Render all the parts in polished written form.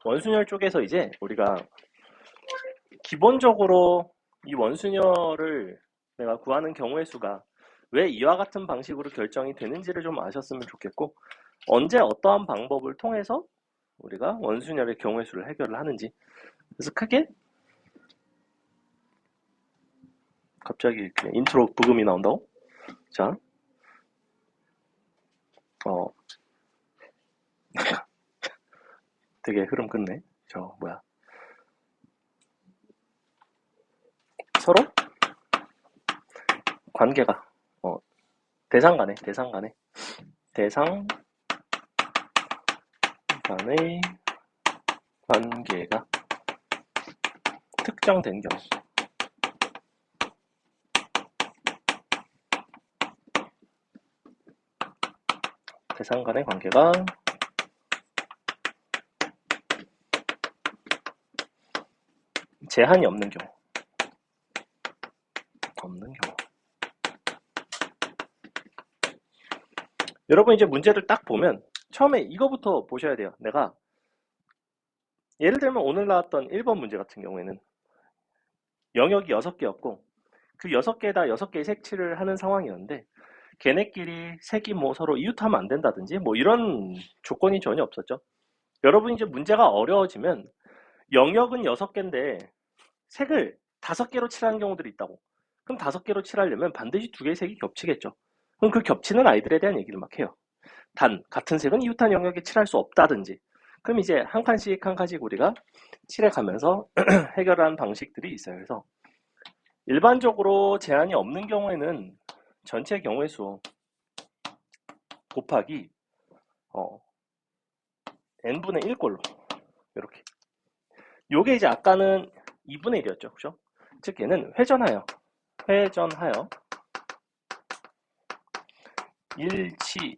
원순열 쪽에서 이제 우리가 기본적으로 이 원순열을 내가 구하는 경우의 수가 왜 이와 같은 방식으로 결정이 되는지를 좀 아셨으면 좋겠고, 언제 어떠한 방법을 통해서 우리가 원순열의 경우의 수를 해결을 하는지. 그래서 크게 갑자기 이렇게 인트로 부금이 나온다고? 자, 되게 흐름 끊네. 저 뭐야? 서로 관계가 대상 간의 관계가 특정된 경우, 대상 간의 관계가 제한이 없는 경우. 여러분 이제 문제를 딱 보면 처음에 이거부터 보셔야 돼요. 내가 예를 들면 오늘 나왔던 1번 문제 같은 경우에는 영역이 6개였고 그 6개에다 6개의 색칠을 하는 상황이었는데 걔네끼리 색이 뭐 서로 이웃하면 안 된다든지 뭐 이런 조건이 전혀 없었죠. 여러분 이제 문제가 어려워지면 영역은 6개인데 색을 5개로 칠하는 경우들이 있다고. 그럼 5개로 칠하려면 반드시 2개의 색이 겹치겠죠. 그럼 그 겹치는 아이들에 대한 얘기를 막 해요. 단, 같은 색은 이웃한 영역에 칠할 수 없다든지. 그럼 이제 한 칸씩 한 칸씩 우리가 칠해가면서 해결하는 방식들이 있어요. 그래서 일반적으로 제한이 없는 경우에는 전체 경우의 수 곱하기 n분의 1꼴로 이렇게. 요게 이제 아까는 2분의 1이었죠. 그죠? 즉 얘는 회전하여 일치하기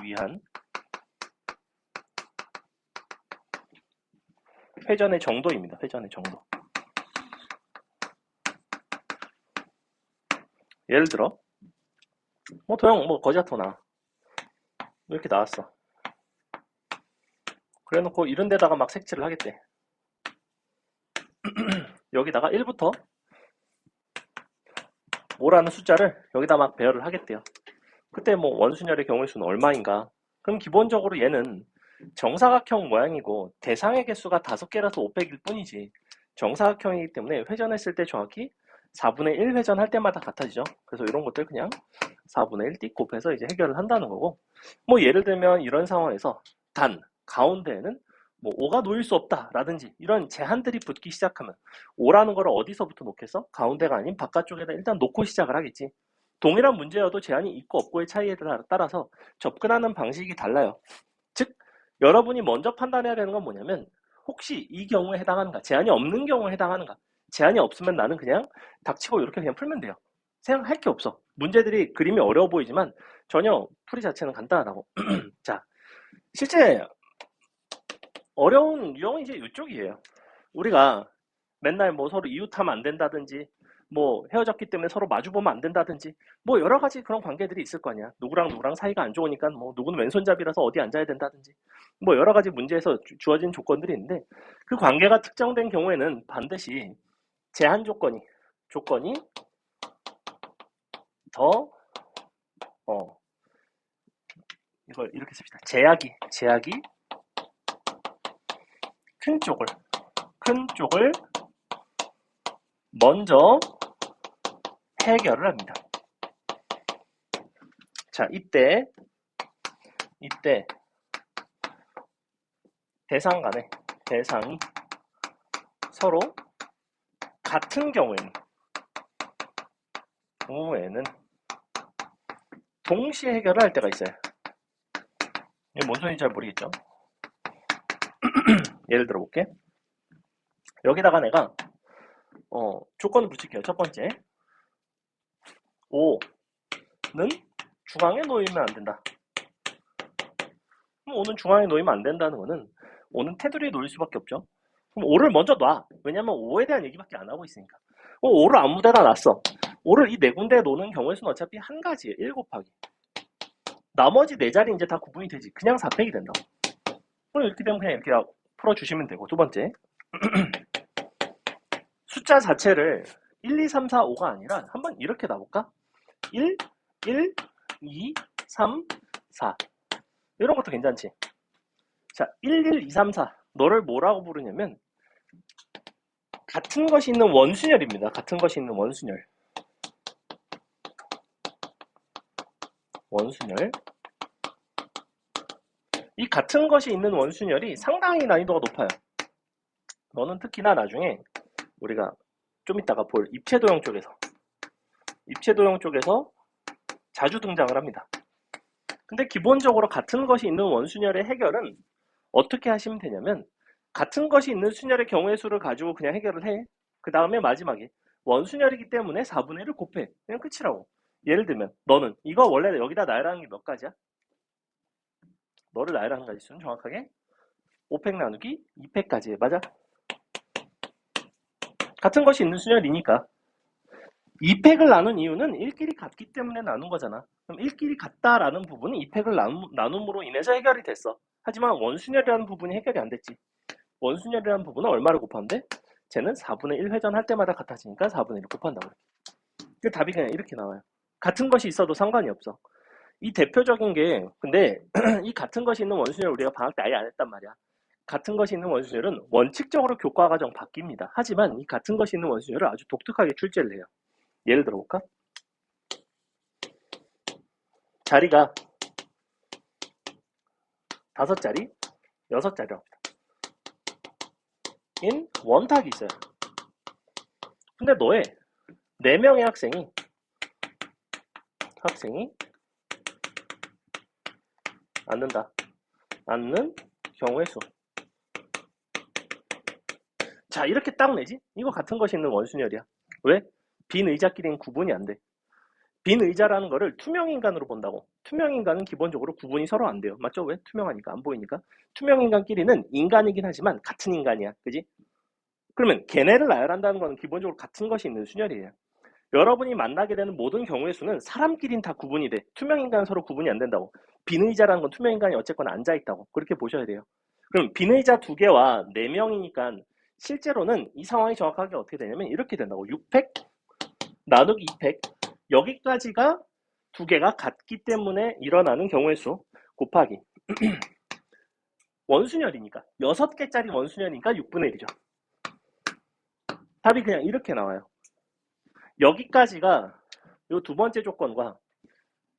위한 회전의 정도입니다. 회전의 정도. 예를 들어 도형 거지 같아 나 이렇게 나왔어. 그래 놓고 이런 데다가 막 색칠을 하겠대. 여기다가 1부터 5라는 숫자를 여기다 막 배열을 하겠대요. 그때 뭐 원순열의 경우의 수는 얼마인가? 그럼 기본적으로 얘는 정사각형 모양이고 대상의 개수가 5개라서 500일 뿐이지 정사각형이기 때문에 회전했을 때 정확히 4분의 1 회전할 때마다 같아지죠. 그래서 이런 것들 그냥 4분의 1 띡 곱해서 이제 해결을 한다는 거고, 뭐 예를 들면 이런 상황에서 단 가운데에는 뭐 5가 놓일 수 없다 라든지 이런 제한들이 붙기 시작하면 5라는 걸 어디서부터 놓겠어? 가운데가 아닌 바깥쪽에다 일단 놓고 시작을 하겠지. 동일한 문제여도 제한이 있고 없고의 차이에 따라서 접근하는 방식이 달라요. 즉 여러분이 먼저 판단해야 되는 건 뭐냐면 혹시 이 경우에 해당하는가, 제한이 없는 경우에 해당하는가. 제한이 없으면 나는 그냥 닥치고 이렇게 그냥 풀면 돼요. 생각할 게 없어. 문제들이 그림이 어려워 보이지만 전혀 풀이 자체는 간단하다고. 자, 실제 어려운 유형은 이제 이쪽이에요. 우리가 맨날 뭐 서로 이웃하면 안 된다든지 뭐 헤어졌기 때문에 서로 마주보면 안 된다든지 뭐 여러 가지 그런 관계들이 있을 거 아니야. 누구랑 누구랑 사이가 안 좋으니까 뭐 누구는 왼손잡이라서 어디 앉아야 된다든지 뭐 여러 가지 문제에서 주어진 조건들이 있는데 그 관계가 특정된 경우에는 반드시 제한 조건이 더 이걸 이렇게 씁시다. 제약이 큰 쪽을 먼저 해결을 합니다. 자, 이때 대상이 서로 같은 경우에는 동시에 해결을 할 때가 있어요. 이게 뭔 소리인지 잘 모르겠죠? 예를 들어 볼게. 여기다가 내가 조건을 붙일게요. 첫 번째, 5는 중앙에 놓이면 안 된다. 그럼 5는 중앙에 놓이면 안 된다는 거는 5는 테두리에 놓일 수밖에 없죠. 그럼 5를 먼저 놔. 왜냐면 5에 대한 얘기밖에 안 하고 있으니까. 5를 아무 데나 놨어. 5를 이 네 군데에 놓는 경우의 수는 어차피 한 가지예요. 1 곱하기. 나머지 네 자리 이제 다 구분이 되지. 그냥 4팩이 된다고. 그럼 이렇게 되면 그냥 이렇게 풀어주시면 되고, 두 번째. 숫자 자체를 1, 2, 3, 4, 5가 아니라 한번 이렇게 놔볼까? 1, 1, 2, 3, 4. 이런 것도 괜찮지? 자, 1, 1, 2, 3, 4. 너를 뭐라고 부르냐면, 같은 것이 있는 원순열입니다. 같은 것이 있는 원순열. 원순열. 이 같은 것이 있는 원순열이 상당히 난이도가 높아요. 너는 특히나 나중에 우리가 좀 이따가 볼 입체도형 쪽에서 자주 등장을 합니다. 근데 기본적으로 같은 것이 있는 원순열의 해결은 어떻게 하시면 되냐면, 같은 것이 있는 순열의 경우의 수를 가지고 그냥 해결을 해. 그 다음에 마지막에 원순열이기 때문에 4분의 1을 곱해. 그냥 끝이라고. 예를 들면 너는 이거 원래 여기다 나열하는 게 몇 가지야? 너를 나열하는 가지 수는 정확하게 5팩 나누기 2팩까지. 맞아? 같은 것이 있는 순열이니까 2팩을 나눈 이유는 1끼리 같기 때문에 나눈 거잖아. 그럼 1끼리 같다라는 부분은 2팩을 나눔으로 인해서 해결이 됐어. 하지만 원순열이라는 부분이 해결이 안 됐지. 원순열이라는 부분은 얼마를 곱하면 돼? 쟤는 4분의 1 회전할 때마다 같아지니까 4분의 1을 곱한다고. 그 답이 그냥 이렇게 나와요. 같은 것이 있어도 상관이 없어. 이 대표적인 게, 근데 이 같은 것이 있는 원순열 우리가 방학 때 아예 안 했단 말이야. 같은 것이 있는 원순열은 원칙적으로 교과 과정 바뀝니다. 하지만 이 같은 것이 있는 원순열을 아주 독특하게 출제를 해요. 예를 들어볼까? 자리가 5자리, 6자리라고 합니다. 인 원탁이 있어요. 근데 너의 4명의 학생이 앉는 경우의 수. 자, 이렇게 딱 내지? 이거 같은 것이 있는 원순열이야. 왜? 빈 의자끼리는 구분이 안 돼. 빈 의자라는 거를 투명인간으로 본다고. 투명인간은 기본적으로 구분이 서로 안 돼요. 맞죠? 왜? 투명하니까, 안 보이니까. 투명인간끼리는 인간이긴 하지만 같은 인간이야. 그지? 그러면 걔네를 나열한다는 거는 기본적으로 같은 것이 있는 순열이에요. 여러분이 만나게 되는 모든 경우의 수는 사람끼리는 다 구분이 돼. 투명인간은 서로 구분이 안 된다고. 빈의자라는 건 투명인간이 어쨌건 앉아있다고. 그렇게 보셔야 돼요. 그럼 빈의자 2개와 4명이니까 실제로는 이 상황이 정확하게 어떻게 되냐면 이렇게 된다고. 6팩 나누기 2팩. 여기까지가 2개가 같기 때문에 일어나는 경우의 수 곱하기 원순열이니까 6개짜리 원순열이니까 6분의 1이죠. 답이 그냥 이렇게 나와요. 여기까지가 이 두 번째 조건과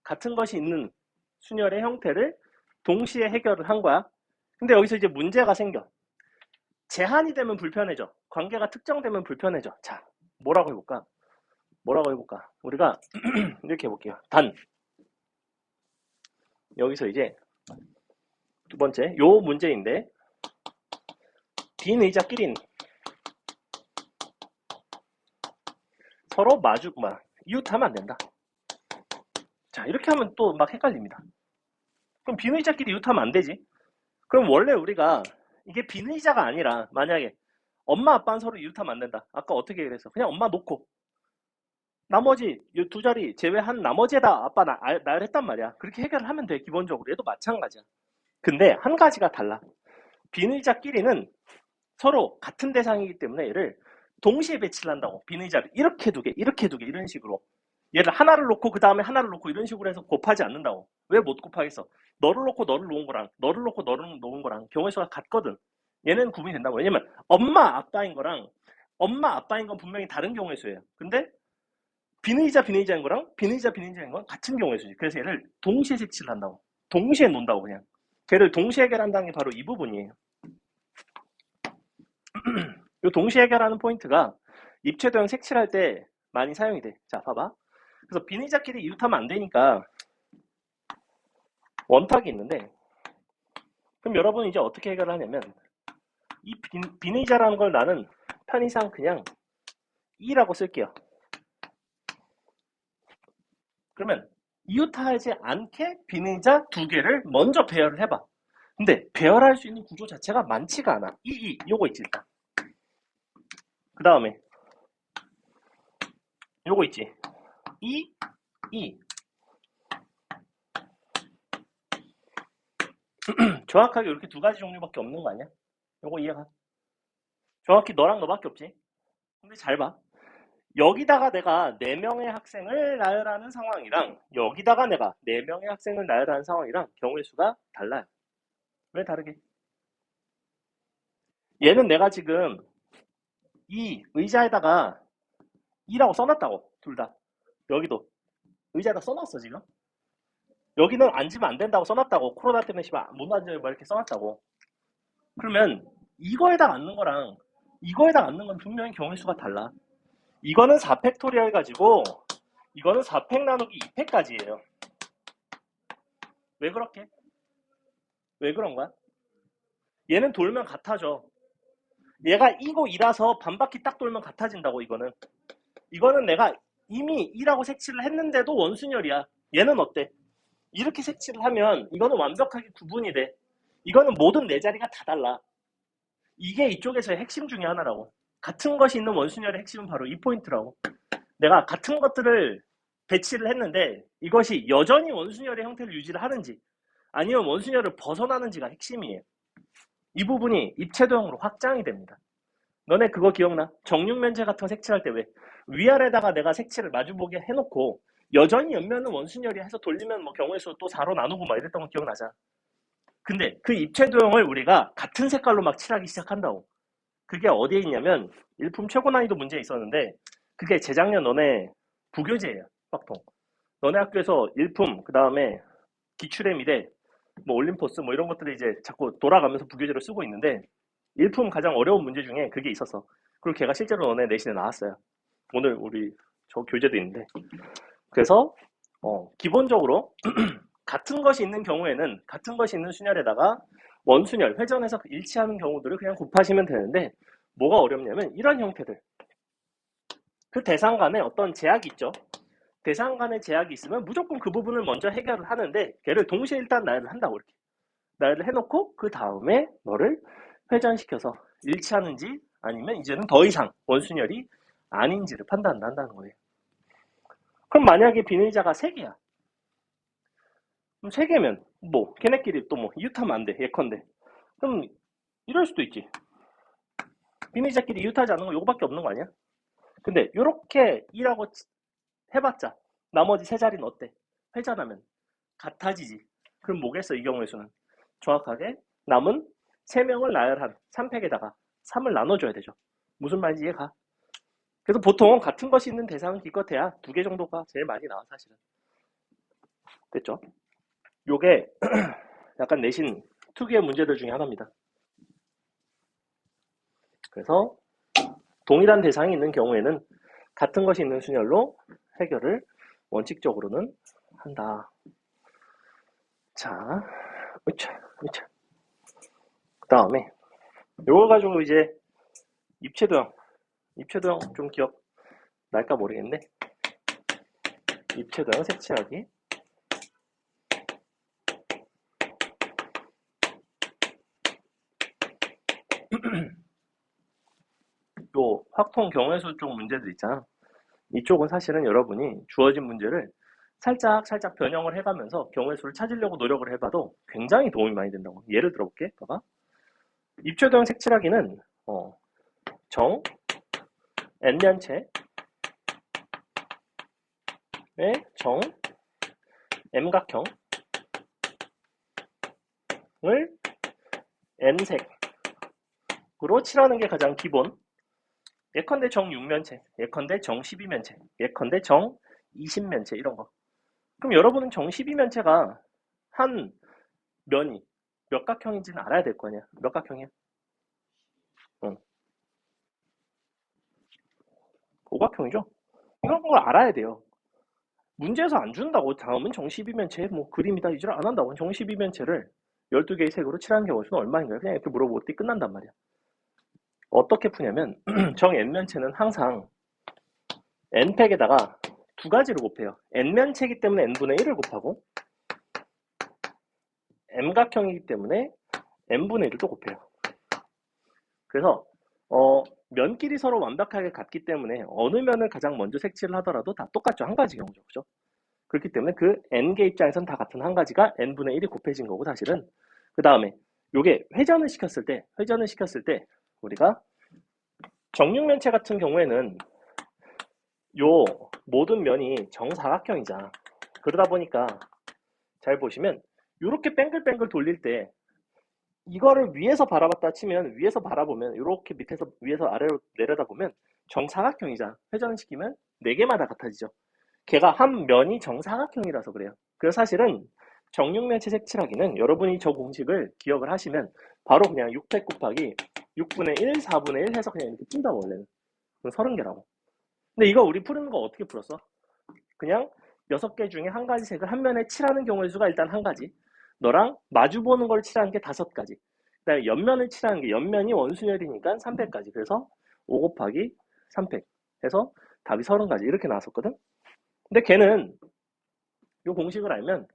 같은 것이 있는 순열의 형태를 동시에 해결을 한 거야. 근데 여기서 이제 문제가 생겨. 제한이 되면 불편해져. 관계가 특정되면 불편해져. 자, 뭐라고 해볼까? 우리가 이렇게 해볼게요. 단. 여기서 이제 두 번째, 요 문제인데, 빈 의자끼리는 서로 이웃하면 안 된다. 자, 이렇게 하면 또 막 헷갈립니다. 그럼 빈 의자끼리 이웃하면 안 되지. 그럼 원래 우리가 이게 빈 의자가 아니라 만약에 엄마 아빠는 서로 이웃하면 안 된다. 아까 어떻게 그랬어? 그냥 엄마 놓고 나머지 이 두 자리 제외한 나머지에다 아빠 나열했단 말이야. 그렇게 해결을 하면 돼. 기본적으로 얘도 마찬가지야. 근데 한 가지가 달라. 빈 의자끼리는 서로 같은 대상이기 때문에 얘를 동시에 배치를 한다고. 빈 의자를 이렇게 두 개, 이렇게 두 개 이런 식으로. 얘를 하나를 놓고 그 다음에 하나를 놓고 이런 식으로 해서 곱하지 않는다고. 왜 못 곱하겠어? 너를 놓고 너를 놓은 거랑 너를 놓고 너를 놓은 거랑 경우의 수가 같거든. 얘는 구분이 된다고. 왜냐면 엄마 아빠인 거랑 엄마 아빠인 건 분명히 다른 경우의 수예요. 근데 빈의자인 거랑 빈의자인 건 같은 경우의 수지. 그래서 얘를 동시에 색칠을 한다고. 동시에 논다고 그냥. 걔를 동시에 해결한다는 게 바로 이 부분이에요. 이 동시에 해결하는 포인트가 입체도형 색칠할 때 많이 사용이 돼. 자, 봐봐. 그래서 빈의자끼리 이웃하면 안 되니까 원탁이 있는데, 그럼 여러분은 이제 어떻게 해결을 하냐면 이 빈의자라는 걸 나는 편의상 그냥 2라고 쓸게요. 그러면 이웃하지 않게 빈의자 2개를 먼저 배열을 해봐. 근데 배열할 수 있는 구조 자체가 많지가 않아. 요거 있지 일단. 그 다음에 요거 있지. 이. 정확하게 이렇게 두 가지 종류밖에 없는 거 아니야? 요거 이해가? 정확히 너랑 너밖에 없지. 근데 잘 봐. 여기다가 내가 4명의 학생을 나열하는 상황이랑 여기다가 내가 4명의 학생을 나열하는 상황이랑 경우의 수가 달라요. 왜 다르게? 얘는 내가 지금 이 의자에다가 2라고 써놨다고. 둘 다. 여기도 의자에다 써놨어 지금. 여기는 앉으면 안 된다고 써놨다고. 코로나 때문에 씨발 못 앉아요 막 이렇게 써놨다고. 그러면 이거에다 앉는 거랑 이거에다 앉는 건 분명히 경우의 수가 달라. 이거는 4팩토리얼 가지고 이거는 4팩 나누기 2팩까지예요. 왜 그렇게? 왜 그런 거야? 얘는 돌면 같아져. 얘가 이고 이라서 반바퀴 딱 돌면 같아진다고. 이거는 내가 이미 2라고 색칠을 했는데도 원순열이야. 얘는 어때? 이렇게 색칠을 하면 이거는 완벽하게 구분이 돼. 이거는 모든 네 자리가 다 달라. 이게 이쪽에서의 핵심 중에 하나라고. 같은 것이 있는 원순열의 핵심은 바로 이 포인트라고. 내가 같은 것들을 배치를 했는데 이것이 여전히 원순열의 형태를 유지를 하는지 아니면 원순열을 벗어나는지가 핵심이에요. 이 부분이 입체도형으로 확장이 됩니다. 너네 그거 기억나? 정육면체 같은 거 색칠할 때 왜? 위아래다가 내가 색칠을 마주보게 해놓고 여전히 옆면은 원순열이 해서 돌리면 뭐 경우의 수 또 4로 나누고 막 이랬던 거 기억나잖아. 근데 그 입체도형을 우리가 같은 색깔로 막 칠하기 시작한다고. 그게 어디에 있냐면 일품 최고 난이도 문제에 있었는데 그게 재작년 너네 부교재예요. 확통. 너네 학교에서 일품 그 다음에 기출의 미래 뭐 올림포스 뭐 이런 것들이 이제 자꾸 돌아가면서 부교재로 쓰고 있는데 일품 가장 어려운 문제 중에 그게 있었어. 그리고 걔가 실제로 너네 내신에 나왔어요. 오늘 우리 저 교재도 있는데. 그래서 기본적으로 같은 것이 있는 경우에는 같은 것이 있는 순열에다가 원순열, 회전해서 일치하는 경우들을 그냥 곱하시면 되는데 뭐가 어렵냐면 이런 형태들. 그 대상 간에 어떤 제약이 있죠. 대상 간의 제약이 있으면 무조건 그 부분을 먼저 해결을 하는데 걔를 동시에 일단 나열을 한다고 이렇게. 나열을 해놓고 그 다음에 너를 회전시켜서 일치하는지 아니면 이제는 더 이상 원순열이 아닌지를 판단한다는 거예요. 그럼 만약에 비닐자가 3개야. 그럼 3개면 뭐 걔네끼리 또 뭐 이웃하면 안 돼. 예컨대. 그럼 이럴 수도 있지. 비닐자끼리 이웃하지 않는 거 요거밖에 없는 거 아니야? 근데 요렇게 2라고 해봤자 나머지 3자리는 어때? 회전하면 같아지지. 그럼 뭐겠어 이 경우에서는? 정확하게 남은 3명을 나열한 3팩에다가 3을 나눠줘야 되죠. 무슨 말인지 이해가? 그래서 보통 같은 것이 있는 대상은 기껏해야 2개 정도가 제일 많이 나와 사실은. 됐죠? 요게 약간 내신 특유의 문제들 중에 하나입니다. 그래서 동일한 대상이 있는 경우에는 같은 것이 있는 순열로 해결을 원칙적으로는 한다. 자, 으차. 그 다음에 요걸 가지고 이제 입체도형 좀 기억 날까 모르겠네. 입체도형 색칠하기. 요 확통 경우의 수 쪽 문제들 있잖아. 이쪽은 사실은 여러분이 주어진 문제를 살짝 변형을 해가면서 경우의 수를 찾으려고 노력을 해봐도 굉장히 도움이 많이 된다고. 예를 들어볼게. 봐봐. 입체도형 색칠하기는 정 n면체의 정 m각형을 n색으로 칠하는 게 가장 기본. 예컨대 정 6면체, 예컨대 정 12면체, 예컨대 정 20면체 이런 거. 그럼 여러분은 정 12면체가 한 면이 몇 각형인지는 알아야 될 거 아니야. 몇 각형이야? 응. 오각형이죠? 이런 걸 알아야 돼요. 문제에서 안 준다고 다음은 정 12면체 뭐 그림이다 이줄 안 한다고. 정 12면체를 12개의 색으로 칠하는 경우 수는 얼마인가요? 그냥 이렇게 물어보고 끝난단 말이야. 어떻게 푸냐면 정 n면체는 항상 n팩에다가 2가지를 곱해요. n면체이기 때문에 n분의 1을 곱하고 m각형이기 때문에 n분의 1을 또 곱해요. 그래서 면끼리 서로 완벽하게 같기 때문에 어느 면을 가장 먼저 색칠을 하더라도 다 똑같죠. 한 가지 경우죠. 그죠? 그렇기 때문에 그 n개 입장에선 다 같은 한 가지가 n분의 1이 곱해진 거고 사실은 그 다음에 요게 회전을 시켰을 때 우리가 정육면체 같은 경우에는 요 모든 면이 정사각형이잖아. 그러다 보니까 잘 보시면 이렇게 뱅글뱅글 돌릴 때 이거를 위에서 바라봤다 치면 위에서 바라보면 이렇게 밑에서 위에서 아래로 내려다보면 정사각형이잖아. 회전시키면 네 개마다 같아지죠. 걔가 한 면이 정사각형이라서 그래요. 그래서 사실은 정육면체 색칠하기는 여러분이 저 공식을 기억을 하시면 바로 그냥 600 곱하기 6분의 1, 4분의 1 해서 그냥 이렇게 푼다 원래는. 그럼 30개라고. 근데 이거 우리 푸는 거 어떻게 풀었어? 그냥 6개 중에 한 가지 색을 한 면에 칠하는 경우의 수가 일단 한 가지. 너랑 마주 보는 걸 칠하는 게 5가지. 그다음에 옆면을 칠하는 게 옆면이 원순열이니까 300까지. 그래서 5 곱하기 300 해서 답이 30가지 이렇게 나왔었거든. 근데 걔는 이 공식을 알면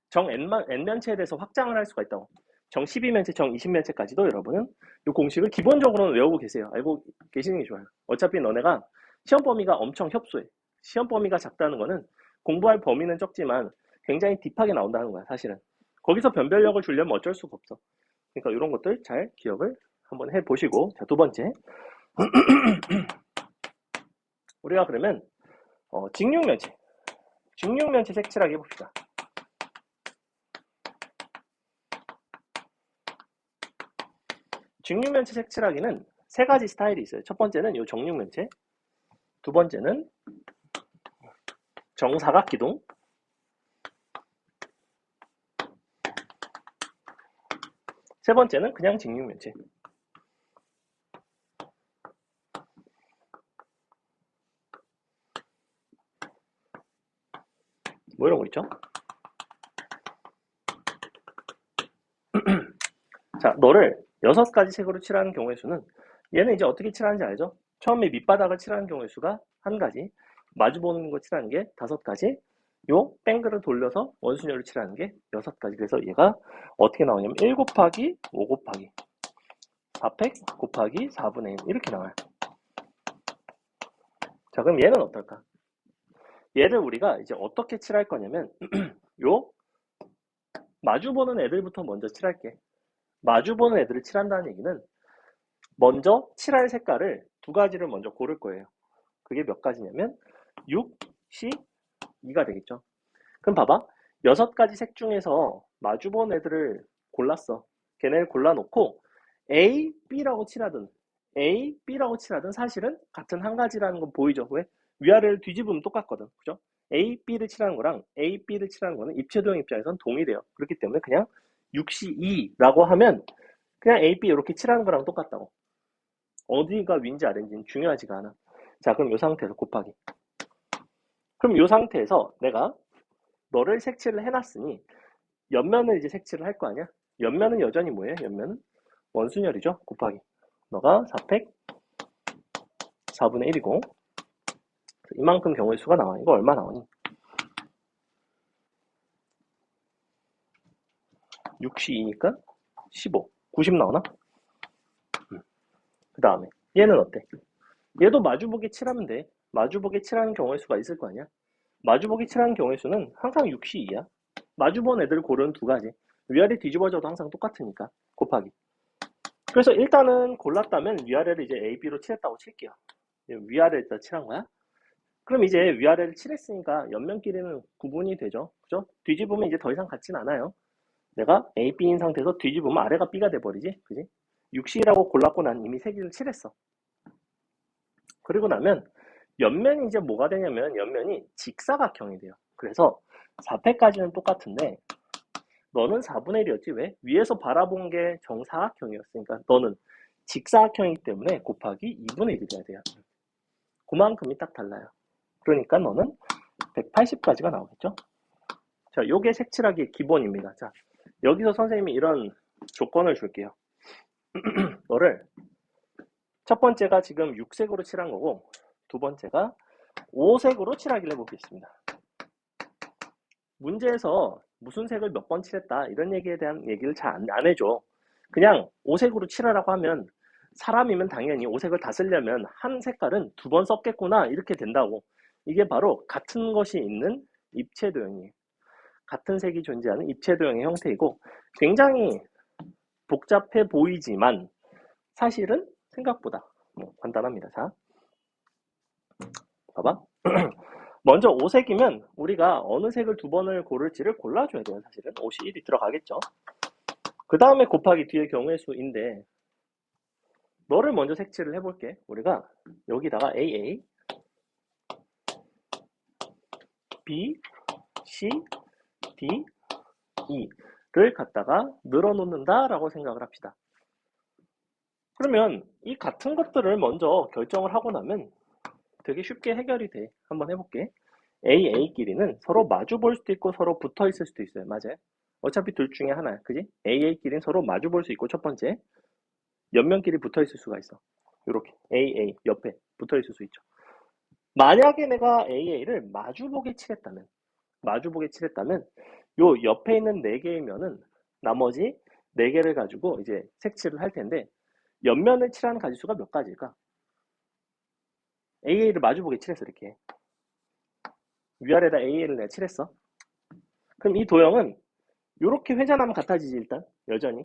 정 n면체에 대해서 확장을 할 수가 있다고. 정 12면체, 정 20면체까지도 여러분은 이 공식을 기본적으로는 외우고 계세요. 알고 계시는 게 좋아요. 어차피 너네가 시험 범위가 엄청 협소해. 시험 범위가 작다는 거는 공부할 범위는 적지만 굉장히 딥하게 나온다는 거야, 사실은. 거기서 변별력을 주려면 어쩔 수가 없어. 그러니까 이런 것들 잘 기억을 한번 해보시고. 자, 두 번째. 우리가 그러면 직육면체 색칠하기 해봅시다. 직육면체 색칠하기는 세 가지 스타일이 있어요. 첫 번째는 이 정육면체, 두 번째는 정사각기둥, 세 번째는 그냥 직육면체. 뭐 이런 거 있죠? 자, 너를 6가지 색으로 칠하는 경우의 수는 얘는 이제 어떻게 칠하는지 알죠? 처음에 밑바닥을 칠하는 경우의 수가 한 가지, 마주보는 거 칠하는 게 5가지, 요 뱅글을 돌려서 원순열을 칠하는 게 6가지. 그래서 얘가 어떻게 나오냐면 1 곱하기 5 곱하기 400 곱하기 4분의 1 이렇게 나와요. 자, 그럼 얘는 어떨까? 얘를 우리가 이제 어떻게 칠할 거냐면 요 마주보는 애들부터 먼저 칠할게. 마주보는 애들을 칠한다는 얘기는 먼저 칠할 색깔을 2가지를 먼저 고를 거예요. 그게 몇 가지냐면 6, 10, 2가 되겠죠. 그럼 봐봐. 6가지 색 중에서 마주본 애들을 골랐어. 걔네를 골라놓고 A, B라고 칠하든 A, B라고 칠하든 사실은 같은 한 가지라는 건 보이죠? 왜? 위아래를 뒤집으면 똑같거든. 그죠? A, B를 칠하는 거랑 A, B를 칠하는 거는 입체도형 입장에서는 동일해요. 그렇기 때문에 그냥 6시 2라고 하면 그냥 A, B 이렇게 칠하는 거랑 똑같다고. 어디가 위인지 아래인지는 중요하지가 않아. 자, 그럼 이 상태에서 곱하기. 그럼 이 상태에서 내가 너를 색칠을 해놨으니 옆면을 이제 색칠을 할 거 아니야? 옆면은 여전히 뭐예요? 옆면은 원순열이죠? 곱하기. 너가 400, 4분의 1이고 이만큼 경우의 수가 나와. 이거 얼마 나오니? 62니까 15. 90 나오나? 그 다음에 얘는 어때? 얘도 마주보기 칠하면 돼. 마주보기 칠하는 경우의 수가 있을 거 아니야? 마주보기 칠하는 경우의 수는 항상 62야. 마주본 애들 고르는 2가지. 위아래 뒤집어져도 항상 똑같으니까 곱하기. 그래서 일단은 골랐다면 위아래를 이제 A, B로 칠했다고 칠게요. 위아래를 칠한 거야. 그럼 이제 위아래를 칠했으니까 옆면끼리는 구분이 되죠. 그죠? 뒤집으면 이제 더 이상 같진 않아요. 내가 A, B인 상태에서 뒤집으면 아래가 B가 돼버리지. 그지? 6C라고 골랐고 난 이미 세 개를 칠했어. 그리고 나면 옆면이 이제 뭐가 되냐면 옆면이 직사각형이 돼요. 그래서 4패까지는 똑같은데 너는 4분의 1이었지 왜? 위에서 바라본 게 정사각형이었으니까 너는 직사각형이기 때문에 곱하기 2분의 1이 돼야 돼요. 그만큼이 딱 달라요. 그러니까 너는 180까지가 나오겠죠? 자, 요게 색칠하기의 기본입니다. 자, 여기서 선생님이 이런 조건을 줄게요. 너를 첫 번째가 지금 6색으로 칠한 거고 두 번째가 5색으로 칠하기를 해보겠습니다. 문제에서 무슨 색을 몇 번 칠했다 이런 얘기에 대한 얘기를 잘 안 해줘. 그냥 5색으로 칠하라고 하면 사람이면 당연히 5색을 다 쓰려면 한 색깔은 2번 썼겠구나 이렇게 된다고. 이게 바로 같은 것이 있는 입체도형이에요. 같은 색이 존재하는 입체도형의 형태이고 굉장히 복잡해 보이지만 사실은 생각보다 간단합니다. 자, 봐봐. 먼저 5색이면 우리가 어느 색을 두 번을 고를지를 골라줘야 돼요. 사실은 옷이 1이 들어가겠죠. 그 다음에 곱하기 뒤의 경우의 수인데 너를 먼저 색칠을 해볼게. 우리가 여기다가 AA, B, C, D, E를 갖다가 늘어놓는다 라고 생각을 합시다. 그러면 이 같은 것들을 먼저 결정을 하고 나면 되게 쉽게 해결이 돼. 한번 해볼게. AA끼리는 서로 마주 볼 수도 있고 서로 붙어 있을 수도 있어요. 맞아요. 어차피 둘 중에 하나야. 그지? AA끼리는 서로 마주 볼 수 있고 첫 번째 옆면끼리 붙어 있을 수가 있어. 이렇게 AA 옆에 붙어 있을 수 있죠. 만약에 내가 AA를 마주보게 칠했다면 요 옆에 있는 4개의 면은 나머지 4개를 가지고 이제 색칠을 할 텐데 옆면을 칠하는 가지수가 몇 가지일까? AA를 마주보게 칠했어. 이렇게 위아래다 AA를 내가 칠했어. 그럼 이 도형은 이렇게 회전하면 같아지지. 일단 여전히.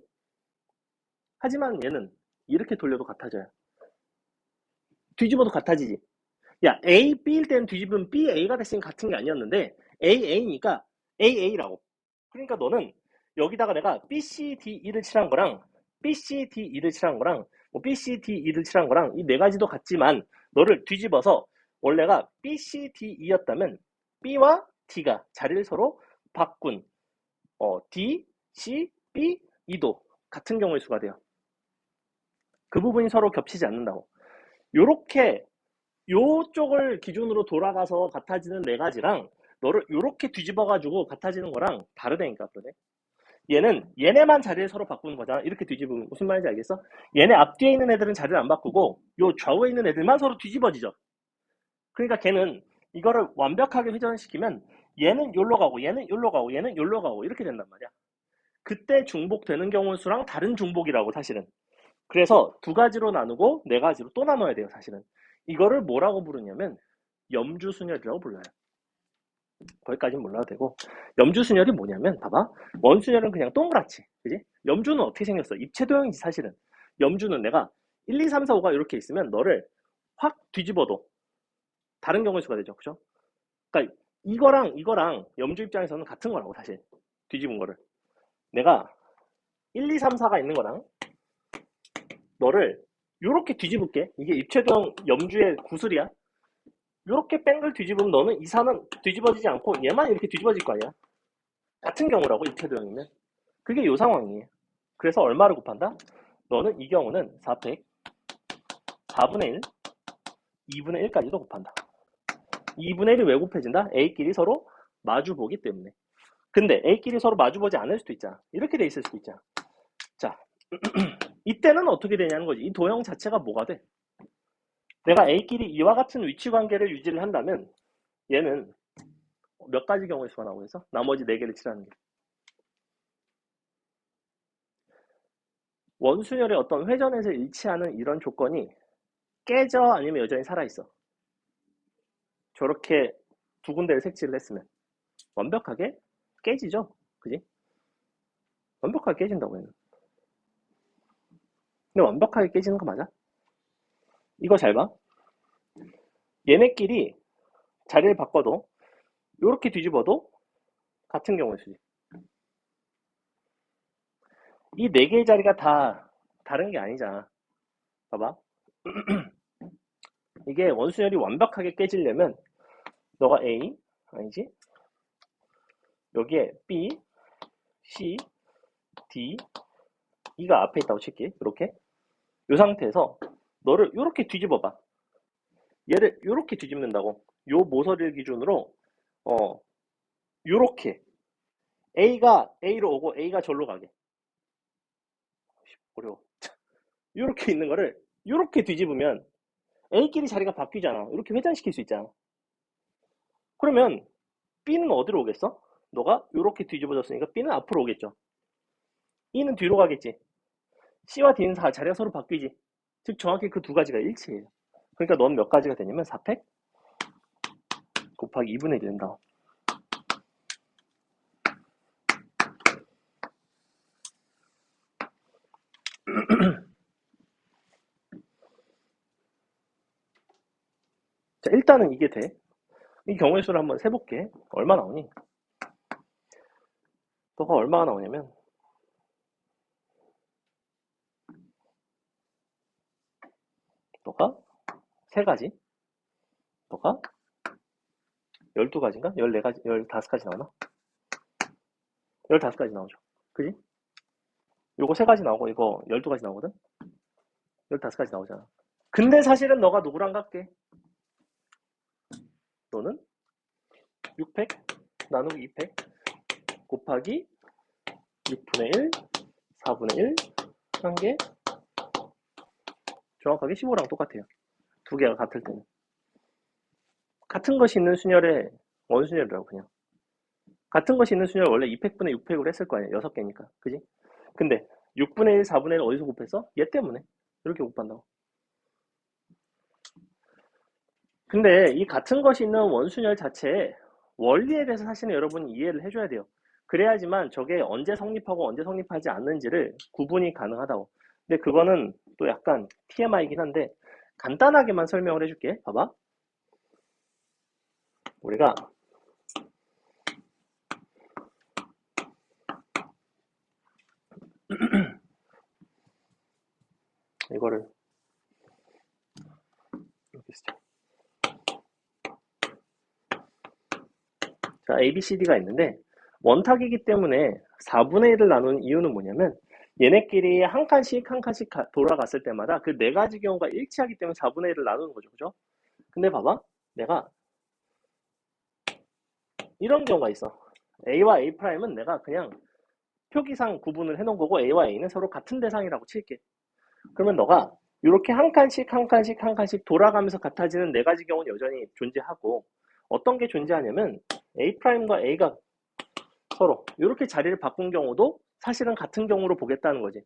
하지만 얘는 이렇게 돌려도 같아져요. 뒤집어도 같아지지. 야, A, B일 때는 뒤집으면 B, A가 됐으니까 같은 게 아니었는데 A, A니까 A, A라고. 그러니까 너는 여기다가 내가 B, C, D, E를 칠한 거랑 B, C, D, E를 칠한 거랑 B, C, D, E를 칠한 거랑 이 4가지도 같지만 너를 뒤집어서 원래가 B, C, D, E였다면 B와 D가 자리를 서로 바꾼 D, C, B, E도 같은 경우의 수가 돼요. 그 부분이 서로 겹치지 않는다고. 요렇게 요쪽을 기준으로 돌아가서 같아지는 4가지랑 너를 요렇게 뒤집어가지고 같아지는 거랑 다르다니까. 그러네. 얘네만 자리를 서로 바꾸는 거잖아. 이렇게 뒤집으면 무슨 말인지 알겠어? 얘네 앞뒤에 있는 애들은 자리를 안 바꾸고 요 좌우에 있는 애들만 서로 뒤집어지죠. 그러니까 걔는 이거를 완벽하게 회전시키면 얘는 요로 가고 얘는 요로 가고 얘는 요로 가고 이렇게 된단 말이야. 그때 중복되는 경우 수랑 다른 중복이라고 사실은. 그래서 2가지로 나누고 4가지로 또 나눠야 돼요. 사실은. 이거를 뭐라고 부르냐면 염주순열이라고 불러요. 거기까지는 몰라도 되고 염주순열이 뭐냐면 봐봐. 원순열은 그냥 동그랗지. 그지? 염주는 어떻게 생겼어? 입체도형이지 사실은. 염주는 내가 1, 2, 3, 4, 5가 이렇게 있으면 너를 확 뒤집어도 다른 경우의 수가 되죠. 그죠? 그러니까 이거랑 염주 입장에서는 같은 거라고 사실. 뒤집은 거를. 내가 1, 2, 3, 4가 있는 거랑 너를 요렇게 뒤집을게. 이게 입체도형 염주의 구슬이야. 요렇게 뺑글 뒤집으면 너는 이 산은 뒤집어지지 않고 얘만 이렇게 뒤집어질 거 아니야. 같은 경우라고 입체도형이면. 그게 요 상황이에요. 그래서 얼마를 곱한다? 너는 이 경우는 4팩 4분의 1 2분의 1까지도 곱한다. 2분의 1이 왜 곱해진다? A끼리 서로 마주보기 때문에. 근데 A끼리 서로 마주보지 않을 수도 있잖아. 이렇게 돼 있을 수도 있잖아. 자, 이때는 어떻게 되냐는 거지. 이 도형 자체가 뭐가 돼? 내가 A끼리 이와 같은 위치 관계를 유지를 한다면 얘는 몇 가지 경우의 수가 나오고 있어? 나머지 4개를 칠하는 게. 원순열의 어떤 회전에서 일치하는 이런 조건이 깨져 아니면 여전히 살아있어. 저렇게 2군데를 색칠을 했으면 완벽하게 깨지죠. 그지? 완벽하게 깨진다고 얘는. 근데 완벽하게 깨지는 거 맞아? 이거 잘 봐. 얘네끼리 자리를 바꿔도 이렇게 뒤집어도 같은 경우의 수지. 이 4개의 자리가 다 다른 게 아니잖아. 봐봐. 이게 원순열이 완벽하게 깨지려면 너가 A 아니지? 여기에 B, C, D, E가 앞에 있다고 칠게. 이렇게. 이 상태에서 너를 이렇게 뒤집어봐. 얘를 이렇게 뒤집는다고. 요 모서리를 기준으로 요렇게 A가 A로 오고 A가 절로 가게. 어려워. 요렇게 있는 거를 요렇게 뒤집으면 A끼리 자리가 바뀌잖아. 이렇게 회전시킬 수 있잖아. 그러면 B는 어디로 오겠어? 너가 요렇게 뒤집어졌으니까 B는 앞으로 오겠죠. E는 뒤로 가겠지. C와 D는 자리가 서로 바뀌지. 즉 정확히 그 2가지가 일치해요. 그러니까 넌 몇 가지가 되냐면 4팩 곱하기 2분의 1이 된다. 자, 일단은 이게 돼. 이 경우의 수를 한번 세볼게. 얼마 나오니? 너가 얼마가 나오냐면, 너가 세 가지, 너가 12가지인가? 14가지, 15가지 나오나? 15가지 나오죠. 그지? 요거 세 가지 나오고, 이거 12가지 나오거든? 15가지 나오잖아. 근데 사실은 너가 누구랑 같게? 너는 6팩 나누기 2팩 곱하기 6분의 1, 4분의 1, 한 개, 정확하게 15랑 똑같아요. 두 개가 같을 때는. 같은 것이 있는 순열의 원순열이라고 그냥. 같은 것이 있는 순열 원래 2팩분의 6팩으로 했을 거 아니야. 6개니까. 그지? 근데 6분의 1, 4분의 1 어디서 곱했어? 얘 때문에. 이렇게 곱한다고. 근데 이 같은 것이 있는 원순열 자체의 원리에 대해서 사실은 여러분이 이해를 해줘야 돼요. 그래야지만 저게 언제 성립하고 언제 성립하지 않는지를 구분이 가능하다고. 근데 그거는 또 약간 TMI이긴 한데 간단하게만 설명을 해줄게. 봐봐. 우리가 이거를 이렇게 쓰자. 자, A, B, C, D가 있는데 원탁이기 때문에 4분의 1을 나누는 이유는 뭐냐면 얘네끼리 한 칸씩 한 칸씩 돌아갔을 때마다 그 네 가지 경우가 일치하기 때문에 4분의 1을 나누는 거죠. 그죠? 근데 봐봐. 내가 이런 경우가 있어. A와 A'은 내가 그냥 표기상 구분을 해놓은 거고 A와 A는 서로 같은 대상이라고 칠게. 그러면 너가 이렇게 한 칸씩 한 칸씩 한 칸씩 돌아가면서 같아지는 네 가지 경우는 여전히 존재하고 어떤 게 존재하냐면 A'과 A가 서로 이렇게 자리를 바꾼 경우도 사실은 같은 경우로 보겠다는 거지.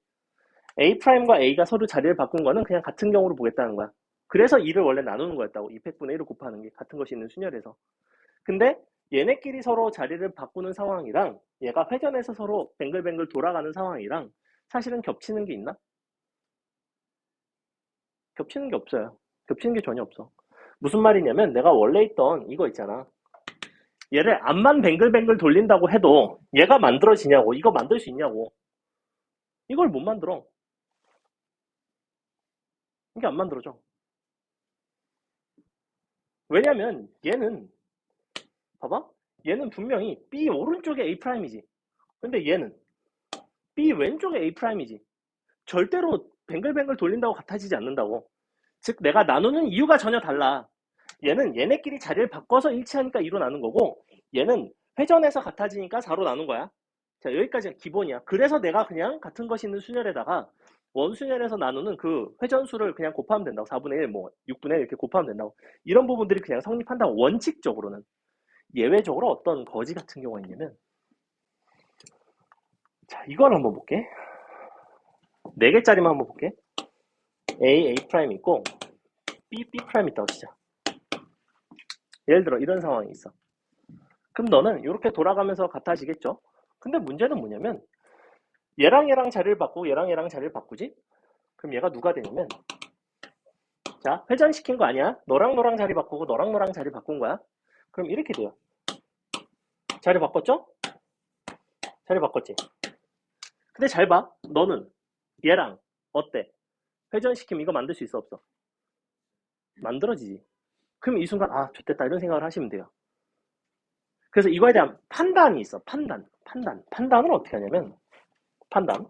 A'과 A가 서로 자리를 바꾼 거는 그냥 같은 경우로 보겠다는 거야. 그래서 2를 원래 나누는 거였다고. 2팩분의 1을 곱하는 게 같은 것이 있는 순열에서. 근데 얘네끼리 서로 자리를 바꾸는 상황이랑 얘가 회전해서 서로 뱅글뱅글 돌아가는 상황이랑 사실은 겹치는 게 있나? 겹치는 게 없어요. 겹치는 게 전혀 없어. 무슨 말이냐면 내가 원래 있던 이거 있잖아. 얘를 앞만 뱅글뱅글 돌린다고 해도 얘가 만들어지냐고. 이거 만들 수 있냐고. 이걸 못 만들어. 이게 안 만들어져. 왜냐면 얘는 봐봐. 얘는 분명히 B 오른쪽에 A'이지. 근데 얘는 B 왼쪽에 A'이지. 절대로 뱅글뱅글 돌린다고 같아지지 않는다고. 즉 내가 나누는 이유가 전혀 달라. 얘는 얘네끼리 자리를 바꿔서 일치하니까 2로 나눈 거고 얘는 회전해서 같아지니까 4로 나눈 거야. 자, 여기까지가 기본이야. 그래서 내가 그냥 같은 것이 있는 순열에다가 원순열에서 나누는 그 회전수를 그냥 곱하면 된다고. 4분의 1, 뭐 6분의 1 이렇게 곱하면 된다고. 이런 부분들이 그냥 성립한다고. 원칙적으로는. 예외적으로 어떤 거지 같은 경우가 있냐면 자, 이걸 한번 볼게. 4개짜리만 한번 볼게. A, A' 있고 B, B' 있다고 치자. 예를 들어 이런 상황이 있어. 그럼 너는 이렇게 돌아가면서 같아지겠죠? 근데 문제는 뭐냐면 얘랑 얘랑 자리를 바꾸고 얘랑 얘랑 자리를 바꾸지? 그럼 얘가 누가 되냐면 자, 회전시킨 거 아니야? 너랑 너랑 자리 바꾸고 너랑 너랑 자리 바꾼 거야? 그럼 이렇게 돼요. 자리 바꿨죠? 자리 바꿨지? 근데 잘 봐. 너는 얘랑 어때? 회전시키면 이거 만들 수 있어 없어? 만들어지지. 그럼 이 순간 아 좋됐다 이런 생각을 하시면 돼요. 그래서 이거에 대한 판단이 있어. 판단을 어떻게 하냐면 판단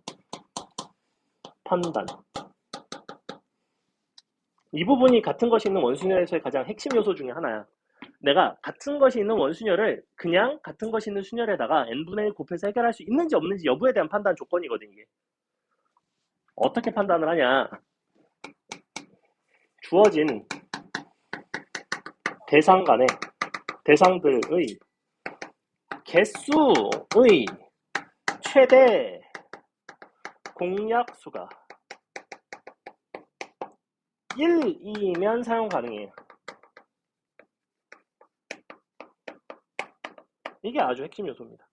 이 부분이 같은 것이 있는 원순열에서의 가장 핵심 요소 중에 하나야. 내가 같은 것이 있는 원순열을 그냥 같은 것이 있는 순열에다가 n분의 1 곱해서 해결할 수 있는지 없는지 여부에 대한 판단 조건이거든 이게. 어떻게 판단을 하냐. 주어진 대상 간의 대상들의 개수의 최대 공약수가 1이면 사용 가능해요. 이게 아주 핵심 요소입니다.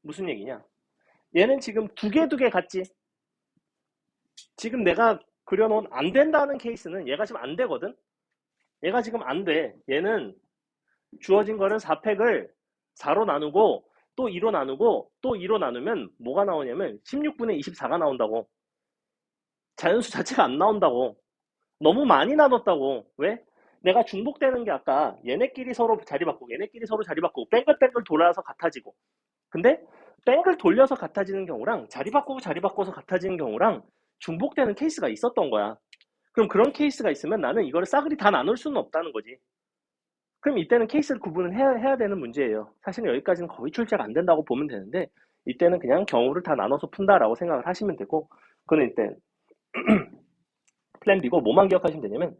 무슨 얘기냐? 얘는 지금 두 개 같지? 지금 내가 그려놓은 안 된다는 케이스는 얘가 지금 안 되거든. 얘가 지금 안 돼. 얘는 주어진 거는 4팩을 4로 나누고 또 2로 나누고 또 2로 나누면 뭐가 나오냐면 16분의 24가 나온다고. 자연수 자체가 안 나온다고. 너무 많이 나눴다고. 왜? 내가 중복되는 게 아까 얘네끼리 서로 자리 바꾸고 얘네끼리 서로 자리 바꾸고 뺑글뺑글 돌아서 같아지고, 근데 뺑글 돌려서 같아지는 경우랑 자리 바꾸고 자리 바꿔서 같아지는 경우랑 중복되는 케이스가 있었던 거야. 그럼 그런 케이스가 있으면 나는 이거를 싸그리 다 나눌 수는 없다는 거지. 그럼 이때는 케이스를 구분을 해야 되는 문제예요. 사실은 여기까지는 거의 출제가 안 된다고 보면 되는데, 이때는 그냥 경우를 다 나눠서 푼다라고 생각을 하시면 되고, 그거는 이때 플랜 B고, 뭐만 기억하시면 되냐면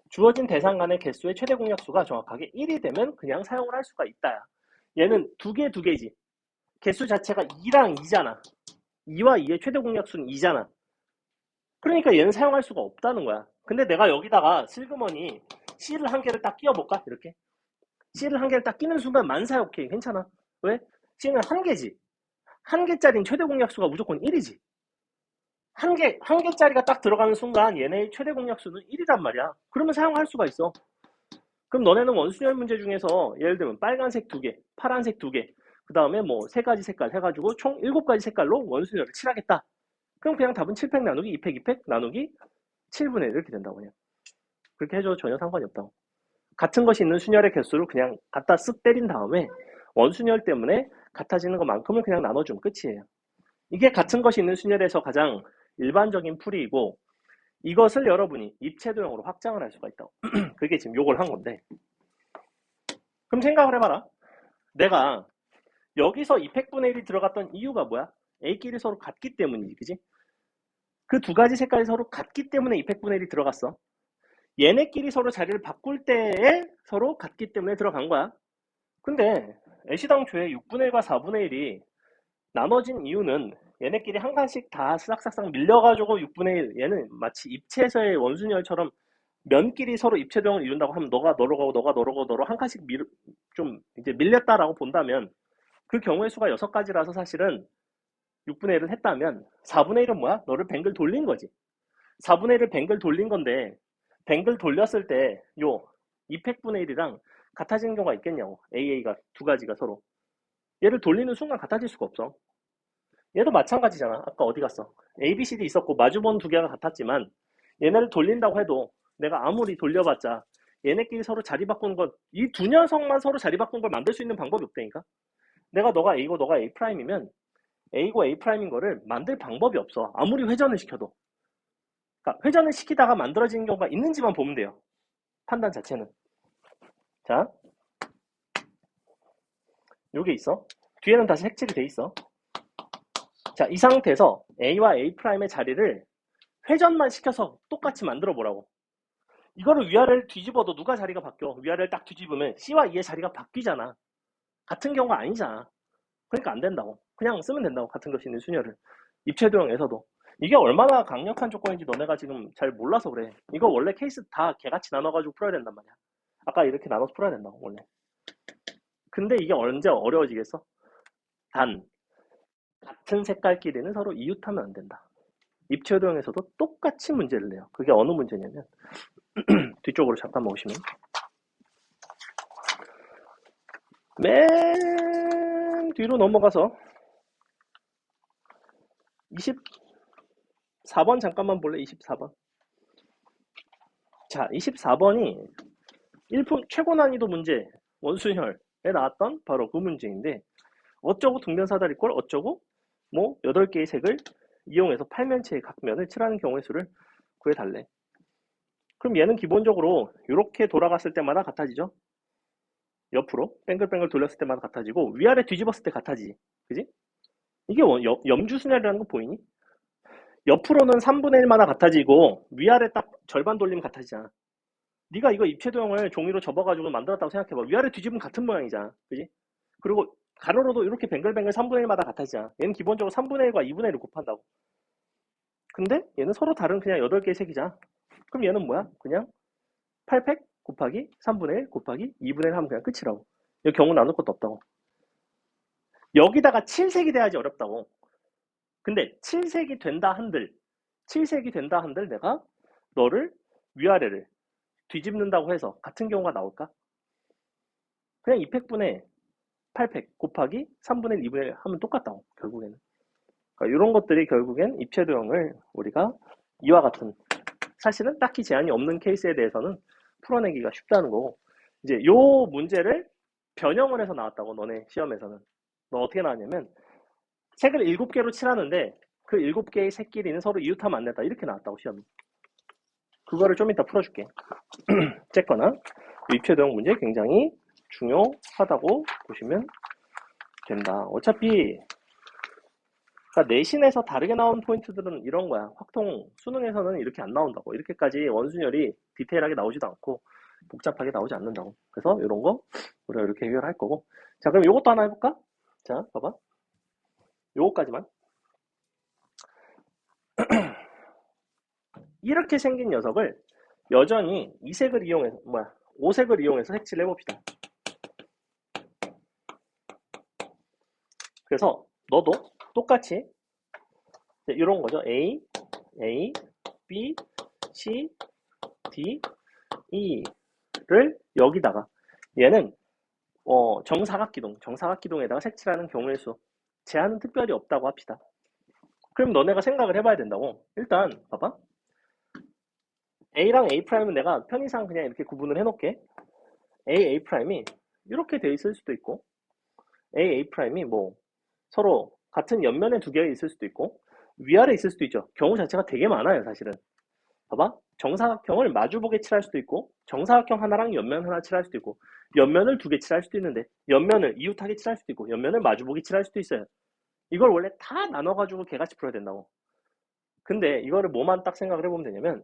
주어진 대상 간의 개수의 최대 공약수가 정확하게 1이 되면 그냥 사용을 할 수가 있다. 얘는 두 개지. 개수 자체가 2랑 2잖아. 2와 2의 최대 공약수는 2잖아. 그러니까 얘는 사용할 수가 없다는 거야. 근데 내가 여기다가 슬그머니 C를 한 개를 딱 끼워볼까? 이렇게. C를 한 개를 딱 끼는 순간 만사야. 오케이. 괜찮아. 왜? C는 한 개지. 한 개짜리는 최대 공약수가 무조건 1이지. 한 개짜리가 딱 들어가는 순간 얘네의 최대 공약수는 1이란 말이야. 그러면 사용할 수가 있어. 그럼 너네는 원순열 문제 중에서 예를 들면 빨간색 2개, 파란색 2개, 그 다음에 뭐 3가지 색깔 해가지고 총 7가지 색깔로 원순열을 칠하겠다. 그럼 그냥 답은 7팩 나누기 2팩 2팩 나누기 7분의 1 이렇게 된다고. 그냥 그렇게 해줘도 전혀 상관이 없다고. 같은 것이 있는 순열의 개수를 그냥 갖다 쓱 때린 다음에 원순열 때문에 같아지는 것만큼을 그냥 나눠주면 끝이에요. 이게 같은 것이 있는 순열에서 가장 일반적인 풀이이고, 이것을 여러분이 입체도형으로 확장을 할 수가 있다고. 그게 지금 요걸 한 건데, 그럼 생각을 해봐라. 내가 여기서 2팩분의 1이 들어갔던 이유가 뭐야? A끼리 서로 같기 때문이지, 그지? 그 두 가지 색깔이 서로 같기 때문에 2팩분의 1이 들어갔어. 얘네끼리 서로 자리를 바꿀 때에 서로 같기 때문에 들어간 거야. 근데 애시당초에 6분의 1과 4분의 1이 나눠진 이유는 얘네끼리 한 칸씩 다 스락스락 밀려가지고 6분의 1, 얘는 마치 입체에서의 원순열처럼 면끼리 서로 입체도형을 이룬다고 하면 너가 너로 가고 너가 너로 가고 너로 한 칸씩 좀 이제 밀렸다라고 본다면, 그 경우의 수가 6가지라서 사실은 6분의 1을 했다면 4분의 1은 뭐야? 너를 뱅글 돌린 거지. 4분의 1을 뱅글 돌린 건데, 뱅글 돌렸을 때 요 2팩분의 1이랑 같아지는 경우가 있겠냐고. AA가 두 가지가 서로. 얘를 돌리는 순간 같아질 수가 없어. 얘도 마찬가지잖아. 아까 어디 갔어? A, B, C, D 있었고 마주본 두 개가 같았지만 얘네를 돌린다고 해도 내가 아무리 돌려봤자 얘네끼리 서로 자리 바꾸는 건, 이 두 녀석만 서로 자리 바꾸는 걸 만들 수 있는 방법이 없다니까. 너가 A고 너가 A 프라임이면 A고 A 프라임인 거를 만들 방법이 없어. 아무리 회전을 시켜도. 그러니까 회전을 시키다가 만들어지는 경우가 있는지만 보면 돼요. 판단 자체는. 자, 요게 있어. 뒤에는 다시 색칠이 돼 있어. 자, 이 상태에서 A와 A 프라임의 자리를 회전만 시켜서 똑같이 만들어 보라고. 이거를 위아래를 뒤집어도 누가 자리가 바뀌어? 위아래를 딱 뒤집으면 C와 E의 자리가 바뀌잖아. 같은 경우가 아니잖아. 그러니까 안 된다고. 그냥 쓰면 된다고. 같은 것이 있는 순열을. 입체도형에서도. 이게 얼마나 강력한 조건인지 너네가 지금 잘 몰라서 그래. 이거 원래 케이스 다 개같이 나눠가지고 풀어야 된단 말이야. 아까 이렇게 나눠서 풀어야 된다고 원래. 근데 이게 언제 어려워지겠어? 단, 같은 색깔끼리는 서로 이웃하면 안 된다. 입체도형에서도 똑같이 문제를 내요. 그게 어느 문제냐면 뒤쪽으로 잠깐만 오시면 맨 뒤로 넘어가서 24번 잠깐만 볼래? 24번. 자, 24번이 일품 최고 난이도 문제 원순혈에 나왔던 바로 그 문제인데, 어쩌고 등변사다리꼴 어쩌고 뭐 8개의 색을 이용해서 팔면체의 각 면을 칠하는 경우의 수를 구해달래. 그럼 얘는 기본적으로 이렇게 돌아갔을 때마다 같아지죠. 옆으로 뱅글뱅글 돌렸을 때마다 같아지고 위아래 뒤집었을 때 같아지지. 그지? 이게 염주순열이라는 거 보이니? 옆으로는 3분의 1마다 같아지고 위아래 딱 절반 돌리면 같아지잖아. 네가 이거 입체도형을 종이로 접어가지고 만들었다고 생각해봐. 위아래 뒤집으면 같은 모양이잖아. 그지? 그리고 가로로도 이렇게 뱅글뱅글 3분의 1마다 같아지잖아. 얘는 기본적으로 3분의 1과 2분의 1을 곱한다고. 근데 얘는 서로 다른 그냥 8개의 색이잖아. 그럼 얘는 뭐야? 그냥 8팩 곱하기 3분의 1 곱하기 2분의 1 하면 그냥 끝이라고. 여기 경우 나눌 것도 없다고. 여기다가 7색이 돼야지 어렵다고. 근데 7색이 된다 한들 내가 너를 위아래를 뒤집는다고 해서 같은 경우가 나올까? 그냥 2팩분의 8팩 곱하기 3분의 1, 2분의 1 하면 똑같다고 결국에는. 그러니까 이런 것들이 결국엔 입체도형을 우리가 이와 같은 사실은 딱히 제한이 없는 케이스에 대해서는 풀어내기가 쉽다는 거고, 이제 요 문제를 변형을 해서 나왔다고. 너네 시험에서는 너 어떻게 나왔냐면 색을 7개로 칠하는데 그 7개의 색끼리는 서로 이웃하면 안 된다 이렇게 나왔다고 시험이. 그거를 좀 이따 풀어줄게. 어쨌거나 입체도형 문제 굉장히 중요하다고 보시면 된다. 어차피 그러니까 내신에서 다르게 나온 포인트들은 이런 거야. 확통 수능에서는 이렇게 안 나온다고. 이렇게까지 원순열이 디테일하게 나오지도 않고 복잡하게 나오지 않는다고. 그래서 이런 거 우리가 이렇게 해결할 거고. 자, 그럼 이것도 하나 해볼까? 자, 봐봐. 요거까지만. 이렇게 생긴 녀석을 여전히 이색을 이용해서 오색을 이용해서 색칠을 해봅시다. 그래서 너도 똑같이 이런 거죠. A, B, C, D, E를 여기다가 얘는 정사각기둥에다가 색칠하는 경우의 수 제한은 특별히 없다고 합시다. 그럼 너네가 생각을 해봐야 된다고. 일단 봐봐. A랑 A'은 내가 편의상 그냥 이렇게 구분을 해놓게. A'I 이렇게 돼 있을 수도 있고 A'I 뭐 서로 같은 옆면에 두 개 있을 수도 있고 위아래 있을 수도 있죠. 경우 자체가 되게 많아요, 사실은. 봐봐. 정사각형을 마주보게 칠할 수도 있고 정사각형 하나랑 옆면 하나 칠할 수도 있고 옆면을 두 개 칠할 수도 있는데 옆면을 이웃하게 칠할 수도 있고 옆면을 마주보게 칠할 수도 있어요. 이걸 원래 다 나눠가지고 개같이 풀어야 된다고. 근데 이거를 뭐만 딱 생각을 해보면 되냐면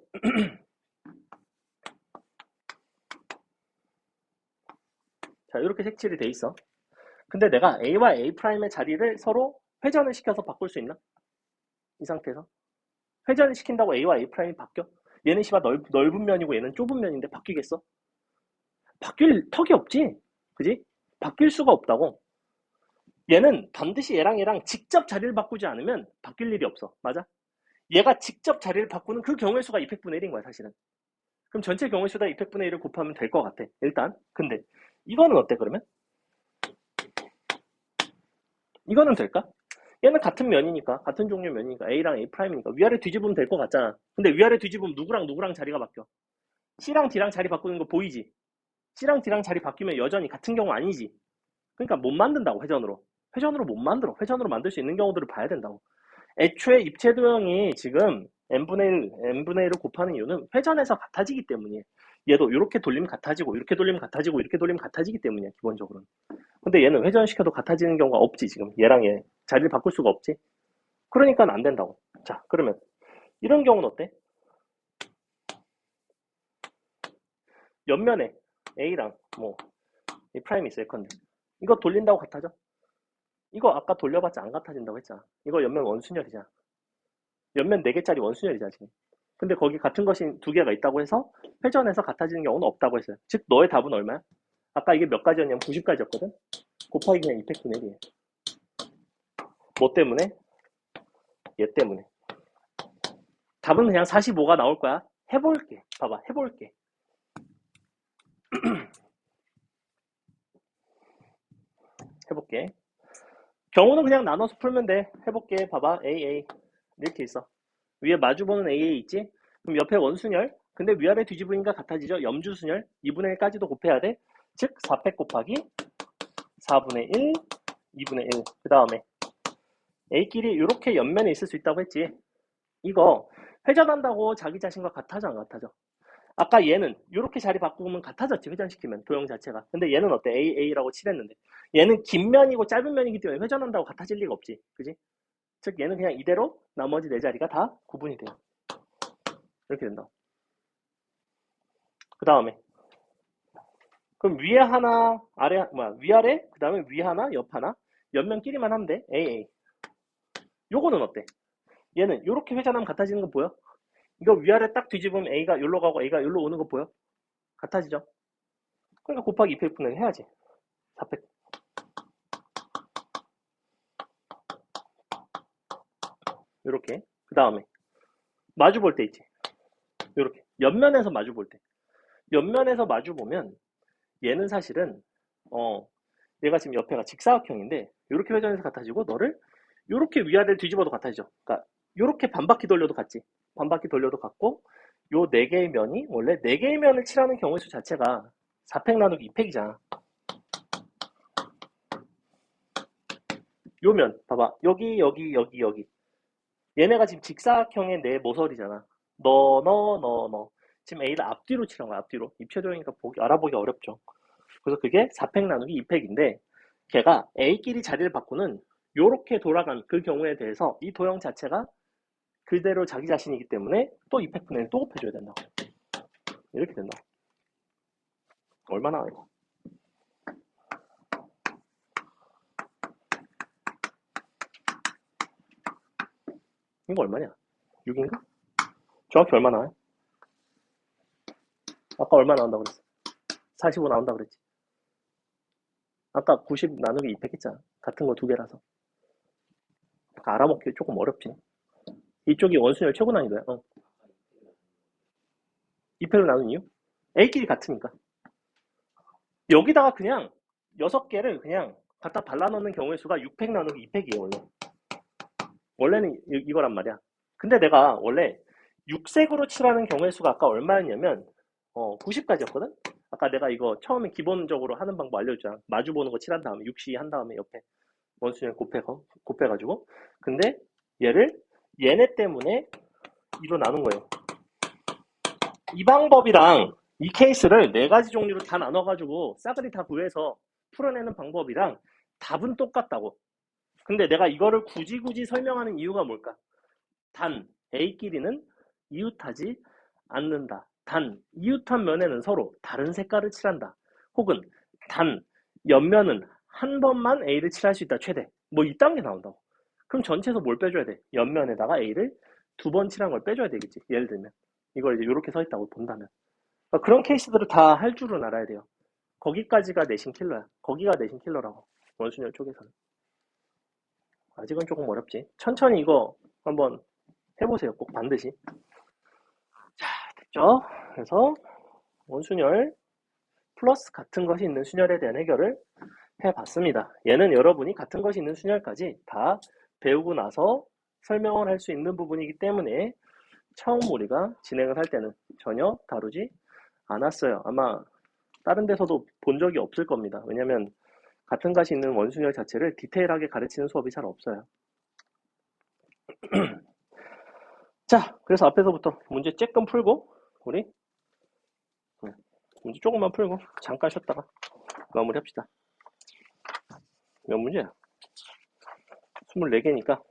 자, 이렇게 색칠이 돼 있어. 근데 내가 A와 A'의 자리를 서로 회전을 시켜서 바꿀 수 있나? 이 상태에서 회전을 시킨다고 A와 A'이 바뀌어? 얘는 씨발 넓은 면이고 얘는 좁은 면인데 바뀌겠어? 바뀔 턱이 없지. 그지? 바뀔 수가 없다고. 얘는 반드시 얘랑 직접 자리를 바꾸지 않으면 바뀔 일이 없어. 맞아? 얘가 직접 자리를 바꾸는 그 경우의 수가 2팩분의 1인 거야, 사실은. 그럼 전체 경우의 수다 2팩분의 1을 곱하면 될 것 같아. 일단. 근데 이거는 어때, 그러면? 이거는 될까? 얘는 같은 면이니까, 같은 종류 면이니까, A랑 A'이니까 위아래 뒤집으면 될 것 같잖아. 근데 위아래 뒤집으면 누구랑 자리가 바뀌어? C랑 D랑 자리 바꾸는 거 보이지? C랑 D랑 자리 바뀌면 여전히 같은 경우 아니지. 그러니까 못 만든다고, 회전으로. 회전으로 못 만들어. 회전으로 만들 수 있는 경우들을 봐야 된다고. 애초에 입체도형이 지금 n분의 1을 곱하는 이유는 회전에서 같아지기 때문이에요. 얘도 이렇게 돌리면 같아지고 이렇게 돌리면 같아지고 이렇게 돌리면 같아지기 때문이야, 기본적으로는. 근데 얘는 회전시켜도 같아지는 경우가 없지. 지금 얘랑 얘 자리를 바꿀 수가 없지. 그러니까 안 된다고. 자, 그러면 이런 경우는 어때? 옆면에 A랑 뭐 이 프라임이 있어요, 컨대. 이거 돌린다고 같아져? 이거 아까 돌려봤자 안 같아진다고 했잖아. 이거 옆면 원순열이잖아. 옆면 4개짜리 원순열이잖아, 지금. 근데 거기 같은 것이 2개가 있다고 해서 회전해서 같아지는 경우는 없다고 했어요. 즉 너의 답은 얼마야? 아까 이게 몇 가지였냐면 90가지였거든? 곱하기 그냥 2팩분의 1이에요. 뭐 때문에? 얘 때문에. 답은 그냥 45가 나올 거야. 해볼게. 봐봐, 해볼게. 해볼게. 경우는 그냥 나눠서 풀면 돼. 해볼게. 봐봐, AA 이렇게 있어. 위에 마주보는 AA 있지? 그럼 옆에 원순열. 근데 위아래 뒤집으니까 같아지죠? 염주순열 2분의 1까지도 곱해야 돼. 즉 4팩 곱하기 4분의 1, 2분의 1. 그 다음에 A끼리 이렇게 옆면에 있을 수 있다고 했지. 이거 회전한다고 자기 자신과 같아져 안 같아져? 아까 얘는 이렇게 자리 바꾸면 같아졌지, 회전시키면 도형 자체가. 근데 얘는 어때? A라고 칠했는데 얘는 긴 면이고 짧은 면이기 때문에 회전한다고 같아질 리가 없지, 그지? 즉 얘는 그냥 이대로 나머지 네 자리가 다 구분이 돼요. 이렇게 된다. 그 다음에 그럼 위에 하나, 위아래, 그 다음에 위 하나, 옆 하나, 옆면끼리만 하면 돼. AA. 요거는 어때? 얘는 이렇게 회전하면 같아지는 거 보여? 이거 위아래 딱 뒤집으면 A가 여기로 가고 A가 여기로 오는 거 보여? 같아지죠? 그러니까 곱하기 2팩분의 해야지. 4팩. 이렇게. 그 다음에 마주 볼 때 있지. 이렇게. 옆면에서 마주 볼 때. 옆면에서 마주 보면 얘는 사실은 얘가 지금 옆에가 직사각형인데 이렇게 회전해서 같아지고 너를 이렇게 위아래를 뒤집어도 같아지죠. 그러니까 이렇게 반바퀴 돌려도 같지. 반바퀴 돌려도 같고 요 네 개의 면이 원래 네 개의 면을 칠하는 경우의 수 자체가 4팩 나누기 2팩이잖아. 요 면 봐봐. 여기 여기 여기 여기 얘네가 지금 직사각형의 네 모서리잖아. 너. 지금 A를 앞뒤로 칠한 거야, 앞뒤로. 입체도형이니까 알아보기 어렵죠. 그래서 그게 4팩 나누기 2팩인데, 걔가 A끼리 자리를 바꾸는 요렇게 돌아간 그 경우에 대해서 이 도형 자체가 그대로 자기 자신이기 때문에 또 2팩분의 1또 곱해줘야 된다고. 이렇게 된다. 얼마나, 이거? 이거 얼마냐? 6인가? 정확히 얼마 나와요? 아까 얼마 나온다고 그랬어? 45 나온다고 그랬지. 아까 90 나누기 2팩 했잖아. 같은 거 두 개라서. 알아먹기 조금 어렵지. 이쪽이 원순열 최고 난이도야. 2팩을 나눈 이유? A끼리 같으니까. 여기다가 그냥 6개를 그냥 갖다 발라넣는 경우의 수가 6팩 나누기 2팩이에요, 원래. 원래는 이거란 말이야. 근데 내가 원래 6색으로 칠하는 경우의 수가 아까 얼마였냐면 90까지였거든? 아까 내가 이거 처음에 기본적으로 하는 방법 알려줬잖아. 마주 보는 거 칠한 다음에 6시 한 다음에 옆에 원수는 곱해가지고. 근데 얘를 얘네 때문에 2로 나눈 거예요. 이 방법이랑 이 케이스를 네 가지 종류로 다 나눠가지고 싸그리 다 구해서 풀어내는 방법이랑 답은 똑같다고. 근데 내가 이거를 굳이 설명하는 이유가 뭘까? 단 A끼리는 이웃하지 않는다. 단 이웃한 면에는 서로 다른 색깔을 칠한다. 혹은 단 옆면은 한 번만 A를 칠할 수 있다. 최대. 뭐 이딴 게 나온다고. 그럼 전체에서 뭘 빼줘야 돼? 옆면에다가 A를 두 번 칠한 걸 빼줘야 되겠지. 예를 들면 이걸 이제 이렇게 서 있다고 본다면 그러니까 그런 케이스들을 다 할 줄은 알아야 돼요. 거기까지가 내신 킬러야. 거기가 내신 킬러라고. 원순열 쪽에서는. 아직은 조금 어렵지. 천천히 이거 한번 해보세요. 꼭 반드시. 자, 됐죠? 그래서 원순열 플러스 같은 것이 있는 순열에 대한 해결을 해봤습니다. 얘는 여러분이 같은 것이 있는 순열까지 다 배우고 나서 설명을 할 수 있는 부분이기 때문에 처음 우리가 진행을 할 때는 전혀 다루지 않았어요. 아마 다른 데서도 본 적이 없을 겁니다. 왜냐면 같은 값이 있는 원순열 자체를 디테일하게 가르치는 수업이 잘 없어요. 자, 그래서 앞에서부터 문제 쬐끔 풀고 우리 문제 조금만 풀고 잠깐 쉬었다가 마무리합시다. 몇 문제야? 24개니까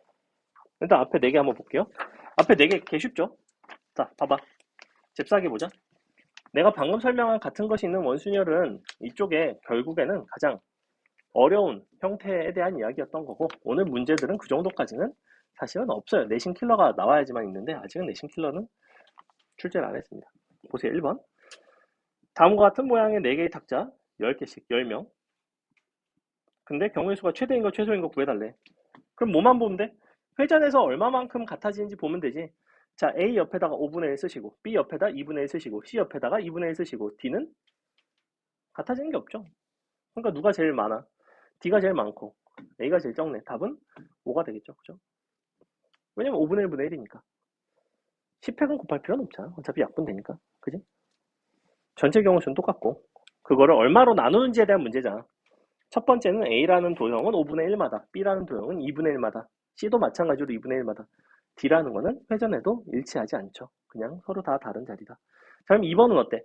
일단 앞에 4개 한번 볼게요. 앞에 4개 개 쉽죠? 자, 봐봐. 잽싸게 보자. 내가 방금 설명한 같은 것이 있는 원순열은 이쪽에 결국에는 가장 어려운 형태에 대한 이야기였던 거고 오늘 문제들은 그 정도까지는 사실은 없어요. 내신 킬러가 나와야지만 있는데 아직은 내신 킬러는 출제를 안 했습니다. 보세요. 1번. 다음과 같은 모양의 4개의 탁자 10개씩 10명. 근데 경우의 수가 최대인 거 최소인 거 구해달래. 그럼 뭐만 보면 돼? 회전에서 얼마만큼 같아지는지 보면 되지. 자, A 옆에다가 5분의 1 쓰시고 B 옆에다 2분의 1 쓰시고 C 옆에다가 2분의 1 쓰시고 D는 같아지는 게 없죠. 그러니까 누가 제일 많아? D가 제일 많고 A가 제일 적네. 답은 5가 되겠죠. 그죠? 왜냐면 5분의 1분의 1이니까. 10팩은 곱할 필요는 없잖아. 어차피 약분되니까. 그지? 전체 경우 수는 똑같고 그거를 얼마로 나누는지에 대한 문제잖아. 첫 번째는 A라는 도형은 5분의 1마다, B라는 도형은 2분의 1마다, C도 마찬가지로 2분의 1마다, D라는 거는 회전해도 일치하지 않죠. 그냥 서로 다 다른 자리다. 자, 그럼 2번은 어때?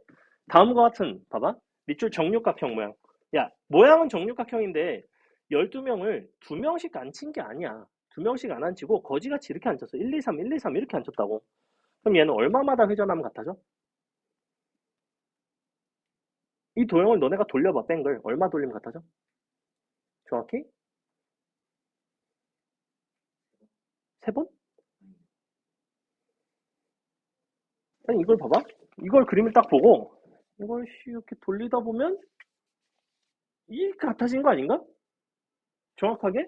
다음과 같은, 봐봐. 밑줄 정육각형 모양. 야, 모양은 정육각형인데 12명을 2명씩 앉힌 게 아니야. 2명씩 안 앉히고 거지같이 이렇게 앉혔어. 1, 2, 3, 1, 2, 3 이렇게 앉혔다고. 그럼 얘는 얼마마다 회전하면 같아져? 이 도형을 너네가 돌려봐, 뱅글. 얼마 돌리면 같아져? 정확히? 3번? 아니, 이걸 봐봐. 이걸 그림을 딱 보고 이걸 이렇게 돌리다 보면 이렇게 같아지는 거 아닌가? 정확하게?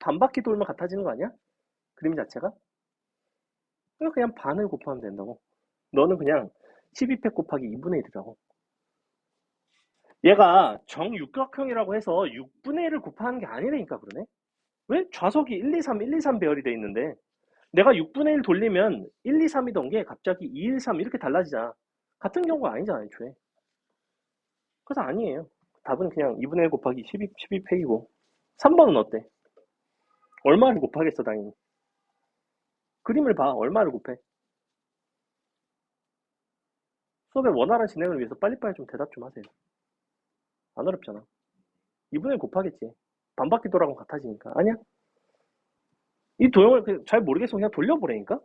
반바퀴 돌면 같아지는 거 아니야? 그림 자체가? 그냥 반을 곱하면 된다고. 너는 그냥 12팩 곱하기 2분의 1이라고. 얘가 정육각형이라고 해서 6분의 1을 곱하는 게 아니라니까 그러네? 왜? 좌석이 1, 2, 3, 1, 2, 3 배열이 돼 있는데 내가 6분의 1 돌리면 1, 2, 3이던 게 갑자기 2, 1, 3 이렇게 달라지잖아. 같은 경우가 아니잖아, 애초에. 그래서 아니에요. 답은 그냥 2분의 1 곱하기 12팩이고. 3번은 어때? 얼마를 곱하겠어, 당연히. 그림을 봐. 얼마를 곱해? 수업의 원활한 진행을 위해서 빨리빨리 좀 대답 좀 하세요. 안 어렵잖아. 2분의 1 곱하겠지. 반바퀴 돌아가면 같아지니까. 아니야? 이 도형을 잘 모르겠으면 그냥 돌려보라니까?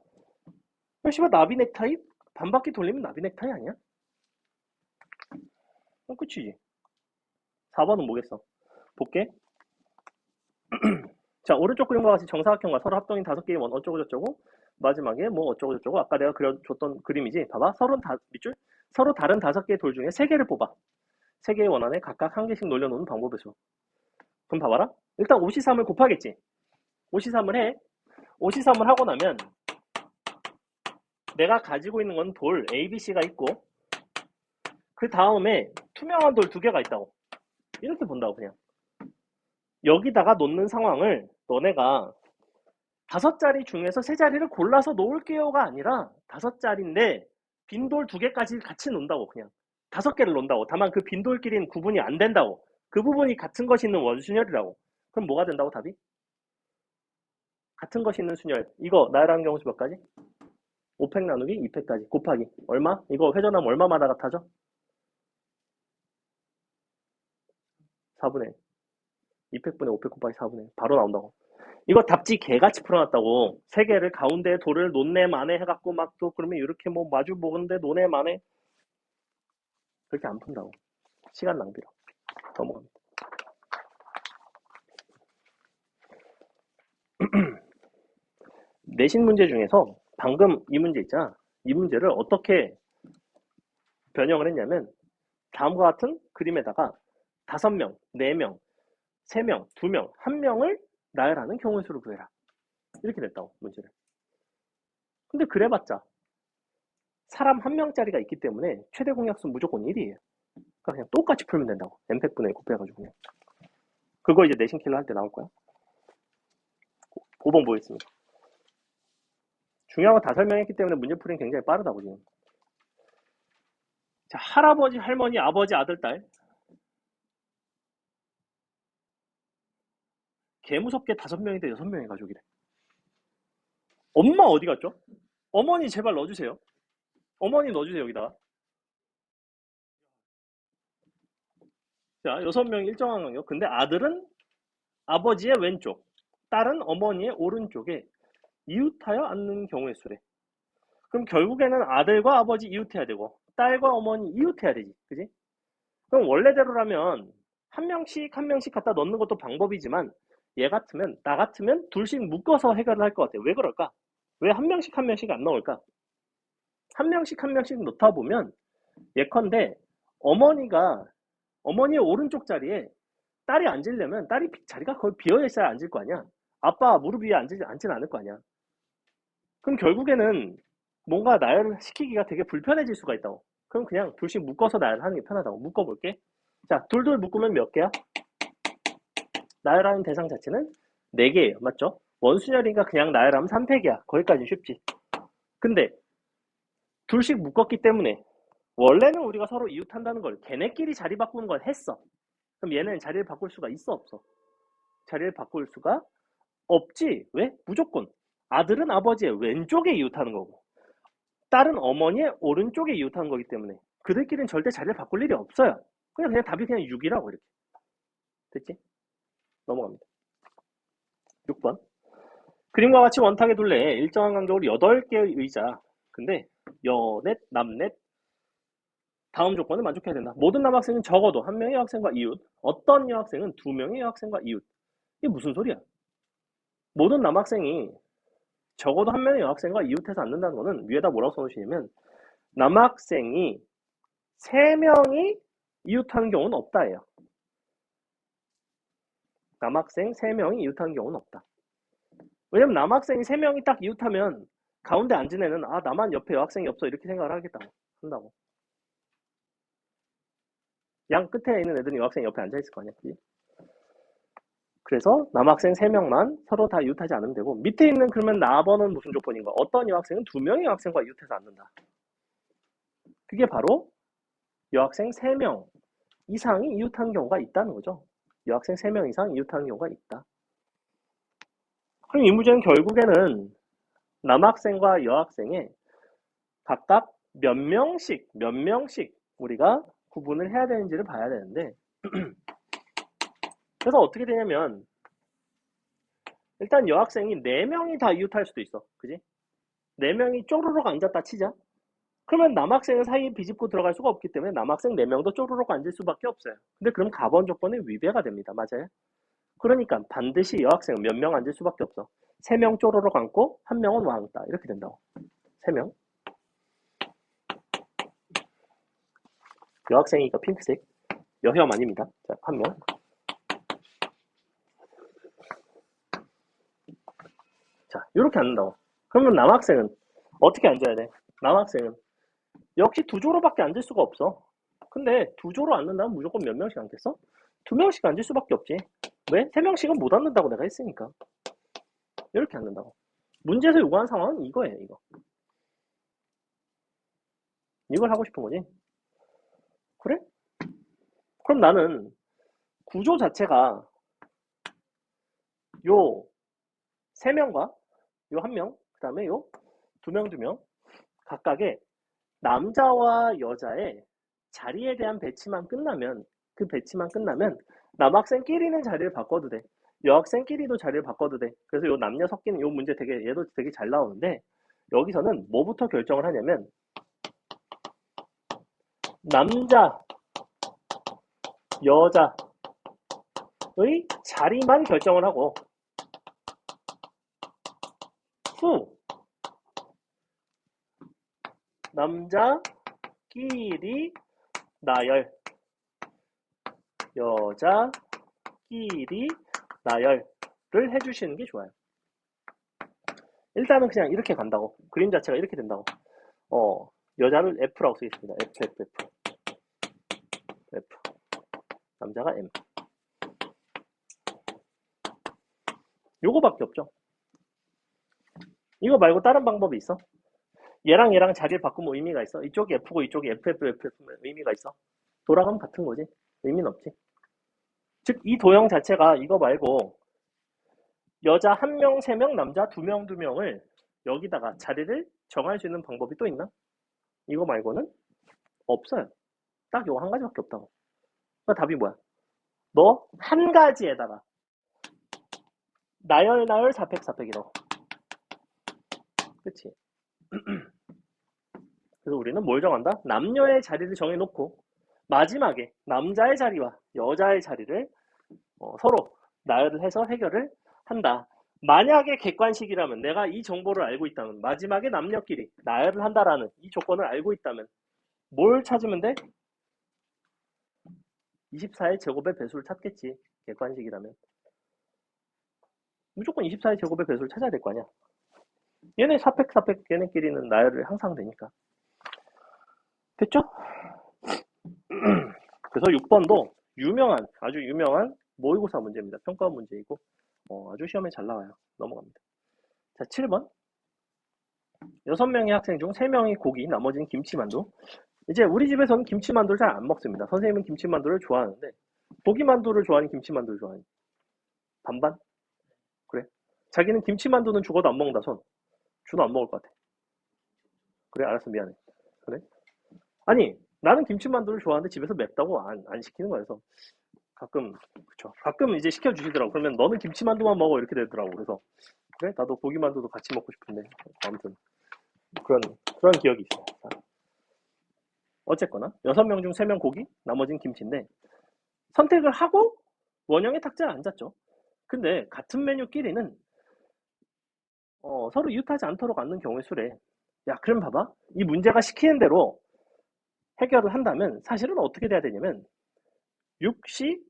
씨발, 나비 넥타이? 반바퀴 돌리면 나비 넥타이 아니야? 끝이지. 4번은 뭐겠어? 볼게. 자, 오른쪽 그림과 같이 정사각형과 서로 합동인 5개의 원 어쩌고저쩌고 마지막에 뭐 어쩌고저쩌고 아까 내가 그려줬던 그림이지. 봐봐. 밑줄 서로 다른 5개의 돌 중에 3개를 뽑아. 3개의 원안에 각각 1개씩 놀려놓는 방법의 수. 그럼 봐봐라. 일단 5C3을 곱하겠지. 5C3을 해. 5C3을 하고 나면 내가 가지고 있는 건 돌 A, B, C가 있고 그 다음에 투명한 돌 2개가 있다고. 이렇게 본다고 그냥. 여기다가 놓는 상황을 너네가 5자리 중에서 3자리를 골라서 놓을게요가 아니라 5자리인데 빈돌 2개까지 같이 놓는다고. 그냥 5개를 놓는다고. 다만 그 빈돌끼리는 구분이 안 된다고. 그 부분이 같은 것이 있는 원순열이라고. 그럼 뭐가 된다고 답이? 같은 것이 있는 순열. 이거 나열하는 경우수 몇 가지? 5팩 나누기 2팩까지 곱하기 얼마? 이거 회전하면 얼마마다 같아져? 4분의 2팩분의 5팩 곱하기 4분의 바로 나온다고. 이거 답지 개같이 풀어놨다고. 3개를 가운데 돌을 논네 만에 해갖고 막 또 그러면 이렇게 뭐 마주 보는데 논네 만에 그렇게 안 푼다고. 시간 낭비로. 넘어갑니다. 내신 문제 중에서 방금 이 문제 있잖아. 이 문제를 어떻게 변형을 했냐면 다음과 같은 그림에다가 5명, 4명, 3명, 2명, 1명을 나열하는 경우의 수를 구해라. 이렇게 됐다고 문제를. 근데 그래봤자 사람 1명짜리가 있기 때문에 최대 공약수 무조건 1이에요. 그러니까 그냥 똑같이 풀면 된다고. n팩분의 곱해가지고 그냥. 그거 이제 내신 킬러 할 때 나올 거야. 5번 보겠습니다. 중요한 거 다 설명했기 때문에 문제 풀이는 굉장히 빠르다고 지금. 자, 할아버지, 할머니, 아버지, 아들, 딸. 개무섭게 5명이 돼 6명의 가족이래. 엄마 어디 갔죠? 어머니 제발 넣어주세요. 어머니 넣어주세요 여기다가. 자, 6명이 일정한 간격. 근데 아들은 아버지의 왼쪽, 딸은 어머니의 오른쪽에 이웃하여 앉는 경우의 수래. 그럼 결국에는 아들과 아버지 이웃해야 되고 딸과 어머니 이웃해야 되지. 그지? 그럼 원래대로라면 한 명씩 한 명씩 갖다 넣는 것도 방법이지만 얘 같으면 나 같으면 둘씩 묶어서 해결을 할 것 같아요. 왜 그럴까? 왜 한 명씩 한 명씩 안 넣을까? 한 명씩 한 명씩 넣다 보면 예컨대 어머니의 오른쪽 자리에 딸이 앉으려면 딸이 자리가 거의 비어 있어야 앉을 거 아니야. 아빠 무릎 위에 앉진 않을 거 아니야. 그럼 결국에는 뭔가 나열을 시키기가 되게 불편해질 수가 있다고. 그럼 그냥 둘씩 묶어서 나열하는 게 편하다고. 묶어볼게. 자, 둘둘 묶으면 몇 개야? 나열하는 대상 자체는 4개예요. 맞죠? 원순열이니까 그냥 나열하면 3팩이야. 거기까지 쉽지. 근데 둘씩 묶었기 때문에 원래는 우리가 서로 이웃한다는 걸 걔네끼리 자리 바꾸는 걸 했어. 그럼 얘는 자리를 바꿀 수가 있어 없어? 자리를 바꿀 수가 없지. 왜? 무조건 아들은 아버지의 왼쪽에 이웃하는 거고 딸은 어머니의 오른쪽에 이웃하는 거기 때문에 그들끼리는 절대 자리를 바꿀 일이 없어요. 그냥 답이 그냥 6이라고 이렇게. 됐지? 넘어갑니다. 6번. 그림과 같이 원탁의 둘레에 일정한 간격으로 8개의 의자. 근데 여넷, 남넷 다음 조건을 만족해야 된다. 모든 남학생은 적어도 한 명의 여학생과 이웃, 어떤 여학생은 2명의 여학생과 이웃. 이게 무슨 소리야? 모든 남학생이 적어도 한 명의 여학생과 이웃해서 앉는다는 거는 위에다 뭐라고 써놓으시냐면 남학생이 3명이 이웃하는 경우는 없다예요. 남학생 3명이 이웃하는 경우는 없다. 왜냐면 남학생이 3명이 딱 이웃하면 가운데 앉은 애는 아 나만 옆에 여학생이 없어 이렇게 생각을 하겠다고 한다고. 양 끝에 있는 애들은 여학생 옆에 앉아 있을 거 아니야. 그지? 그래서 남학생 3명만 서로 다 이웃하지 않으면 되고 밑에 있는 그러면 나번은 무슨 조건인가? 어떤 여학생은 2명의 여학생과 이웃해서 앉는다. 그게 바로 여학생 3명 이상이 이웃한 경우가 있다는 거죠. 여학생 3명 이상 이웃하는 경우가 있다. 그럼 이 문제는 결국에는 남학생과 여학생의 각각 몇 명씩 우리가 구분을 해야 되는지를 봐야 되는데 그래서 어떻게 되냐면 일단 여학생이 4명이 다 이웃할 수도 있어. 그지? 4명이 쪼르륵 앉았다 치자. 그러면 남학생은 사이에 비집고 들어갈 수가 없기 때문에 남학생 4명도 쪼르륵 앉을 수밖에 없어요. 근데 그럼 가번 조건이 위배가 됩니다. 맞아요? 그러니까 반드시 여학생은 몇 명 앉을 수밖에 없어. 3명 쪼르륵 앉고 1명은 왕따. 이렇게 된다고. 3명. 여학생이니까 핑크색. 여혐 아닙니다. 자, 1명. 자, 이렇게 앉는다고. 그러면 남학생은 어떻게 앉아야 돼? 남학생은 역시 2조로밖에 앉을 수가 없어. 근데 2조로 앉는다면 무조건 몇 명씩 앉겠어? 2명씩 앉을 수밖에 없지. 왜? 3명씩은 못 앉는다고 내가 했으니까. 이렇게 앉는다고. 문제에서 요구하는 상황은 이거예요, 이거. 이걸 하고 싶은 거지. 그래? 그럼 나는 구조 자체가 요 3명과 요 1명, 그 다음에 요 2명 각각의 남자와 여자의 자리에 대한 배치만 끝나면 그 배치만 끝나면 남학생끼리는 자리를 바꿔도 돼. 여학생끼리도 자리를 바꿔도 돼. 그래서 요 남녀 섞이는 요 문제 얘도 되게 잘 나오는데 여기서는 뭐부터 결정을 하냐면 남자, 여자의 자리만 결정을 하고 후 남자끼리 나열 여자끼리 나열을 해주시는 게 좋아요. 일단은 그냥 이렇게 간다고. 그림 자체가 이렇게 된다고. 여자를 F라고 쓰겠습니다. F. 남자가 M. 요거밖에 없죠. 이거 말고 다른 방법이 있어? 얘랑 자리를 바꾸면 의미가 있어? 이쪽이 F고 이쪽이 FF면 의미가 있어? 돌아가면 같은 거지. 의미는 없지. 즉, 이 도형 자체가 이거 말고 여자 1명, 3명, 남자 2명, 2명을 여기다가 자리를 정할 수 있는 방법이 또 있나? 이거 말고는 없어요. 딱 요거 한 가지밖에 없다고. 그러니까 답이 뭐야? 너 한 가지에다가 나열 4팩이라고. 그치? 그래서 우리는 뭘 정한다? 남녀의 자리를 정해놓고 마지막에 남자의 자리와 여자의 자리를 서로 나열을 해서 해결을 한다. 만약에 객관식이라면 내가 이 정보를 알고 있다면 마지막에 남녀끼리 나열을 한다라는 이 조건을 알고 있다면 뭘 찾으면 돼? 24의 제곱의 배수를 찾겠지. 객관식이라면. 무조건 24의 제곱의 배수를 찾아야 될 거 아니야. 얘네 4팩 얘네끼리는 나열을 항상 되니까. 됐죠? 그래서 6번도 아주 유명한 모의고사 문제입니다. 평가 문제이고 아주 시험에 잘 나와요. 넘어갑니다. 자, 7번. 6명의 학생 중 3명이 고기, 나머지는 김치만두. 이제 우리 집에서는 김치만두를 잘 안 먹습니다. 선생님은 김치만두를 좋아하는데 고기만두를 좋아하니 김치만두를 좋아하니? 반반? 그래. 자기는 김치만두는 죽어도 안 먹는다 손. 준호 안 먹을 것 같아. 그래, 알았어, 미안해. 그래? 아니, 나는 김치만두를 좋아하는데 집에서 맵다고 안 시키는 거여서 가끔, 그쵸. 가끔 이제 시켜주시더라고. 그러면 너는 김치만두만 먹어 이렇게 되더라고. 그래서 그래, 나도 고기만두도 같이 먹고 싶은데 아무튼 그런 기억이 있어요. 자, 어쨌거나 6명 중 3명 고기, 나머지는 김치인데 선택을 하고 원형의 탁자에 앉았죠. 근데 같은 메뉴끼리는 서로 이웃하지 않도록 앉는 경우의 수래. 야, 그럼 봐봐. 이 문제가 시키는 대로 해결을 한다면 사실은 어떻게 돼야 되냐면 6시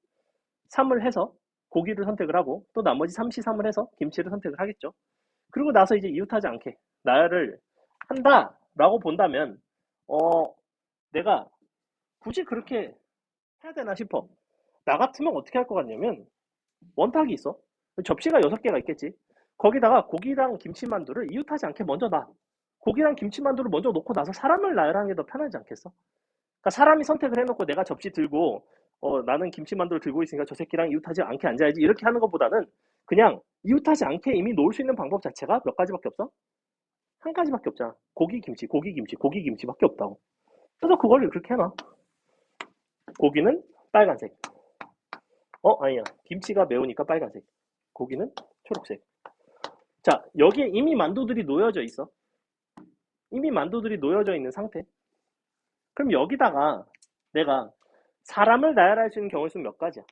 3을 해서 고기를 선택을 하고 또 나머지 3시 3을 해서 김치를 선택을 하겠죠. 그리고 나서 이제 이웃하지 않게 나열을 한다라고 본다면 내가 굳이 그렇게 해야 되나 싶어. 나 같으면 어떻게 할 것 같냐면 원탁이 있어. 접시가 6개가 있겠지. 거기다가 고기랑 김치만두를 이웃하지 않게 먼저 놔. 고기랑 김치만두를 먼저 놓고 나서 사람을 나열하는 게 더 편하지 않겠어? 그러니까 사람이 선택을 해놓고 내가 접시 들고 나는 김치만두를 들고 있으니까 저 새끼랑 이웃하지 않게 앉아야지 이렇게 하는 것보다는 그냥 이웃하지 않게 이미 놓을 수 있는 방법 자체가 몇 가지밖에 없어? 한 가지밖에 없잖아. 고기, 김치, 고기, 김치, 고기, 김치밖에 없다고. 그래서 그걸 그렇게 해놔. 고기는 빨간색. 아니야. 김치가 매우니까 빨간색. 고기는 초록색. 자, 여기에 이미 만두들이 놓여져 있어. 이미 만두들이 놓여져 있는 상태. 그럼 여기다가 내가 사람을 나열할 수 있는 경우의 수는 몇 가지야?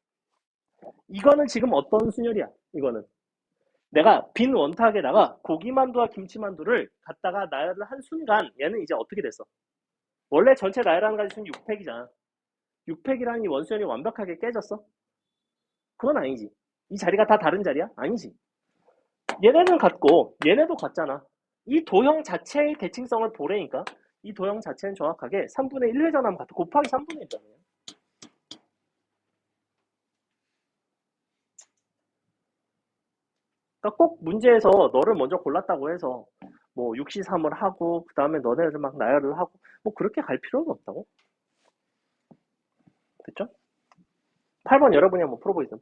이거는 지금 어떤 순열이야? 이거는 내가 빈 원탁에다가 고기만두와 김치만두를 갖다가 나열을 한 순간 얘는 이제 어떻게 됐어? 원래 전체 나열하는 가지 수는 6팩이잖아. 6팩이라는 이 원순열이 완벽하게 깨졌어? 그건 아니지. 이 자리가 다 다른 자리야? 아니지. 얘네는 같고 얘네도 같잖아. 이 도형 자체의 대칭성을 보래니까 이 도형 자체는 정확하게 3분의 1 회전하면 같아. 곱하기 3분의 1이잖아요. 그러니까 꼭 문제에서 너를 먼저 골랐다고 해서 뭐 6시3을 하고 그 다음에 너네를 막 나열을 하고 뭐 그렇게 갈 필요는 없다고. 됐죠? 8번 여러분이 한번 풀어보세요.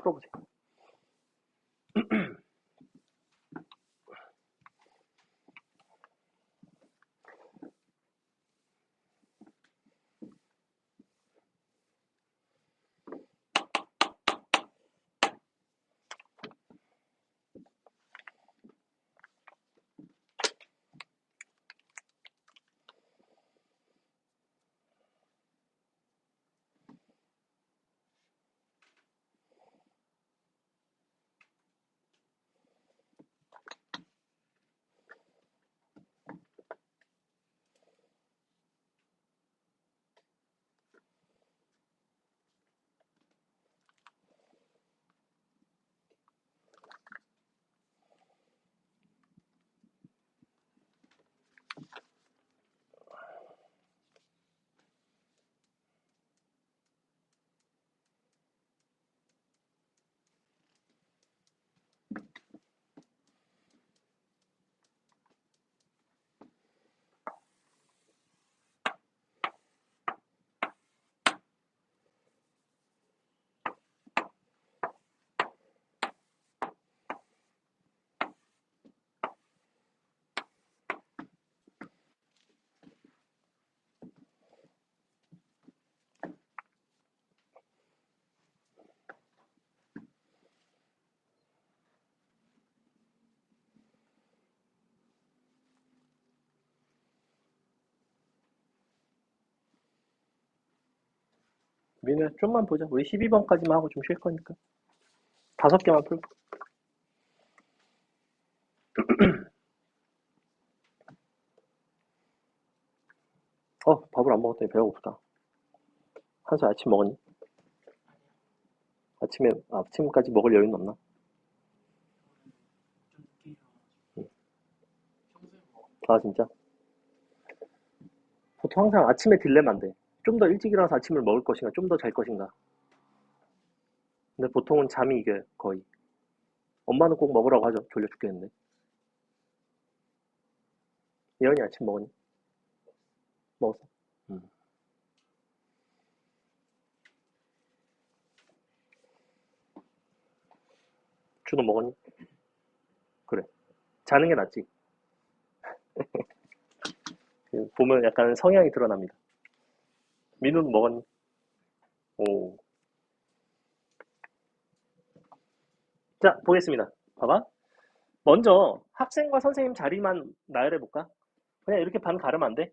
민우야 좀만 보자. 우리 12번까지만 하고 좀 쉴 거니까 5개만 풀고. 밥을 안 먹었더니 배가 고프다. 한수 아침 먹었니? 아침까지 먹을 여유는 없나? 응. 아 진짜? 보통 항상 아침에 딜레마인데 좀 더 일찍 일어나서 아침을 먹을 것인가 좀 더 잘 것인가. 근데 보통은 잠이 이겨요 거의. 엄마는 꼭 먹으라고 하죠. 졸려 죽겠는데. 예언이 아침 먹었니? 먹었어? 응. 준호 먹었니? 그래. 자는 게 낫지. 보면 약간 성향이 드러납니다. 민우는 먹었니? 오. 자, 보겠습니다. 봐봐. 먼저 학생과 선생님 자리만 나열해볼까? 그냥 이렇게 반 가르면 안 돼?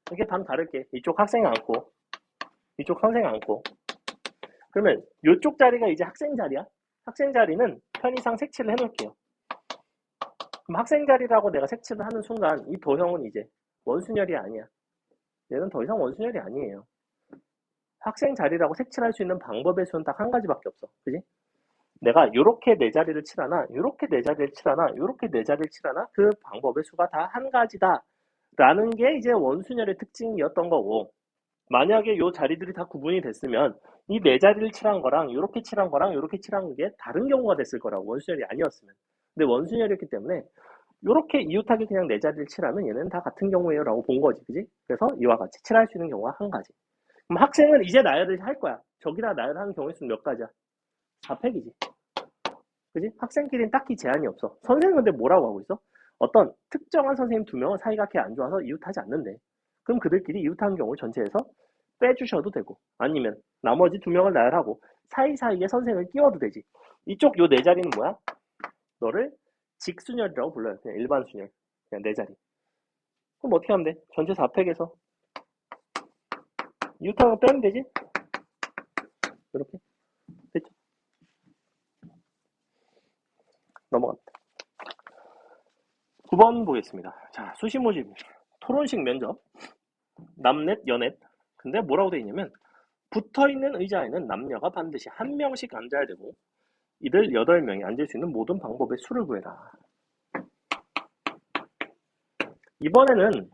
이렇게 반 가를게. 이쪽 학생 앉고, 이쪽 선생 앉고. 그러면 이쪽 자리가 이제 학생 자리야? 학생 자리는 편의상 색칠을 해놓을게요. 그럼 학생 자리라고 내가 색칠을 하는 순간 이 도형은 이제 원순열이 아니야. 얘는 더 이상 원순열이 아니에요. 학생 자리라고 색칠할 수 있는 방법의 수는 딱 한 가지밖에 없어. 그지? 내가 요렇게 네 자리를 칠하나, 요렇게 네 자리를 칠하나, 요렇게 네 자리를 칠하나, 그 방법의 수가 다 한 가지다. 라는 게 이제 원순열의 특징이었던 거고, 만약에 요 자리들이 다 구분이 됐으면 이 네 자리를 칠한 거랑 요렇게 칠한 거랑 요렇게 칠한 게 다른 경우가 됐을 거라고, 원순열이 아니었으면. 근데 원순열이었기 때문에 요렇게 이웃하게 그냥 네 자리를 칠하면 얘는 다 같은 경우예요 라고 본 거지, 그지? 그래서 이와 같이 칠할 수 있는 경우가 한 가지. 그럼 학생은 이제 나열을 할 거야. 저기다 나열하는 경우의 수는 몇 가지야? 4팩이지. 그지? 학생끼리는 딱히 제한이 없어. 선생님은 근데 뭐라고 하고 있어? 어떤 특정한 선생님 두 명은 사이가 그렇게 안 좋아서 이웃하지 않는데, 그럼 그들끼리 이웃하는 경우 전체에서 빼주셔도 되고, 아니면 나머지 두 명을 나열하고 사이사이에 선생을 끼워도 되지. 이쪽 요 네 자리는 뭐야? 너를 직순열이라고 불러요. 그냥 일반 순열. 그냥 네 자리. 그럼 어떻게 하면 돼? 전체 4팩에서 이웃하는 거 빼면 되지? 이렇게. 됐죠? 넘어갑니다. 9번 보겠습니다. 자, 수시 모집. 토론식 면접. 남넷, 여넷. 근데 뭐라고 돼 있냐면, 붙어있는 의자에는 남녀가 반드시 한 명씩 앉아야 되고, 이들 8명이 앉을 수 있는 모든 방법의 수를 구해라. 이번에는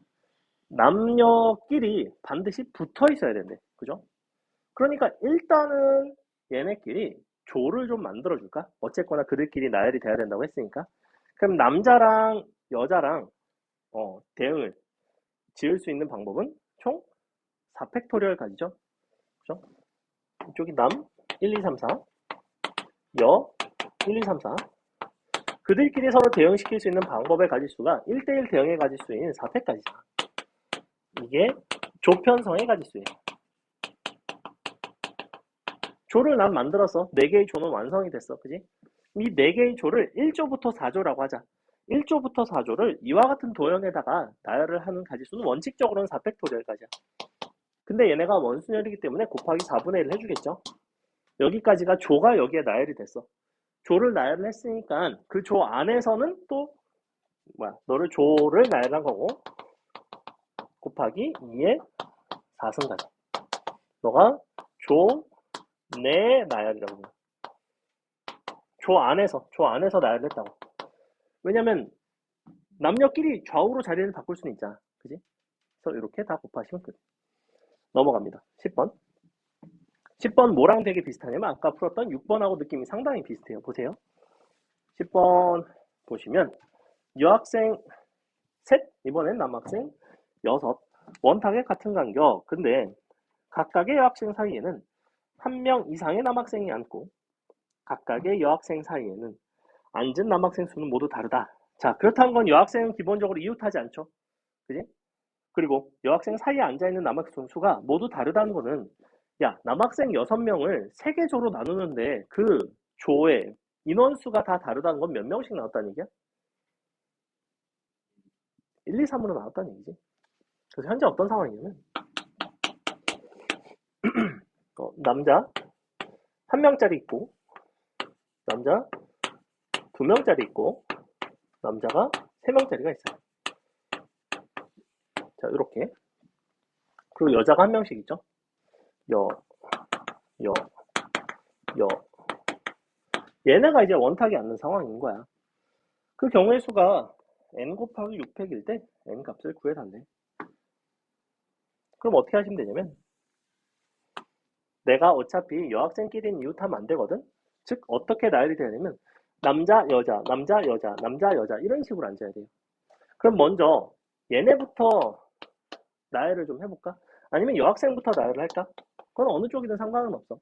남녀끼리 반드시 붙어 있어야 된대. 그죠? 그러니까 일단은 얘네끼리 조를 좀 만들어 줄까? 어쨌거나 그들끼리 나열이 돼야 된다고 했으니까. 그럼 남자랑 여자랑 대응을 지을 수 있는 방법은 총 4팩토리얼 가지죠. 그죠? 이쪽이 남 1, 2, 3, 4, 여 1, 2, 3, 4. 그들끼리 서로 대응시킬 수 있는 방법의 가지수가 1대1 대응의 가지수인 4팩까지잖아. 이게 조편성의 가지수예요. 조를 난 만들어서 4개의 조는 완성이 됐어. 그지? 이 4개의 조를 1조부터 4조라고 하자. 1조부터 4조를 이와 같은 도형에다가 나열을 하는 가지수는 원칙적으로는 4팩토리얼까지야. 근데 얘네가 원순열이기 때문에 곱하기 4분의 1 해주겠죠? 여기까지가 조가 여기에 나열이 됐어. 조를 나열을 했으니까 그 조 안에서는 또 너를 조를 나열한 거고, 곱하기 2의 4승까지. 너가 조 내 나열이라고. 조 안에서 나열을 했다고. 왜냐면 남녀끼리 좌우로 자리를 바꿀 수는 있잖아. 그지? 그래서 이렇게 다 곱하시면 끝. 넘어갑니다. 10번. 10번 뭐랑 되게 비슷하냐면 아까 풀었던 6번하고 느낌이 상당히 비슷해요. 보세요. 10번 보시면 여학생 셋, 이번엔 남학생 6. 원탁의 같은 간격. 근데 각각의 여학생 사이에는 한 명 이상의 남학생이 앉고 각각의 여학생 사이에는 앉은 남학생 수는 모두 다르다. 자, 그렇다는 건 여학생은 기본적으로 이웃하지 않죠. 그지? 그리고 여학생 사이에 앉아있는 남학생 수가 모두 다르다는 거는, 야, 남학생 6명을 3개 조로 나누는데 그 조의 인원수가 다 다르다는 건 몇 명씩 나왔다는 얘기야? 1, 2, 3으로 나왔다는 얘기지. 그래서 현재 어떤 상황이냐면 남자 1명짜리 있고, 남자 2명짜리 있고, 남자가 3명짜리가 있어요. 자, 이렇게. 그리고 여자가 1명씩 있죠. 여, 여, 여. 얘네가 이제 원탁이 앉는 상황인 거야. 그 경우의 수가 n 곱하기 6팩일 때 n 값을 구해달래. 그럼 어떻게 하시면 되냐면, 내가 어차피 여학생끼리는 이웃하면 안 되거든? 즉 어떻게 나열이 되냐면 남자, 여자, 남자, 여자, 남자, 여자 이런 식으로 앉아야 돼요. 그럼 먼저 얘네부터 나열을 좀 해볼까? 아니면 여학생부터 나열을 할까? 그건 어느 쪽이든 상관은 없어.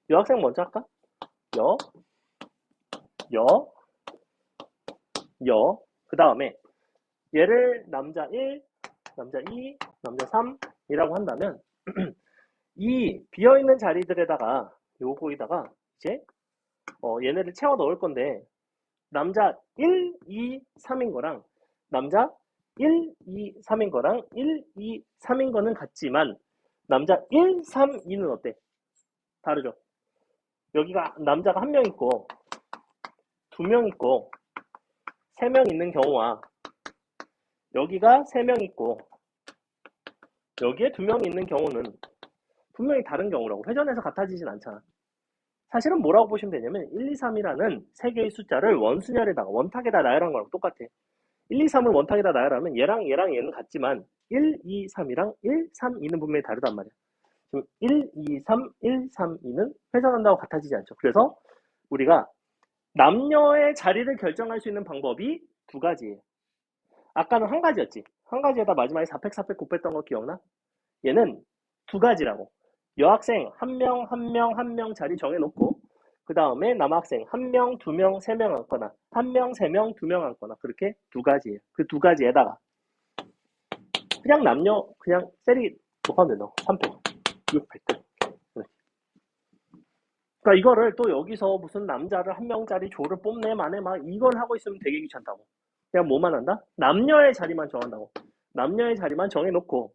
여학생 먼저 할까? 여, 여, 여. 그 다음에 얘를 남자 1, 남자 2, 남자 3이라고 한다면 이 비어있는 자리들에다가 요거에다가 이제 얘네를 채워 넣을 건데, 남자 1, 2, 3인 거랑 남자 1, 2, 3인 거랑 1, 2, 3인 거는 같지만 남자 1, 3, 2는 어때? 다르죠? 여기가 남자가 1명 있고 2명 있고 3명 있는 경우와 여기가 3명 있고 여기에 2명 있는 경우는 분명히 다른 경우라고. 회전해서 같아지진 않잖아. 사실은 뭐라고 보시면 되냐면 1, 2, 3이라는 세 개의 숫자를 원순열에다가 원탁에다 나열한 거랑 똑같아. 1, 2, 3을 원탁에다 나열하면 얘랑 얘는 같지만 1, 2, 3이랑 1, 3, 2는 분명히 다르단 말이야. 지금 1, 2, 3, 1, 3, 2는 회전한다고 같아지지 않죠. 그래서 우리가 남녀의 자리를 결정할 수 있는 방법이 두 가지예요. 아까는 한 가지였지. 한 가지에다 마지막에 4팩, 4팩 곱했던 거 기억나? 얘는 두 가지라고. 여학생 한 명, 한 명, 한 명 자리 정해놓고 그 다음에 남학생 한 명, 두 명, 세 명 앉거나 한 명, 세 명, 두 명 앉거나 그렇게 두 가지예요. 그 두 가지에다가 그냥 남녀 그냥 셀이 곱하면 된다. 3팩, 6팩. 그러니까 이거를 또 여기서 무슨 남자를 한 명짜리 조를 뽑네 마네 막 이걸 하고 있으면 되게 귀찮다고. 그냥 뭐만 한다? 남녀의 자리만 정한다고. 남녀의 자리만 정해놓고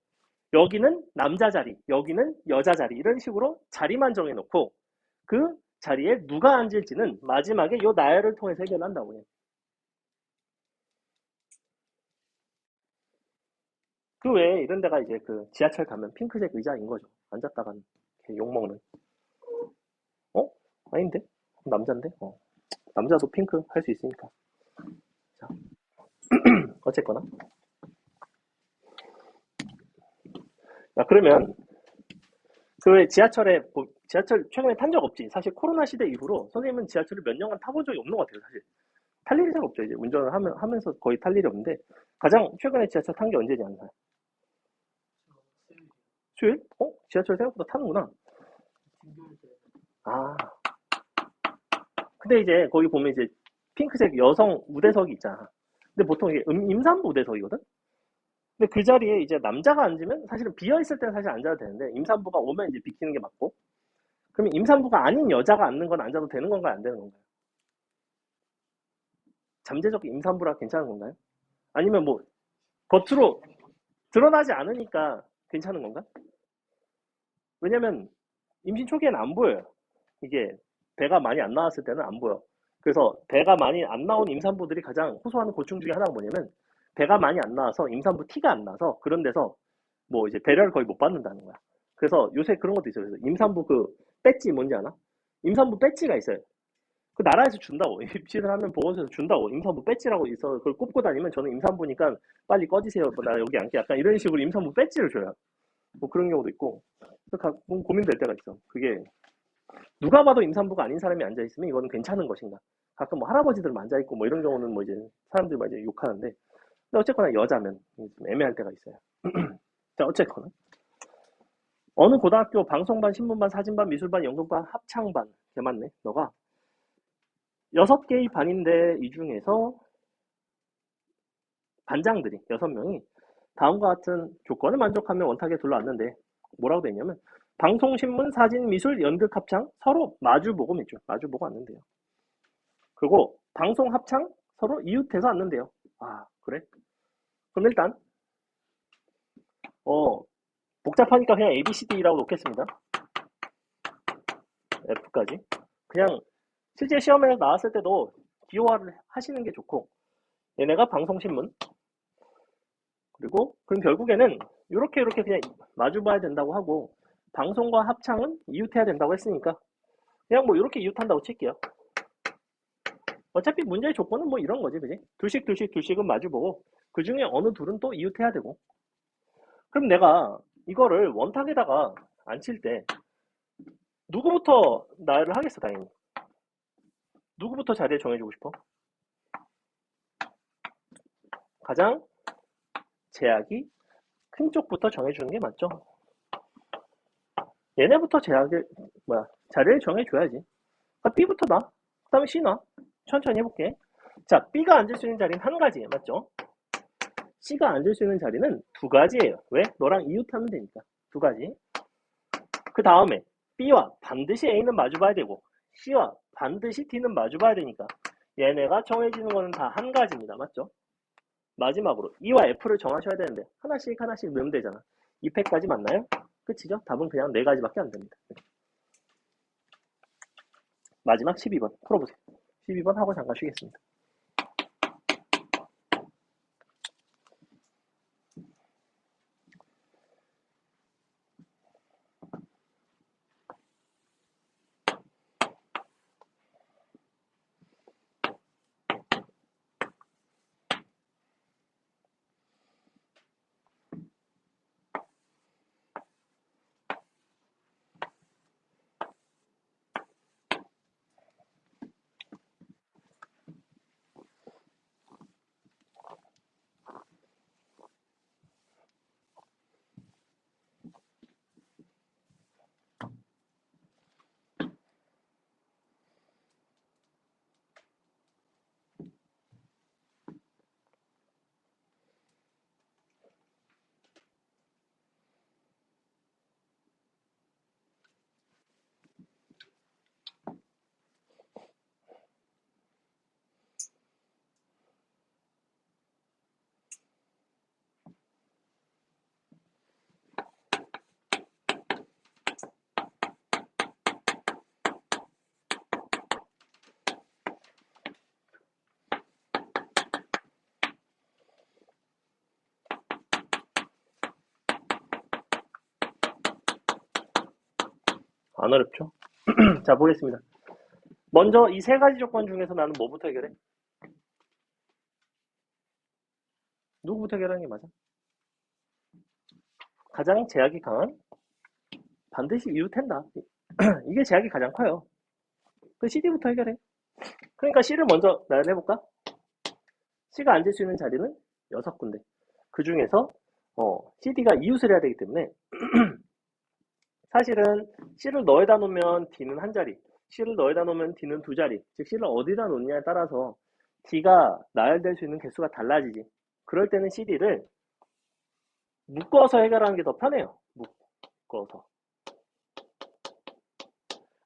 여기는 남자 자리, 여기는 여자 자리 이런 식으로 자리만 정해놓고 그 자리에 누가 앉을지는 마지막에 요 나열을 통해서 해결한다고 해. 그 외에 이런 데가 이제 그 지하철 가면 핑크색 의자인 거죠. 앉았다간 욕먹는. 어? 아닌데? 남잔데? 남자도 핑크 할 수 있으니까. 자, 어쨌거나. 자, 그러면 그 외에 지하철 최근에 탄 적 없지. 사실 코로나 시대 이후로 선생님은 지하철을 몇 년간 타본 적이 없는 것 같아요. 사실. 탈 일이 잘 없죠. 이제 운전을 하면서 거의 탈 일이 없는데 가장 최근에 지하철 탄 게 언제지 않나요? 수요일? 지하철 생각보다 타는구나. 아, 근데 이제 거기 보면 이제 핑크색 여성 우대석이 있잖아. 근데 보통 이게 임산부 우대석이거든? 근데 그 자리에 이제 남자가 앉으면 사실은 비어있을 때는 사실 앉아도 되는데 임산부가 오면 이제 비키는 게 맞고 그러면 임산부가 아닌 여자가 앉는 건 앉아도 되는 건가요? 안 되는 건가요? 잠재적 임산부라 괜찮은 건가요? 아니면 뭐 겉으로 드러나지 않으니까 괜찮은 건가? 왜냐면 임신 초기에는 안 보여요. 이게 배가 많이 안 나왔을 때는 안 보여. 그래서 배가 많이 안 나온 임산부들이 가장 호소하는 고충 중에 하나가 뭐냐면 배가 많이 안 나와서 임산부 티가 안 나서 그런 데서 뭐 이제 배려를 거의 못 받는다는 거야. 그래서 요새 그런 것도 있어요. 그래서 임산부 그 배지 뭔지 아나? 임산부 배지가 있어요. 그 나라에서 준다고. 입시를 하면 보건소에서 준다고. 임산부 배지라고 있어. 그걸 꼽고 다니면 저는 임산부니까 빨리 꺼지세요. 나 여기 앉게. 약간 이런 식으로 임산부 배지를 줘요. 뭐 그런 경우도 있고. 가끔 고민될 때가 있어. 그게 누가 봐도 임산부가 아닌 사람이 앉아 있으면 이거는 괜찮은 것인가? 가끔 뭐 할아버지들 앉아 있고 뭐 이런 경우는 뭐 이제 사람들이 막 이제 욕하는데, 근데 어쨌거나 여자면 좀 애매할 때가 있어요. 자, 어쨌거나 어느 고등학교 방송반, 신문반, 사진반, 미술반, 연극반, 합창반, 개 맞네. 너가 6개의 반인데 이 중에서 반장들이 6명이 다음과 같은 조건을 만족하면 원탁에 둘러앉는데 뭐라고 돼 있냐면 방송, 신문, 사진, 미술, 연극, 합창 서로 마주보고 있죠. 마주보고 앉는데요. 그리고 방송, 합창 서로 이웃해서 앉는데요. 아, 그래? 그럼 일단 복잡하니까 그냥 A, B, C, D라고 놓겠습니다. F까지. 그냥 실제 시험에서 나왔을 때도 기호화를 하시는 게 좋고 얘네가 방송신문 그리고 그럼 결국에는 이렇게 그냥 마주봐야 된다고 하고 방송과 합창은 이웃해야 된다고 했으니까 그냥 뭐 이렇게 이웃한다고 칠게요. 어차피 문제의 조건은 뭐 이런 거지, 그지? 둘씩은 마주보고 그 중에 어느 둘은 또 이웃해야 되고. 그럼 내가 이거를 원탁에다가 앉힐 때 누구부터 나열을 하겠어, 당연히. 누구부터 자리를 정해주고 싶어? 가장 제약이 큰 쪽부터 정해주는 게 맞죠? 얘네부터 자리를 정해줘야지. 그러니까 B부터 나. 그 다음에 C 나. 천천히 해볼게. 자, B가 앉을 수 있는 자리는 한 가지예요. 맞죠? C가 앉을 수 있는 자리는 두 가지예요. 왜? 너랑 이웃하면 되니까. 두 가지. 그 다음에 B와 반드시 A는 마주봐야 되고 C와 반드시 D는 마주봐야 되니까 얘네가 정해지는 거는 다 한 가지입니다. 맞죠? 마지막으로 E와 F를 정하셔야 되는데 하나씩 넣으면 되잖아. 2팩까지 맞나요? 끝이죠? 답은 그냥 네 가지밖에 안 됩니다. 마지막 12번 풀어보세요. 12번 하고 잠깐 쉬겠습니다. 안 어렵죠? 자, 보겠습니다. 먼저 이 세 가지 조건 중에서 나는 뭐부터 해결해? 누구부터 해결하는 게 맞아? 가장 제약이 강한? 반드시 이웃텐다. 이게 제약이 가장 커요. 그 CD부터 해결해. 그러니까 C를 먼저 나열해볼까? C가 앉을 수 있는 자리는 6군데. 그 중에서 CD가 이웃을 해야 되기 때문에 사실은 C를 너에다 놓으면 D는 한 자리, C를 너에다 놓으면 D는 두 자리, 즉 C를 어디다 놓느냐에 따라서 D가 나열될 수 있는 개수가 달라지지. 그럴 때는 CD를 묶어서 해결하는 게 더 편해요. 묶어서.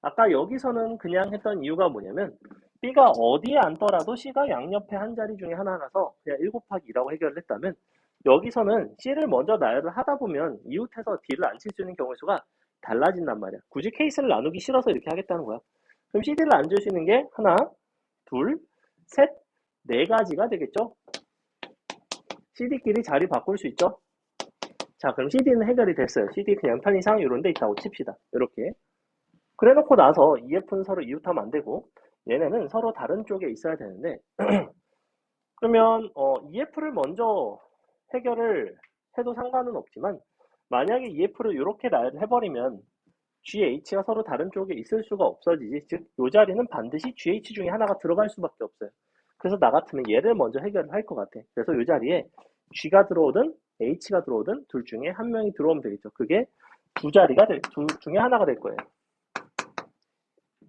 아까 여기서는 그냥 했던 이유가 뭐냐면 B가 어디에 앉더라도 C가 양옆에 한 자리 중에 하나라서 그냥 1 곱하기 2라고 해결을 했다면 여기서는 C를 먼저 나열을 하다 보면 이웃해서 D를 앉힐 수 있는 경우의 수가 달라진단 말이야. 굳이 케이스를 나누기 싫어서 이렇게 하겠다는 거야. 그럼 CD를 앉을 수 있는 게 하나, 둘, 셋, 네 가지가 되겠죠? CD끼리 자리 바꿀 수 있죠? 자, 그럼 CD는 해결이 됐어요. CD 그냥 편의상 이런 데 있다고 칩시다. 이렇게. 그래 놓고 나서 EF는 서로 이웃하면 안 되고 얘네는 서로 다른 쪽에 있어야 되는데 그러면 EF를 먼저 해결을 해도 상관은 없지만 만약에 EF를 이렇게 나열을 해버리면 GH가 서로 다른 쪽에 있을 수가 없어지지. 즉, 이 자리는 반드시 GH 중에 하나가 들어갈 수밖에 없어요. 그래서 나 같으면 얘를 먼저 해결을 할 것 같아. 그래서 이 자리에 G가 들어오든 H가 들어오든 둘 중에 한 명이 들어오면 되겠죠. 그게 둘 중에 하나가 될 거예요.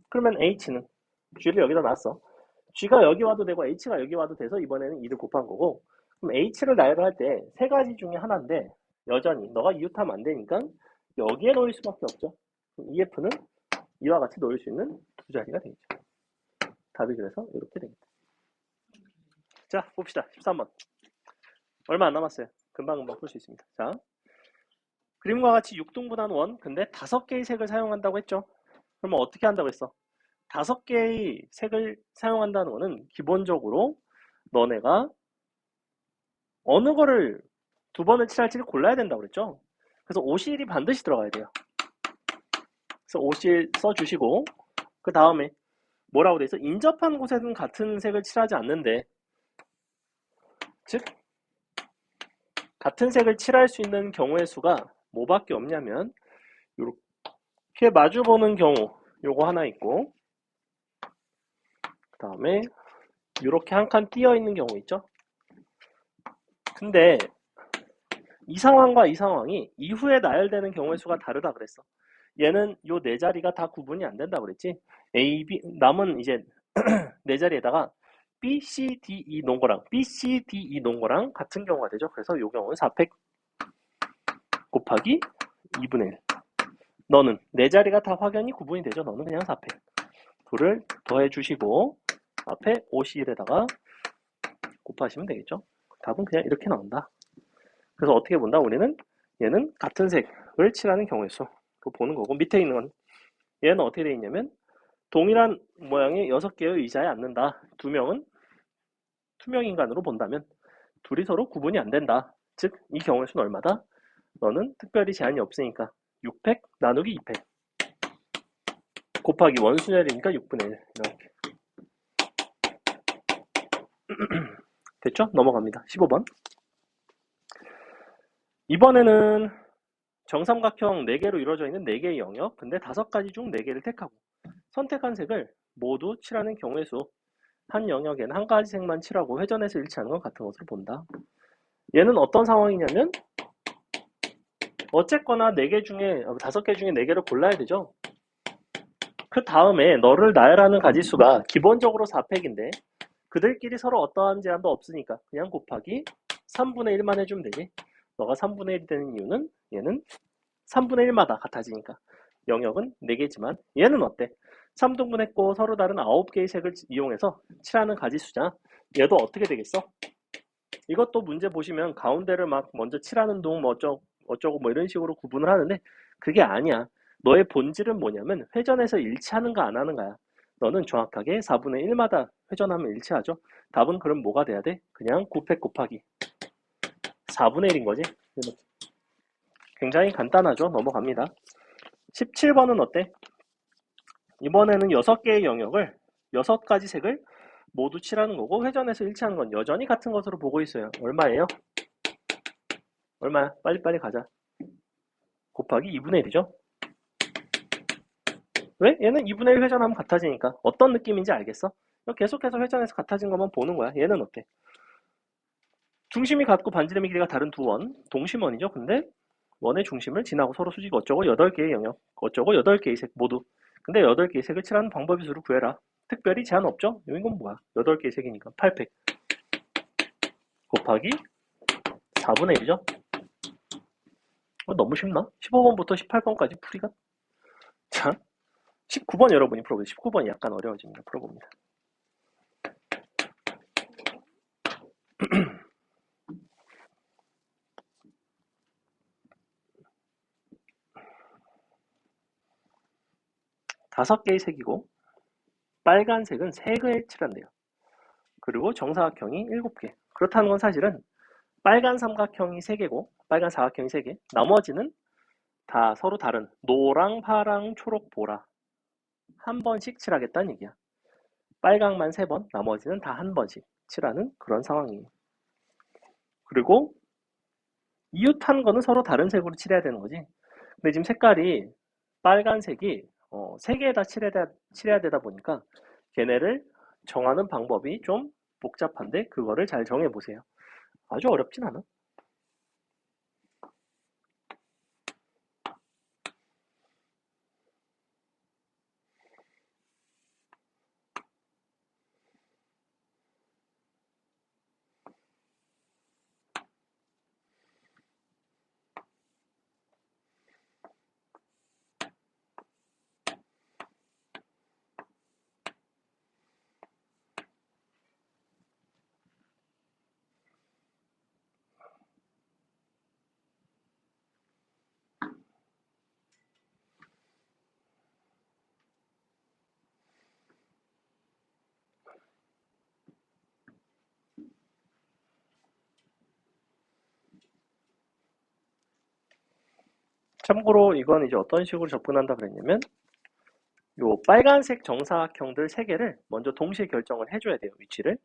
그러면 H는 G를 여기다 놨어. G가 여기 와도 되고 H가 여기 와도 돼서 이번에는 2를 곱한 거고 그럼 H를 나열을 할 때 세 가지 중에 하나인데 여전히 너가 이웃하면 안 되니까 여기에 놓일 수밖에 없죠. EF는 이와 같이 놓일 수 있는 두 자리가 되겠죠. 답이 그래서 이렇게 되겠다. 자, 봅시다. 13번. 얼마 안 남았어요. 금방 풀 수 있습니다. 자, 그림과 같이 6등분한 원, 근데 5개의 색을 사용한다고 했죠. 그러면 어떻게 한다고 했어? 5개의 색을 사용한다는 거는 기본적으로 너네가 어느 거를 두 번을 칠할지를 골라야 된다고 그랬죠. 그래서 OCL이 반드시 들어가야 돼요. 그래서 OCL 써주시고 그 다음에 뭐라고 돼 있어? 인접한 곳에는 같은 색을 칠하지 않는데 즉 같은 색을 칠할 수 있는 경우의 수가 뭐밖에 없냐면 이렇게 마주보는 경우 요거 하나 있고 그 다음에 이렇게 한 칸 띄어 있는 경우 있죠. 근데 이 상황과 이 상황이 이후에 나열되는 경우의 수가 다르다 그랬어. 얘는 요 네 자리가 다 구분이 안 된다 그랬지. A, B 남은 이제 네 자리에다가 B, C, D, E 놓은 거랑 B, C, D, E 놓은 거랑 같은 경우가 되죠. 그래서 요 경우는 4팩 곱하기 2분의 1. 너는 네 자리가 다 확연히 구분이 되죠. 너는 그냥 4팩. 둘을 더해 주시고 앞에 51에다가 곱하시면 되겠죠. 답은 그냥 이렇게 나온다. 그래서 어떻게 본다? 우리는 얘는 같은 색을 칠하는 경우의 수로 보는 거고 밑에 있는 건 얘는 어떻게 되어 있냐면 동일한 모양의 6개의 의자에 앉는다. 2명은 투명인간으로 본다면 둘이 서로 구분이 안 된다. 즉 이 경우의 수는 얼마다? 너는 특별히 제한이 없으니까 6팩 나누기 2팩 곱하기 원순열이니까 6분의 1 이렇게 됐죠? 넘어갑니다. 15번 이번에는 정삼각형 4개로 이루어져 있는 4개의 영역 근데 5가지 중 4개를 택하고 선택한 색을 모두 칠하는 경우의 수 한 영역에는 한 가지 색만 칠하고 회전해서 일치하는 건 같은 것으로 본다. 얘는 어떤 상황이냐면 어쨌거나 5개 중에 4개를 골라야 되죠. 그 다음에 너를 나열하는 가지수가 기본적으로 4팩인데 그들끼리 서로 어떠한 제한도 없으니까 그냥 곱하기 3분의 1만 해주면 되지. 너가 3분의 1이 되는 이유는 얘는 3분의 1마다 같아지니까 영역은 4개지만 얘는 어때? 3등분했고 서로 다른 9개의 색을 이용해서 칠하는 가지수잖아. 얘도 어떻게 되겠어? 이것도 문제 보시면 가운데를 막 먼저 칠하는 동 뭐 어쩌고 뭐 이런 식으로 구분을 하는데 그게 아니야. 너의 본질은 뭐냐면 회전해서 일치하는가 안 하는가야. 너는 정확하게 4분의 1마다 회전하면 일치하죠. 답은 그럼 뭐가 돼야 돼? 그냥 9팩 곱하기 4분의 1인 거지. 굉장히 간단하죠. 넘어갑니다. 17번은 어때? 이번에는 6개의 영역을 6가지 색을 모두 칠하는 거고 회전해서 일치하는 건 여전히 같은 것으로 보고 있어요. 얼마예요? 얼마야? 빨리빨리 가자. 곱하기 2분의 1이죠. 왜? 얘는 2분의 1 회전하면 같아지니까. 어떤 느낌인지 알겠어? 계속해서 회전해서 같아진 것만 보는 거야. 얘는 어때? 중심이 같고 반지름의 길이가 다른 두 원, 동심원이죠. 근데 원의 중심을 지나고 서로 수직 어쩌고 8개의 영역, 어쩌고 8개의 색 모두. 근데 8개의 색을 칠하는 방법의 수를 구해라. 특별히 제한 없죠? 이건 뭐야? 8개의 색이니까 8팩 곱하기 4분의 1이죠. 너무 쉽나? 15번부터 18번까지 풀이가. 자, 19번 여러분이 풀어보세요. 19번이 약간 어려워집니다. 풀어봅니다. 다섯 개의 색이고 빨간색은 3개에 칠한대요. 그리고 정사각형이 7개. 그렇다는 건 사실은 빨간 삼각형이 3개고 빨간 사각형이 3개. 나머지는 다 서로 다른 노랑, 파랑, 초록, 보라 한 번씩 칠하겠다는 얘기야. 빨강만 3번, 나머지는 다 한 번씩 칠하는 그런 상황이에요. 그리고 이웃한 거는 서로 다른 색으로 칠해야 되는 거지. 근데 지금 색깔이 빨간색이 3개에 다 칠해야 되다 보니까 걔네를 정하는 방법이 좀 복잡한데 그거를 잘 정해보세요. 아주 어렵진 않아. 참고로 이건 이제 어떤 식으로 접근한다 그랬냐면 요 빨간색 정사각형들 3개를 먼저 동시에 결정을 해줘야 돼요. 위치를.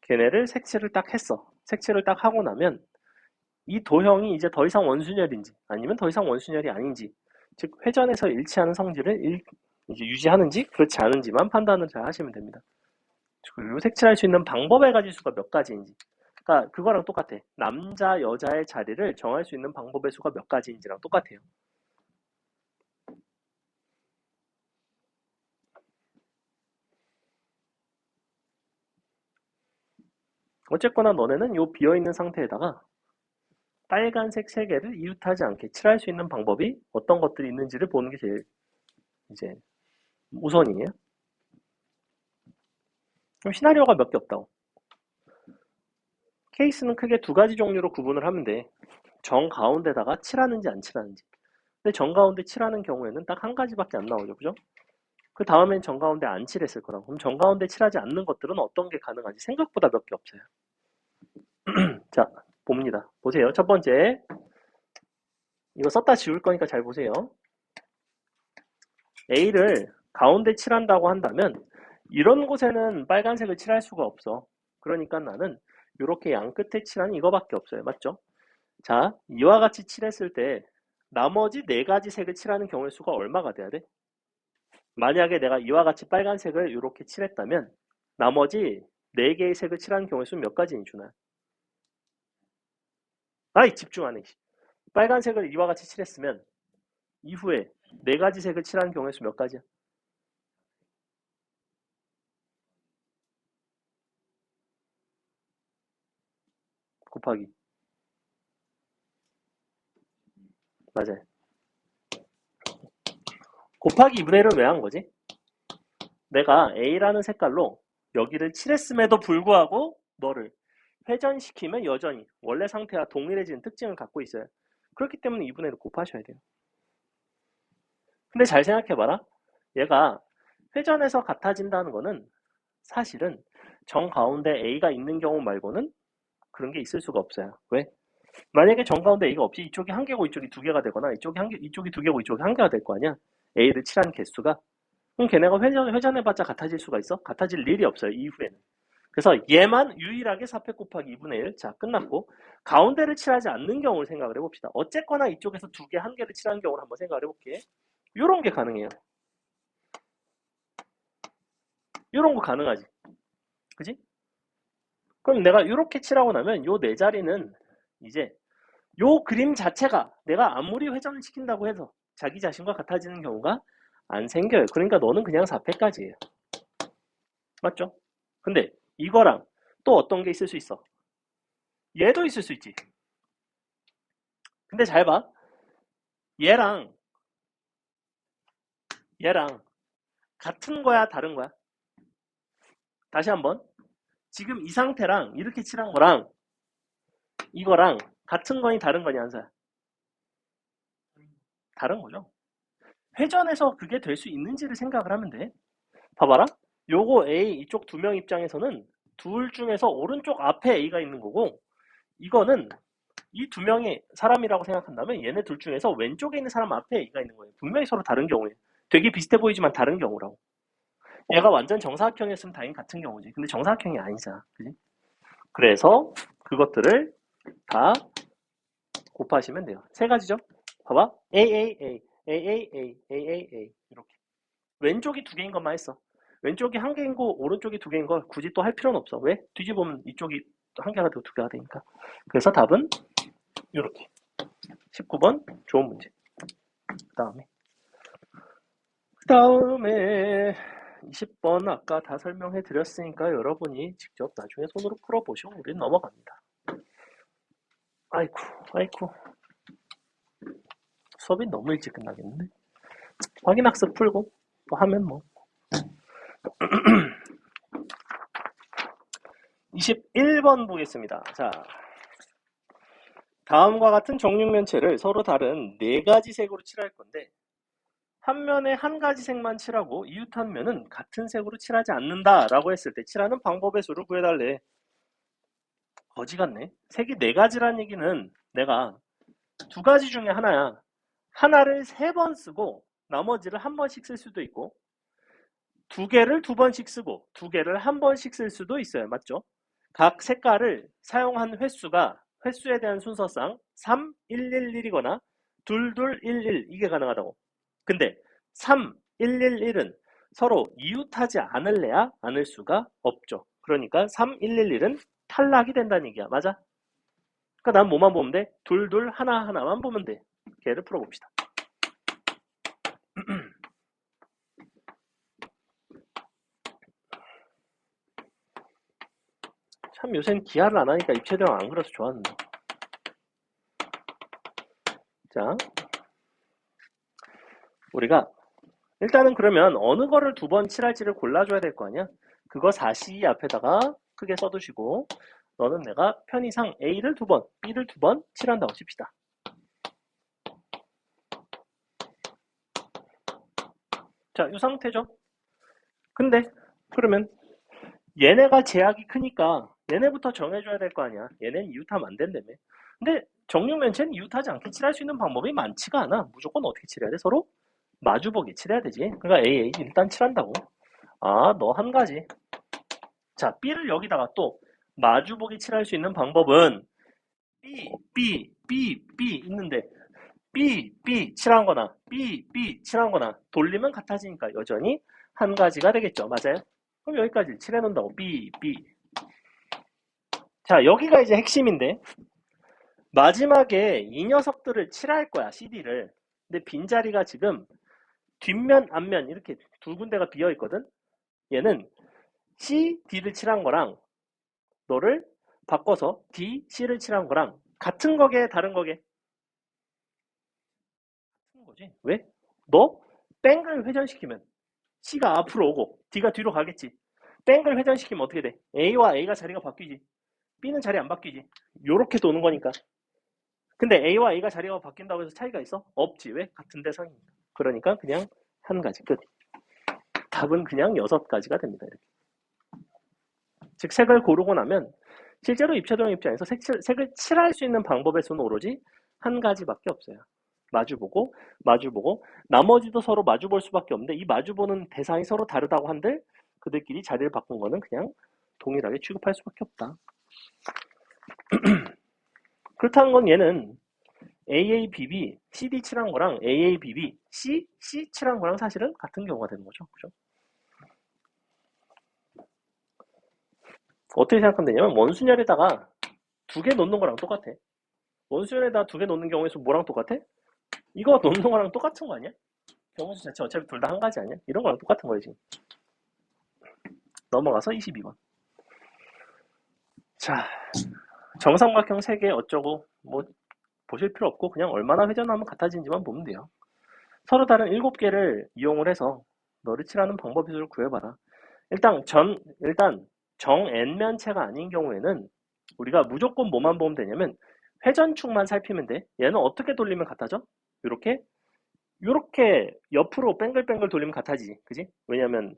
걔네를 색칠을 딱 했어. 색칠을 딱 하고 나면 이 도형이 이제 더 이상 원순열인지 아니면 더 이상 원순열이 아닌지 즉 회전에서 일치하는 성질을 이제 유지하는지 그렇지 않은지만 판단을 잘 하시면 됩니다. 그리고 색칠할 수 있는 방법의 가지수가 몇 가지인지 그러니까 그거랑 똑같아. 남자, 여자의 자리를 정할 수 있는 방법의 수가 몇 가지인지랑 똑같아요. 어쨌거나 너네는 요 비어있는 상태에다가 빨간색 3개를 이웃하지 않게 칠할 수 있는 방법이 어떤 것들이 있는지를 보는 게 제일 이제 우선이에요. 그럼 시나리오가 몇 개 없다고. 케이스는 크게 2가지 종류로 구분을 하면 돼. 정 가운데다가 칠하는지 안 칠하는지. 근데 정 가운데 칠하는 경우에는 딱 한 가지밖에 안 나오죠. 그죠? 그 다음엔 정 가운데 안 칠했을 거라고. 그럼 정 가운데 칠하지 않는 것들은 어떤 게 가능한지 생각보다 몇 개 없어요. 자, 봅니다. 보세요. 첫 번째. 이거 썼다 지울 거니까 잘 보세요. A를 가운데 칠한다고 한다면 이런 곳에는 빨간색을 칠할 수가 없어. 그러니까 나는 이렇게 양 끝에 칠하는 이거밖에 없어요. 맞죠? 자, 이와 같이 칠했을 때 나머지 4가지 색을 칠하는 경우의 수가 얼마가 돼야 돼? 만약에 내가 이와 같이 빨간색을 이렇게 칠했다면 나머지 4개의 색을 칠하는 경우의 수는 몇 가지니 주나? 아이 집중 안 해. 빨간색을 이와 같이 칠했으면 이후에 4가지 색을 칠하는 경우의 수 몇 가지야? 곱하기. 맞아요. 곱하기 2분의 1을 왜 한 거지? 내가 A라는 색깔로 여기를 칠했음에도 불구하고 너를 회전시키면 여전히 원래 상태와 동일해지는 특징을 갖고 있어요. 그렇기 때문에 2분의 1을 곱하셔야 돼요. 근데 잘 생각해봐라. 얘가 회전해서 같아진다는 거는 사실은 정 가운데 A가 있는 경우 말고는 그런 게 있을 수가 없어요. 왜? 만약에 정 가운데 A가 없이 이쪽이 1개고 이쪽이 2개가 되거나 이쪽이 2개고 이쪽이 1개가 될 거 아니야? A를 칠한 개수가. 그럼 걔네가 회전해봤자 같아질 수가 있어? 같아질 일이 없어요, 이후에는. 그래서 얘만 유일하게 4패 곱하기 2분의 1. 자, 끝났고. 가운데를 칠하지 않는 경우를 생각을 해봅시다. 어쨌거나 이쪽에서 두 개, 한 개를 칠하는 경우를 한번 생각을 해볼게. 요런 게 가능해요. 요런 거 가능하지. 그지? 그럼 내가 이렇게 칠하고 나면 요 네 자리는 이제 요 그림 자체가 내가 아무리 회전을 시킨다고 해서 자기 자신과 같아지는 경우가 안 생겨요. 그러니까 너는 그냥 4패까지예요. 맞죠? 근데 이거랑 또 어떤 게 있을 수 있어? 얘도 있을 수 있지. 근데 잘 봐. 얘랑 얘랑 같은 거야, 다른 거야? 다시 한번. 지금 이 상태랑 이렇게 칠한 거랑 이거랑 같은 거니 다른 거니 한사야? 다른 거죠. 회전해서 그게 될 수 있는지를 생각을 하면 돼. 봐봐라. 요거 A 이쪽 두 명 입장에서는 둘 중에서 오른쪽 앞에 A가 있는 거고 이거는 이 두 명의 사람이라고 생각한다면 얘네 둘 중에서 왼쪽에 있는 사람 앞에 A가 있는 거예요. 분명히 서로 다른 경우에 되게 비슷해 보이지만 다른 경우라고. 얘가 완전 정사각형이었으면 당연히 같은 경우지. 근데 정사각형이 아니잖아. 그지? 그래서 그것들을 다 곱하시면 돼요. 세 가지죠. 봐봐. AAA, AAA, AAA 이렇게. 왼쪽이 두 개인 것만 했어. 왼쪽이 한 개인 거, 오른쪽이 두 개인 걸 굳이 또 할 필요는 없어. 왜? 뒤집으면 이쪽이 한 개가 되고 두 개가 되니까. 그래서 답은 이렇게. 19번 좋은 문제. 그 다음에 20번 아까 다 설명해 드렸으니까 여러분이 직접 나중에 손으로 풀어보시고 우리는 넘어갑니다. 아이쿠, 아이쿠. 수업이 너무 일찍 끝나겠는데? 확인학습 풀고 또 하면 뭐. 21번 보겠습니다. 자, 다음과 같은 정육면체를 서로 다른 네 가지 색으로 칠할 건데 한 면에 한 가지 색만 칠하고 이웃한 면은 같은 색으로 칠하지 않는다 라고 했을 때 칠하는 방법의 수를 구해달래. 거지 같네. 색이 네 가지란 얘기는 내가 두 가지 중에 하나야. 하나를 세 번 쓰고 나머지를 한 번씩 쓸 수도 있고 두 개를 두 번씩 쓰고 두 개를 한 번씩 쓸 수도 있어요. 맞죠? 각 색깔을 사용한 횟수가 횟수에 대한 순서상 3, 1, 1, 1이거나 2, 2, 1, 1 이게 가능하다고. 근데 3, 1, 1, 1은 서로 이웃하지 않을래야 않을 수가 없죠. 그러니까 3, 1, 1, 1은 탈락이 된다는 얘기야. 맞아? 그러니까 난 뭐만 보면 돼? 2, 2, 하나 하나만 보면 돼. 걔를 풀어봅시다. 참 요새는 기하를 안 하니까 입체대왕 안 그려서 좋았는데. 자, 우리가 일단은 그러면 어느 거를 두 번 칠할지를 골라줘야 될 거 아니야? 그거 4C 앞에다가 크게 써두시고 너는 내가 편의상 A를 두 번, B를 두 번 칠한다고 칩시다. 자, 이 상태죠. 근데 그러면 얘네가 제약이 크니까 얘네부터 정해줘야 될 거 아니야. 얘네는 이웃하면 안 된다며. 근데 정육면체는 이웃하지 않게 칠할 수 있는 방법이 많지가 않아. 무조건 어떻게 칠해야 돼? 서로 마주보기 칠해야 되지. 그러니까 A 일단 칠한다고. 아, 너 한 가지. 자, B를 여기다가 또 마주보기 칠할 수 있는 방법은 B 있는데 B 칠한 거나 B 칠한 거나 돌리면 같아지니까 여전히 한 가지가 되겠죠. 맞아요? 그럼 여기까지 칠해 놓는다고. B. 자, 여기가 이제 핵심인데 마지막에 이 녀석들을 칠할 거야. CD를. 근데 빈자리가 지금 뒷면, 앞면 이렇게 두 군데가 비어 있거든. 얘는 C, D를 칠한 거랑 너를 바꿔서 D, C를 칠한 거랑 같은 거게 다른 거게? 같은 거지. 왜? 너 뺑글 회전시키면 C가 앞으로 오고 D가 뒤로 가겠지. 뺑글 회전시키면 어떻게 돼? A와 A가 자리가 바뀌지. B는 자리 안 바뀌지. 요렇게 도는 거니까. 근데 A와 A가 자리가 바뀐다고 해서 차이가 있어? 없지. 왜? 같은 대상이니까. 그러니까 그냥 한 가지 끝. 답은 그냥 6가지가 됩니다. 이렇게. 즉 색을 고르고 나면 실제로 입체도형 입장에서 색을 칠할 수 있는 방법의 수는 오로지 한 가지밖에 없어요. 마주보고, 마주보고, 나머지도 서로 마주볼 수밖에 없는데 이 마주보는 대상이 서로 다르다고 한들 그들끼리 자리를 바꾼 거는 그냥 동일하게 취급할 수밖에 없다. 그렇다는 건 얘는 AABB, CD 칠한 거랑 AABB, C 칠한 거랑 사실은 같은 경우가 되는 거죠. 그죠? 어떻게 생각하면 되냐면 원순열에다가 두 개 놓는 거랑 똑같아. 원순열에다가 두 개 놓는 경우에서 뭐랑 똑같아? 이거 놓는 거랑 똑같은 거 아니야? 경우수 자체 어차피 둘 다 한 가지 아니야? 이런 거랑 똑같은 거지. 넘어가서 22번. 자, 정삼각형 3개 어쩌고 뭐 보실 필요 없고 그냥 얼마나 회전하면 같아지는지만 보면 돼요. 서로 다른 7개를 이용을 해서 너를 칠하는 방법 비수를 구해봐라. 일단 정 n면체가 아닌 경우에는 우리가 무조건 뭐만 보면 되냐면 회전축만 살피면 돼. 얘는 어떻게 돌리면 같아져? 요렇게 옆으로 뱅글뱅글 돌리면 같아지지. 그지? 왜냐면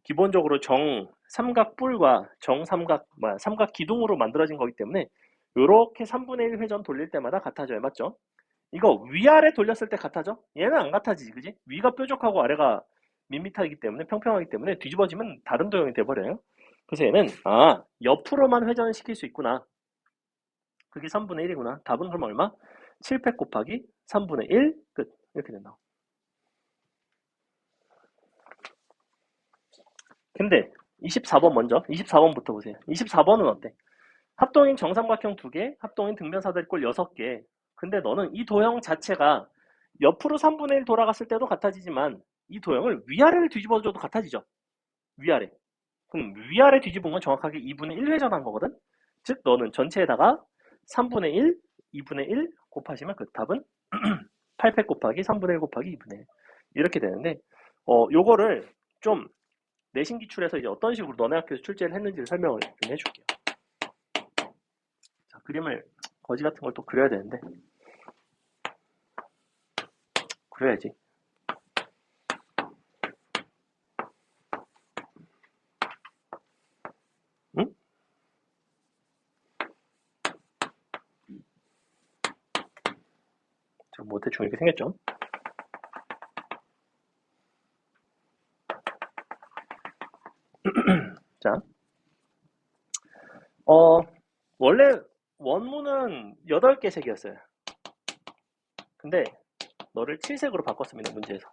기본적으로 정 삼각뿔과 정 삼각 기둥으로 만들어진 거기 때문에 요렇게 3분의 1 회전 돌릴 때마다 같아져요. 맞죠? 이거 위아래 돌렸을 때 같아져? 얘는 안 같아지지. 그지? 위가 뾰족하고 아래가 밋밋하기 때문에 평평하기 때문에 뒤집어지면 다른 도형이 돼버려요. 그래서 얘는 옆으로만 회전을 시킬 수 있구나. 그게 3분의 1이구나. 답은 그럼 얼마? 700 곱하기 3분의 1 끝. 이렇게 된다. 근데 24번 먼저 24번부터 보세요. 24번은 어때? 합동인 정삼각형 2개, 합동인 등변사다리꼴 6개. 근데 너는 이 도형 자체가 옆으로 3분의 1 돌아갔을 때도 같아지지만 이 도형을 위아래를 뒤집어줘도 같아지죠. 위아래. 그럼 위아래 뒤집은 건 정확하게 2분의 1 회전한 거거든? 즉 너는 전체에다가 3분의 1, 2분의 1 곱하시면 그 답은 800 곱하기 3분의 1 곱하기 2분의 1 이렇게 되는데 요거를 좀 내신 기출에서 이제 어떤 식으로 너네 학교에서 출제를 했는지를 설명을 좀 해줄게요. 자, 그림을 거지 같은 걸 또 그려야 되는데 그려야지. 응? 뭐 대충 이렇게 생겼죠. 자, 원래 원문은 8개 색이었어요. 근데 너를 7색으로 바꿨습니다. 문제에서.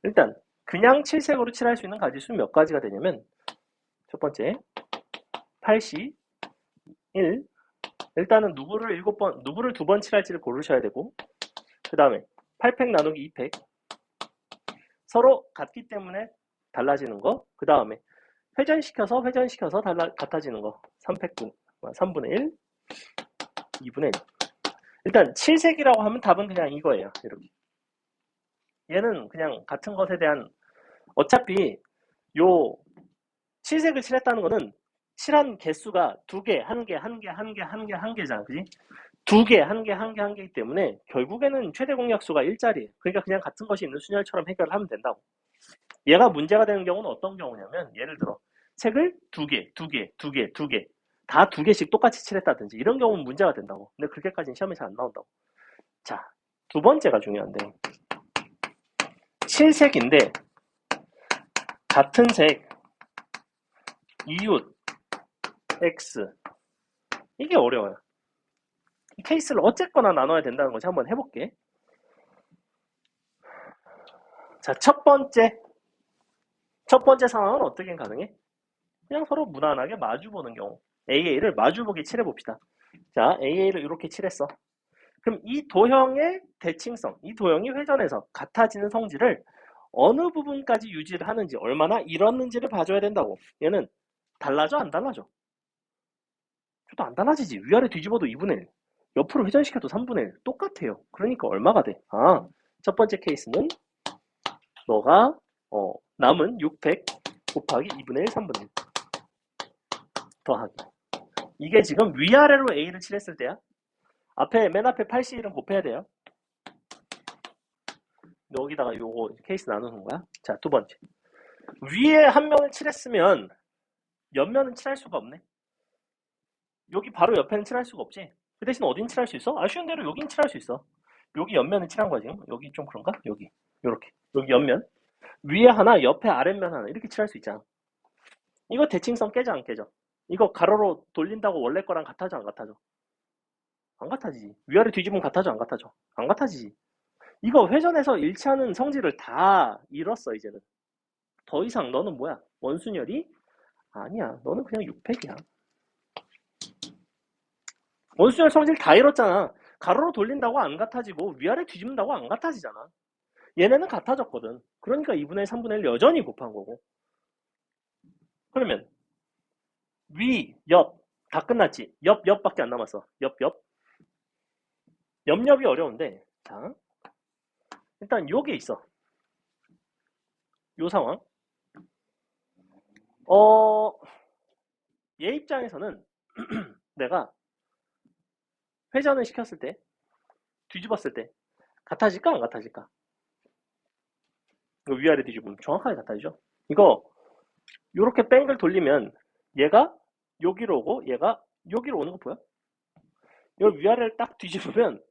일단 그냥 7색으로 칠할 수 있는 가지수는 몇 가지가 되냐면 첫 번째 8C 1 일단은 누구를 2번 칠할지를 고르셔야 되고 그 다음에 8팩 나누기 2팩 서로 같기 때문에 달라지는 거. 그 다음에 회전시켜서 같아지는 거. 3분의 1, 2분의 1. 일단 7색이라고 하면 답은 그냥 이거예요. 이렇게. 얘는 그냥 같은 것에 대한 어차피 요 7색을 칠했다는 거는 칠한 개수가 2개, 1개, 1개, 1개, 1개, 1개잖아. 그지? 2개, 1개, 1개, 1개이기 때문에 결국에는 최대 공약수가 1짜리예요. 그러니까 그냥 같은 것이 있는 순열처럼 해결을 하면 된다고. 얘가 문제가 되는 경우는 어떤 경우냐면 예를 들어 색을 2개, 2개, 2개, 2개 다 2개씩 똑같이 칠했다든지 이런 경우는 문제가 된다고. 근데 그렇게까지는 시험에 잘 안 나온다고. 자, 두 번째가 중요한데 7색인데 같은 색 이웃 X 이게 어려워요. 이 케이스를 어쨌거나 나눠야 된다는 것이 한번 해볼게. 자, 첫 번째 상황은 어떻게 가능해? 그냥 서로 무난하게 마주보는 경우 AA를 마주보기 칠해봅시다. 자, AA를 이렇게 칠했어. 그럼 이 도형의 대칭성, 이 도형이 회전해서 같아지는 성질을 어느 부분까지 유지를 하는지 얼마나 잃었는지를 봐줘야 된다고. 얘는 달라져 안 달라져? 저도 안 달라지지. 위아래 뒤집어도 2분의 1 옆으로 회전시켜도 3분의 1 똑같아요. 그러니까 얼마가 돼? 첫 번째 케이스는 너가 남은 600 곱하기 2분의 1 3분의 1 더하기 이게 지금 위아래로 A를 칠했을 때야. 맨 앞에 81은 곱해야 돼요. 여기다가 요거 케이스 나누는 거야. 자, 두 번째. 위에 한 면을 칠했으면 옆면은 칠할 수가 없네. 여기 바로 옆에는 칠할 수가 없지. 그 대신 어딘 칠할 수 있어? 아쉬운 대로 여긴 칠할 수 있어. 여기 옆면을 칠한 거지. 여기 좀 그런가? 여기. 요렇게. 여기 옆면. 위에 하나, 옆에 아랫면 하나. 이렇게 칠할 수 있잖아. 이거 대칭성 깨져, 안 깨져? 이거 가로로 돌린다고 원래 거랑 같아져, 안 같아져? 안 같아지지. 위아래 뒤집으면 같아져, 안 같아져? 안 같아지지. 이거 회전해서 일치하는 성질을 다 잃었어, 이제는. 더 이상 너는 뭐야? 원순열이? 아니야. 너는 그냥 6팩이야. 원순열 성질 다 잃었잖아. 가로로 돌린다고 안 같아지고 위아래 뒤집는다고 안 같아지잖아. 얘네는 같아졌거든. 그러니까 2분의 1, 3분의 1 여전히 곱한 거고. 그러면 위, 옆 다 끝났지. 옆, 옆밖에 안 남았어. 옆, 옆. 옆, 옆이 어려운데 자 일단 요게 있어. 요 상황. 어, 얘 입장에서는 내가 회전을 시켰을 때, 뒤집었을 때 같아질까 안 같아질까? 이거 위아래 뒤집으면 정확하게 같아지죠. 이거 요렇게 뺑글 돌리면 얘가 여기로 오고 얘가 여기로 오는 거 보여? 이걸 위아래를 딱 뒤집으면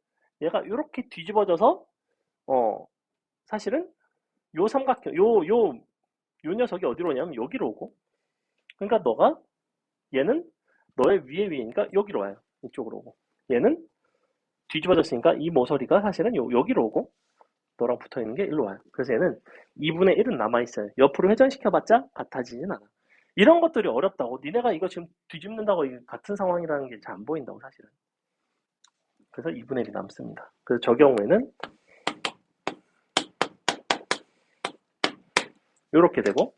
얘가 이렇게 뒤집어져서 사실은 요 삼각형 요 녀석이 어디로 오냐면 여기로 오고 그러니까 너가 얘는 너의 위니까 여기로 와요. 이쪽으로 오고 얘는 뒤집어졌으니까 이 모서리가 사실은 여기로 오고 너랑 붙어있는 게 일로 와요. 그래서 얘는 2분의 1은 남아있어요. 옆으로 회전시켜봤자 같아지진 않아. 이런 것들이 어렵다고. 니네가 이거 지금 뒤집는다고 같은 상황이라는 게 잘 안 보인다고 사실은. 그래서 2분의 1이 남습니다. 그래서 저 경우에는 이렇게 되고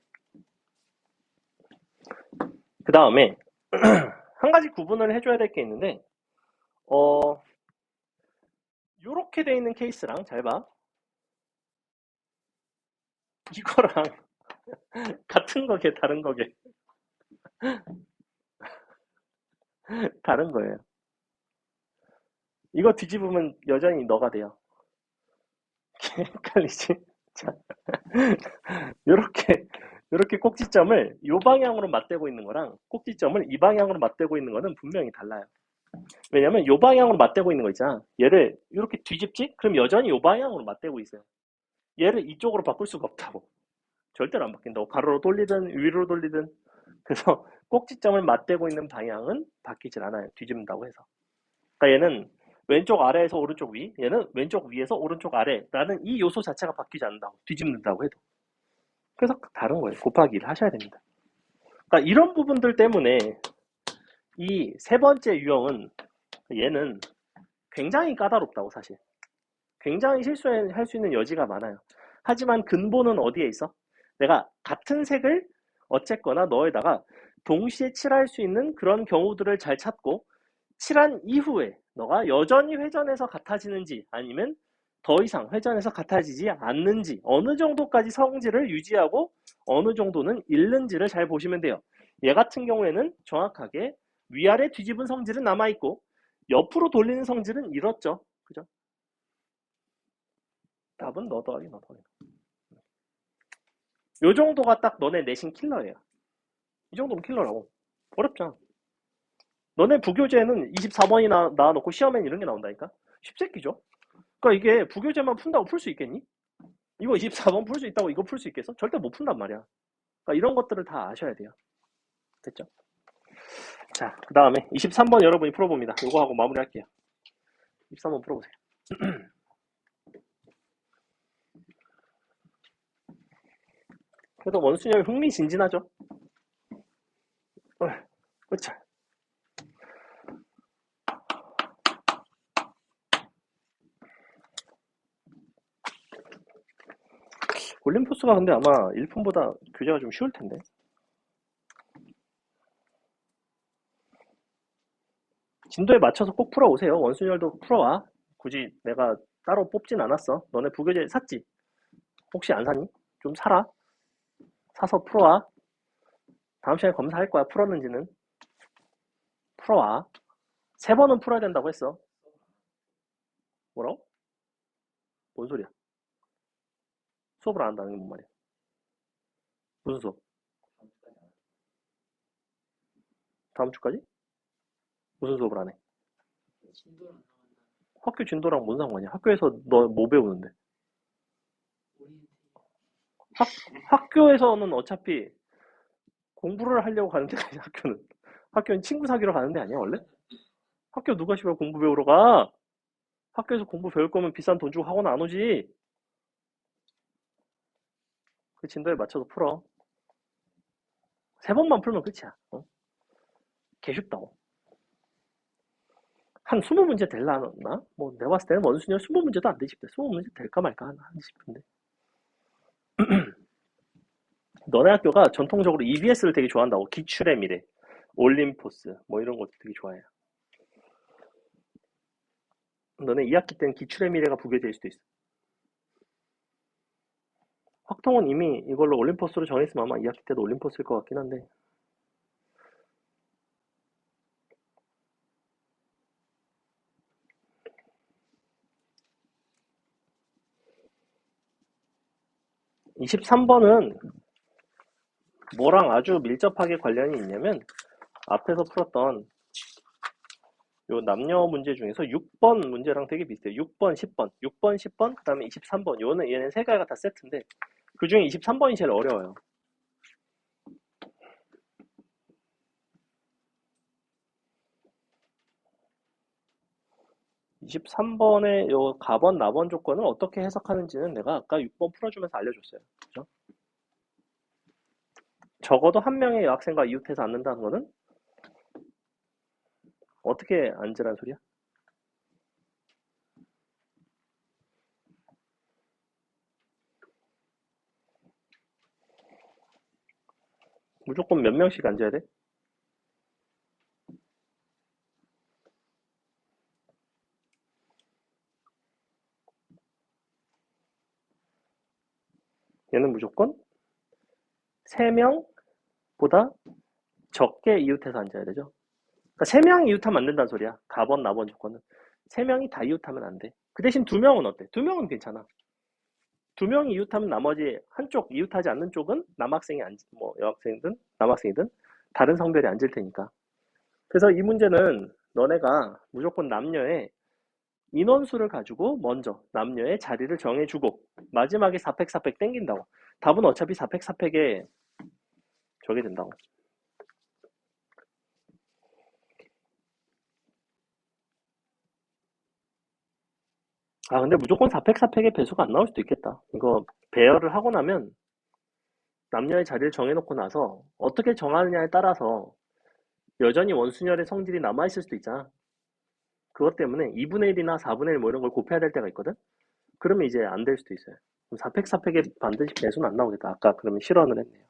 그 다음에 한 가지 구분을 해줘야 될 게 있는데 이렇게 돼 있는 케이스랑 잘 봐. 이거랑 같은 거게 다른 거게 다른 거예요. 이거 뒤집으면 여전히 너가 돼요. 헷갈리지? 자, 요렇게 요렇게 꼭지점을 이 방향으로 맞대고 있는 거랑 꼭지점을 이 방향으로 맞대고 있는 거는 분명히 달라요. 왜냐면 이 방향으로 맞대고 있는 거 있잖아. 얘를 이렇게 뒤집지? 그럼 여전히 이 방향으로 맞대고 있어요. 얘를 이쪽으로 바꿀 수가 없다고. 절대로 안 바뀐다고. 가로로 돌리든 위로 돌리든. 그래서 꼭지점을 맞대고 있는 방향은 바뀌질 않아요. 뒤집는다고 해서. 그러니까 얘는 왼쪽 아래에서 오른쪽 위, 얘는 왼쪽 위에서 오른쪽 아래라는 이 요소 자체가 바뀌지 않는다고. 뒤집는다고 해도. 그래서 다른 거예요. 곱하기를 하셔야 됩니다. 그러니까 이런 부분들 때문에 이 세 번째 유형은 얘는 굉장히 까다롭다고 사실. 굉장히 실수할 수 있는 여지가 많아요. 하지만 근본은 어디에 있어? 내가 같은 색을 어쨌거나 너에다가 동시에 칠할 수 있는 그런 경우들을 잘 찾고 칠한 이후에 너가 여전히 회전해서 같아지는지 아니면 더 이상 회전해서 같아지지 않는지 어느 정도까지 성질을 유지하고 어느 정도는 잃는지를 잘 보시면 돼요. 얘 같은 경우에는 정확하게 위아래 뒤집은 성질은 남아있고 옆으로 돌리는 성질은 잃었죠. 그죠? 답은 너 더하기 너 더하기. 요 정도가 딱 너네 내신 킬러예요. 이 정도면 킬러라고. 어렵잖아. 너네 부교재는 24번이나 나와놓고 시험엔 이런 게 나온다니까? 쉽새끼죠? 그러니까 이게 부교재만 푼다고 풀 수 있겠니? 이거 24번 풀 수 있다고 이거 풀 수 있겠어? 절대 못 푼단 말이야. 그러니까 이런 것들을 다 아셔야 돼요. 됐죠? 자, 그 다음에 23번 여러분이 풀어봅니다. 요거 하고 마무리할게요. 23번 풀어보세요. 그래도 원순열 흥미진진하죠? 그쵸? 올림포스가 근데 아마 1푼보다 교재가 좀 쉬울 텐데. 진도에 맞춰서 꼭 풀어오세요. 원순열도 풀어와. 굳이 내가 따로 뽑진 않았어. 너네 부교재 샀지? 혹시 안 사니? 좀 사라. 사서 풀어와. 다음 시간에 검사할 거야. 풀었는지는. 풀어와. 세 번은 풀어야 된다고 했어. 뭐라고? 뭔 소리야? 수업을 안 한다는 게 뭔 말이야? 무슨 수업? 다음 주까지? 무슨 수업을 안 해? 학교 진도랑 뭔 상관이야? 학교에서 너 뭐 배우는데? 학, 학교에서는 어차피 공부를 하려고 가는 데가 아니야, 학교는. 학교는 친구 사귀러 가는 데 아니야, 원래? 학교 누가 씨발 공부 배우러 가? 학교에서 공부 배울 거면 비싼 돈 주고 학원 안 오지. 그 진도에 맞춰서 풀어. 세 번만 풀면 끝이야. 어? 개 쉽다고. 한 20문제 될라나? 뭐 내가 봤을 때는 원순위가 20문제도 안 되지. 20문제 될까 말까 하나 싶은데. 너네 학교가 전통적으로 EBS를 되게 좋아한다고. 기출의 미래, 올림포스 뭐 이런 것도 되게 좋아해. 너네 2학기 때는 기출의 미래가 부교재일 수도 있어. 확통은 이미 이걸로 올림포스로 정했으면 아마 2학기 때도 올림포스일 것 같긴 한데. 23번은 뭐랑 아주 밀접하게 관련이 있냐면 앞에서 풀었던 요 남녀 문제 중에서 6번 문제랑 되게 비슷해요. 6번, 10번, 6번, 10번, 그 다음에 23번. 얘는 세 개가 다 세트인데 그 중에 23번이 제일 어려워요. 23번의 요 가번, 나번 조건을 어떻게 해석하는지는 내가 아까 6번 풀어주면서 알려줬어요. 그죠? 적어도 한 명의 여학생과 이웃해서 앉는다는 거는 어떻게 앉으란 소리야? 무조건 몇 명씩 앉아야 돼? 얘는 무조건 3명보다 적게 이웃해서 앉아야 되죠. 그러니까 3명이 이웃하면 안 된다는 소리야. 가번, 나번 조건은. 3명이 다 이웃하면 안 돼. 그 대신 2명은 어때? 2명은 괜찮아. 2명이 이웃하면 나머지 한쪽 이웃하지 않는 쪽은 남학생이 뭐 여학생이든 남학생이든 다른 성별이 앉을 테니까. 그래서 이 문제는 너네가 무조건 남녀의 인원수를 가지고 먼저 남녀의 자리를 정해주고 마지막에 4팩 4팩 땡긴다고. 답은 어차피 4팩 4팩에 저게 된다고. 아 근데 무조건 4팩 4팩의 배수가 안 나올 수도 있겠다. 이거 배열을 하고 나면 남녀의 자리를 정해놓고 나서 어떻게 정하느냐에 따라서 여전히 원순열의 성질이 남아있을 수도 있잖아. 그것 때문에 2분의 1이나 4분의 1 뭐 이런 걸 곱해야 될 때가 있거든? 그러면 이제 안 될 수도 있어요. 4팩 4팩에 반드시 배수는 안 나오겠다. 아까 그러면 실언을 했네요.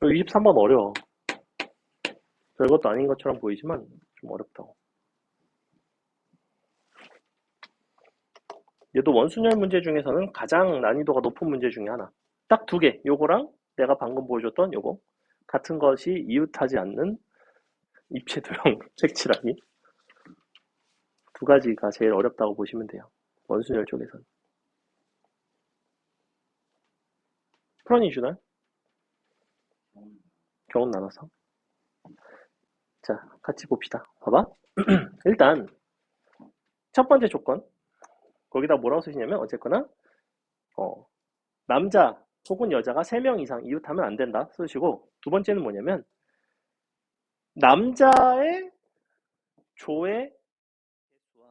23번 어려워. 별것도 아닌 것처럼 보이지만 좀 어렵다고. 얘도 원순열 문제 중에서는 가장 난이도가 높은 문제 중에 하나. 딱 두 개. 요거랑 내가 방금 보여줬던 요거. 같은 것이 이웃하지 않는 입체도형 색칠하기. 두 가지가 제일 어렵다고 보시면 돼요. 원순열 쪽에서는. 프로니 주나요? 경험 나눠서. 자, 같이 봅시다. 봐봐. 일단 첫 번째 조건. 거기다 뭐라고 쓰시냐면 어쨌거나 어, 남자 혹은 여자가 3명 이상 이웃하면 안 된다 쓰시고 두 번째는 뭐냐면 남자의 조의 개수와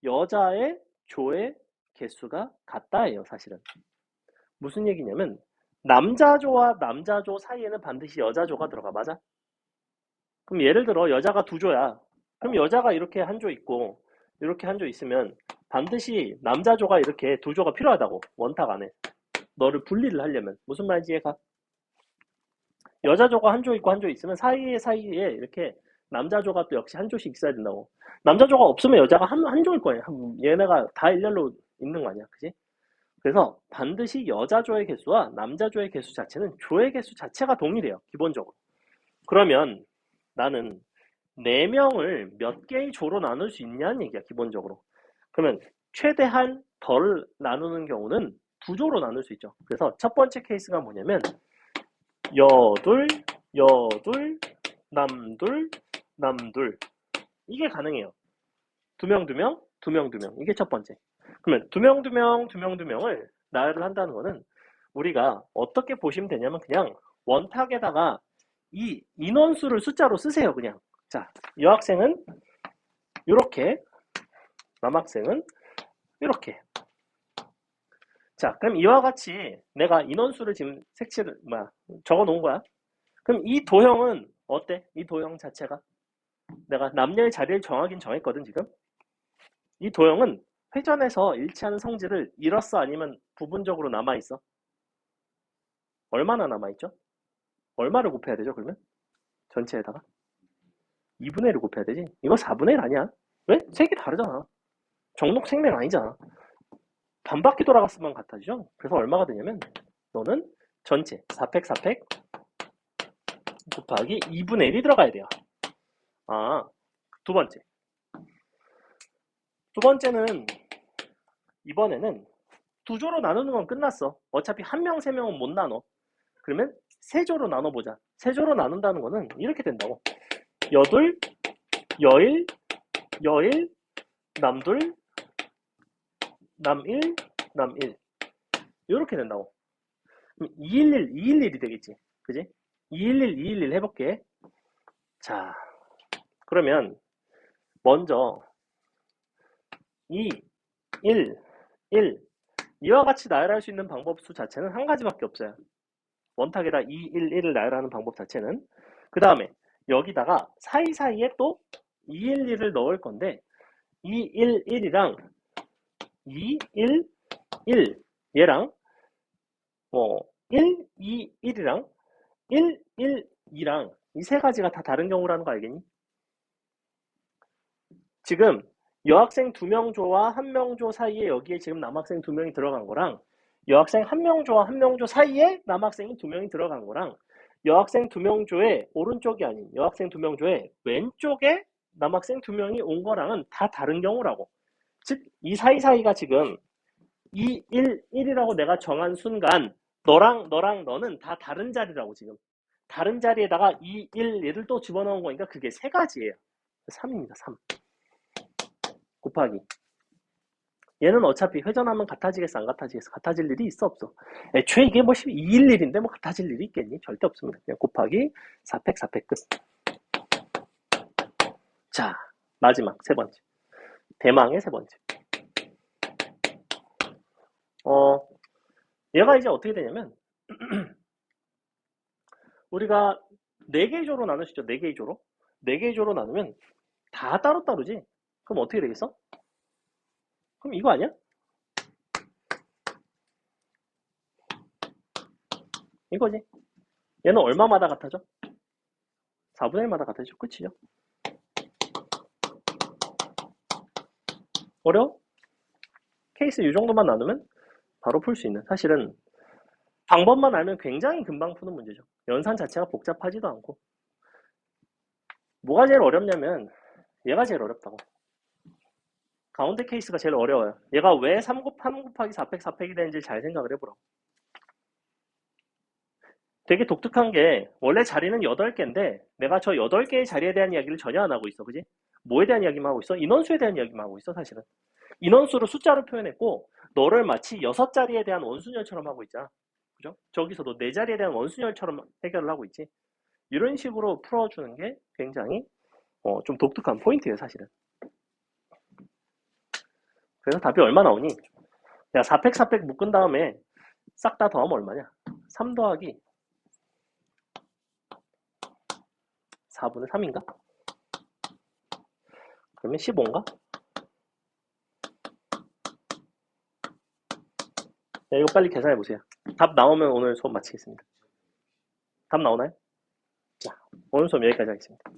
여자의 조의 개수가 같다예요 사실은. 무슨 얘기냐면 남자조와 남자조 사이에는 반드시 여자조가 들어가. 맞아? 그럼 예를 들어 여자가 2조야. 그럼 여자가 이렇게 한 조 있고 이렇게 한 조 있으면 반드시 남자조가 이렇게 두 조가 필요하다고. 원탁 안에. 너를 분리를 하려면. 무슨 말인지 이해가? 여자조가 한 조 있고 한 조 있으면 사이에 이렇게 남자조가 또 역시 한 조씩 있어야 된다고. 남자조가 없으면 여자가 한 조일 거예요. 얘네가 다 일렬로 있는 거 아니야. 그지? 그래서 반드시 여자조의 개수와 남자조의 개수 자체는 조의 개수 자체가 동일해요. 기본적으로. 그러면 나는 4명을 몇 개의 조로 나눌 수 있냐는 얘기야. 기본적으로. 그러면 최대한 덜 나누는 경우는 2조로 나눌 수 있죠. 그래서 첫 번째 케이스가 뭐냐면 여둘, 여둘, 남둘, 남둘. 이게 가능해요. 2명, 2명, 2명, 2명. 이게 첫 번째. 그러면 2명, 2명, 2명, 2명을 나열을 한다는 거는 우리가 어떻게 보시면 되냐면 그냥 원탁에다가 이 인원수를 숫자로 쓰세요. 그냥. 자, 여학생은 이렇게, 남학생은 이렇게. 자, 그럼 이와 같이 내가 인원수를 지금 적어 놓은 거야. 그럼 이 도형은 어때? 이 도형 자체가 내가 남녀의 자리를 정하긴 정했거든 지금. 이 도형은 회전에서 일치하는 성질을 잃었어? 아니면 부분적으로 남아있어? 얼마나 남아있죠? 얼마를 곱해야 되죠 그러면? 전체에다가 2분의 1을 곱해야 되지. 이거 4분의 1 아니야. 왜? 색이 다르잖아. 정록 생명 아니잖아. 반바퀴 돌아갔으면 같아지죠. 그래서 얼마가 되냐면 너는 전체 4팩 4팩 곱하기 2분의 1이 들어가야 돼요. 아, 두 번째. 두 번째는 이번에는 2조로 나누는 건 끝났어. 어차피 1명, 3명은 못 나눠. 그러면 3조로 나눠보자. 3조로 나눈다는 거는 이렇게 된다고. 여둘, 여일, 여일, 남둘, 남일, 남일. 이렇게 된다고. 211, 211이 되겠지. 그지? 211, 211 해볼게. 자, 그러면 먼저 2, 1, 1 이와 같이 나열할 수 있는 방법 수 자체는 한 가지밖에 없어요. 원탁에다 2, 1, 1을 나열하는 방법 자체는. 그 다음에 여기다가 사이사이에 또 2, 1, 1을 넣을 건데 2, 1, 1이랑 2, 1, 1 얘랑 1, 2, 1이랑 1, 1, 2랑 이 세 가지가 다 다른 경우라는 거 알겠니? 지금 여학생 2명 조와 1명 조 사이에 여기에 지금 남학생 2명이 들어간 거랑 여학생 1명 조와 1명 조 사이에 남학생이 2명이 들어간 거랑 여학생 2명 조의 오른쪽이 아닌 여학생 2명 조의 왼쪽에 남학생 2명이 온 거랑은 다 다른 경우라고. 즉, 이 사이사이가 지금 2, 1, 1이라고 내가 정한 순간 너랑 너는 다 다른 자리라고 지금. 다른 자리에다가 2, 1, 1을 또 집어넣은 거니까 그게 세 가지예요. 3입니다. 3. 곱하기. 얘는 어차피 회전하면 같아지겠어? 안 같아지겠어? 같아질 일이 있어? 없어? 애초에 이게 뭐 211인데 뭐 같아질 일이 있겠니? 절대 없습니다. 그냥 곱하기 4팩 4팩 끝. 자, 마지막 세 번째. 대망의 세 번째. 얘가 이제 어떻게 되냐면 우리가 4개의 조로 나눌 수 있죠. 4개의 조로. 4개의 조로 나누면 다 따로따로지. 그럼 어떻게 되겠어? 그럼 이거 아니야? 이거지. 얘는 얼마마다 같아져? 4분의 1마다 같아져. 끝이죠. 어려워? 케이스 이 정도만 나누면 바로 풀 수 있는. 사실은 방법만 알면 굉장히 금방 푸는 문제죠. 연산 자체가 복잡하지도 않고. 뭐가 제일 어렵냐면 얘가 제일 어렵다고. 가운데 케이스가 제일 어려워요. 얘가 왜 3 곱하기 4팩 4팩이 되는지 잘 생각을 해보라고. 되게 독특한 게 원래 자리는 8개인데 내가 저 8개의 자리에 대한 이야기를 전혀 안 하고 있어. 그지? 뭐에 대한 이야기만 하고 있어? 인원수에 대한 이야기만 하고 있어. 사실은. 인원수를 숫자로 표현했고 너를 마치 6자리에 대한 원순열처럼 하고 있잖아. 그죠? 저기서도 4자리에 대한 원순열처럼 해결을 하고 있지. 이런 식으로 풀어주는 게 굉장히 좀 독특한 포인트예요. 사실은. 그래서 답이 얼마 나오니? 내가 4팩 4팩 묶은 다음에 싹 다 더하면 얼마냐? 3 더하기 4분의 3인가? 그러면 15인가? 자, 이거 빨리 계산해 보세요. 답 나오면 오늘 수업 마치겠습니다. 답 나오나요? 자, 오늘 수업 여기까지 하겠습니다.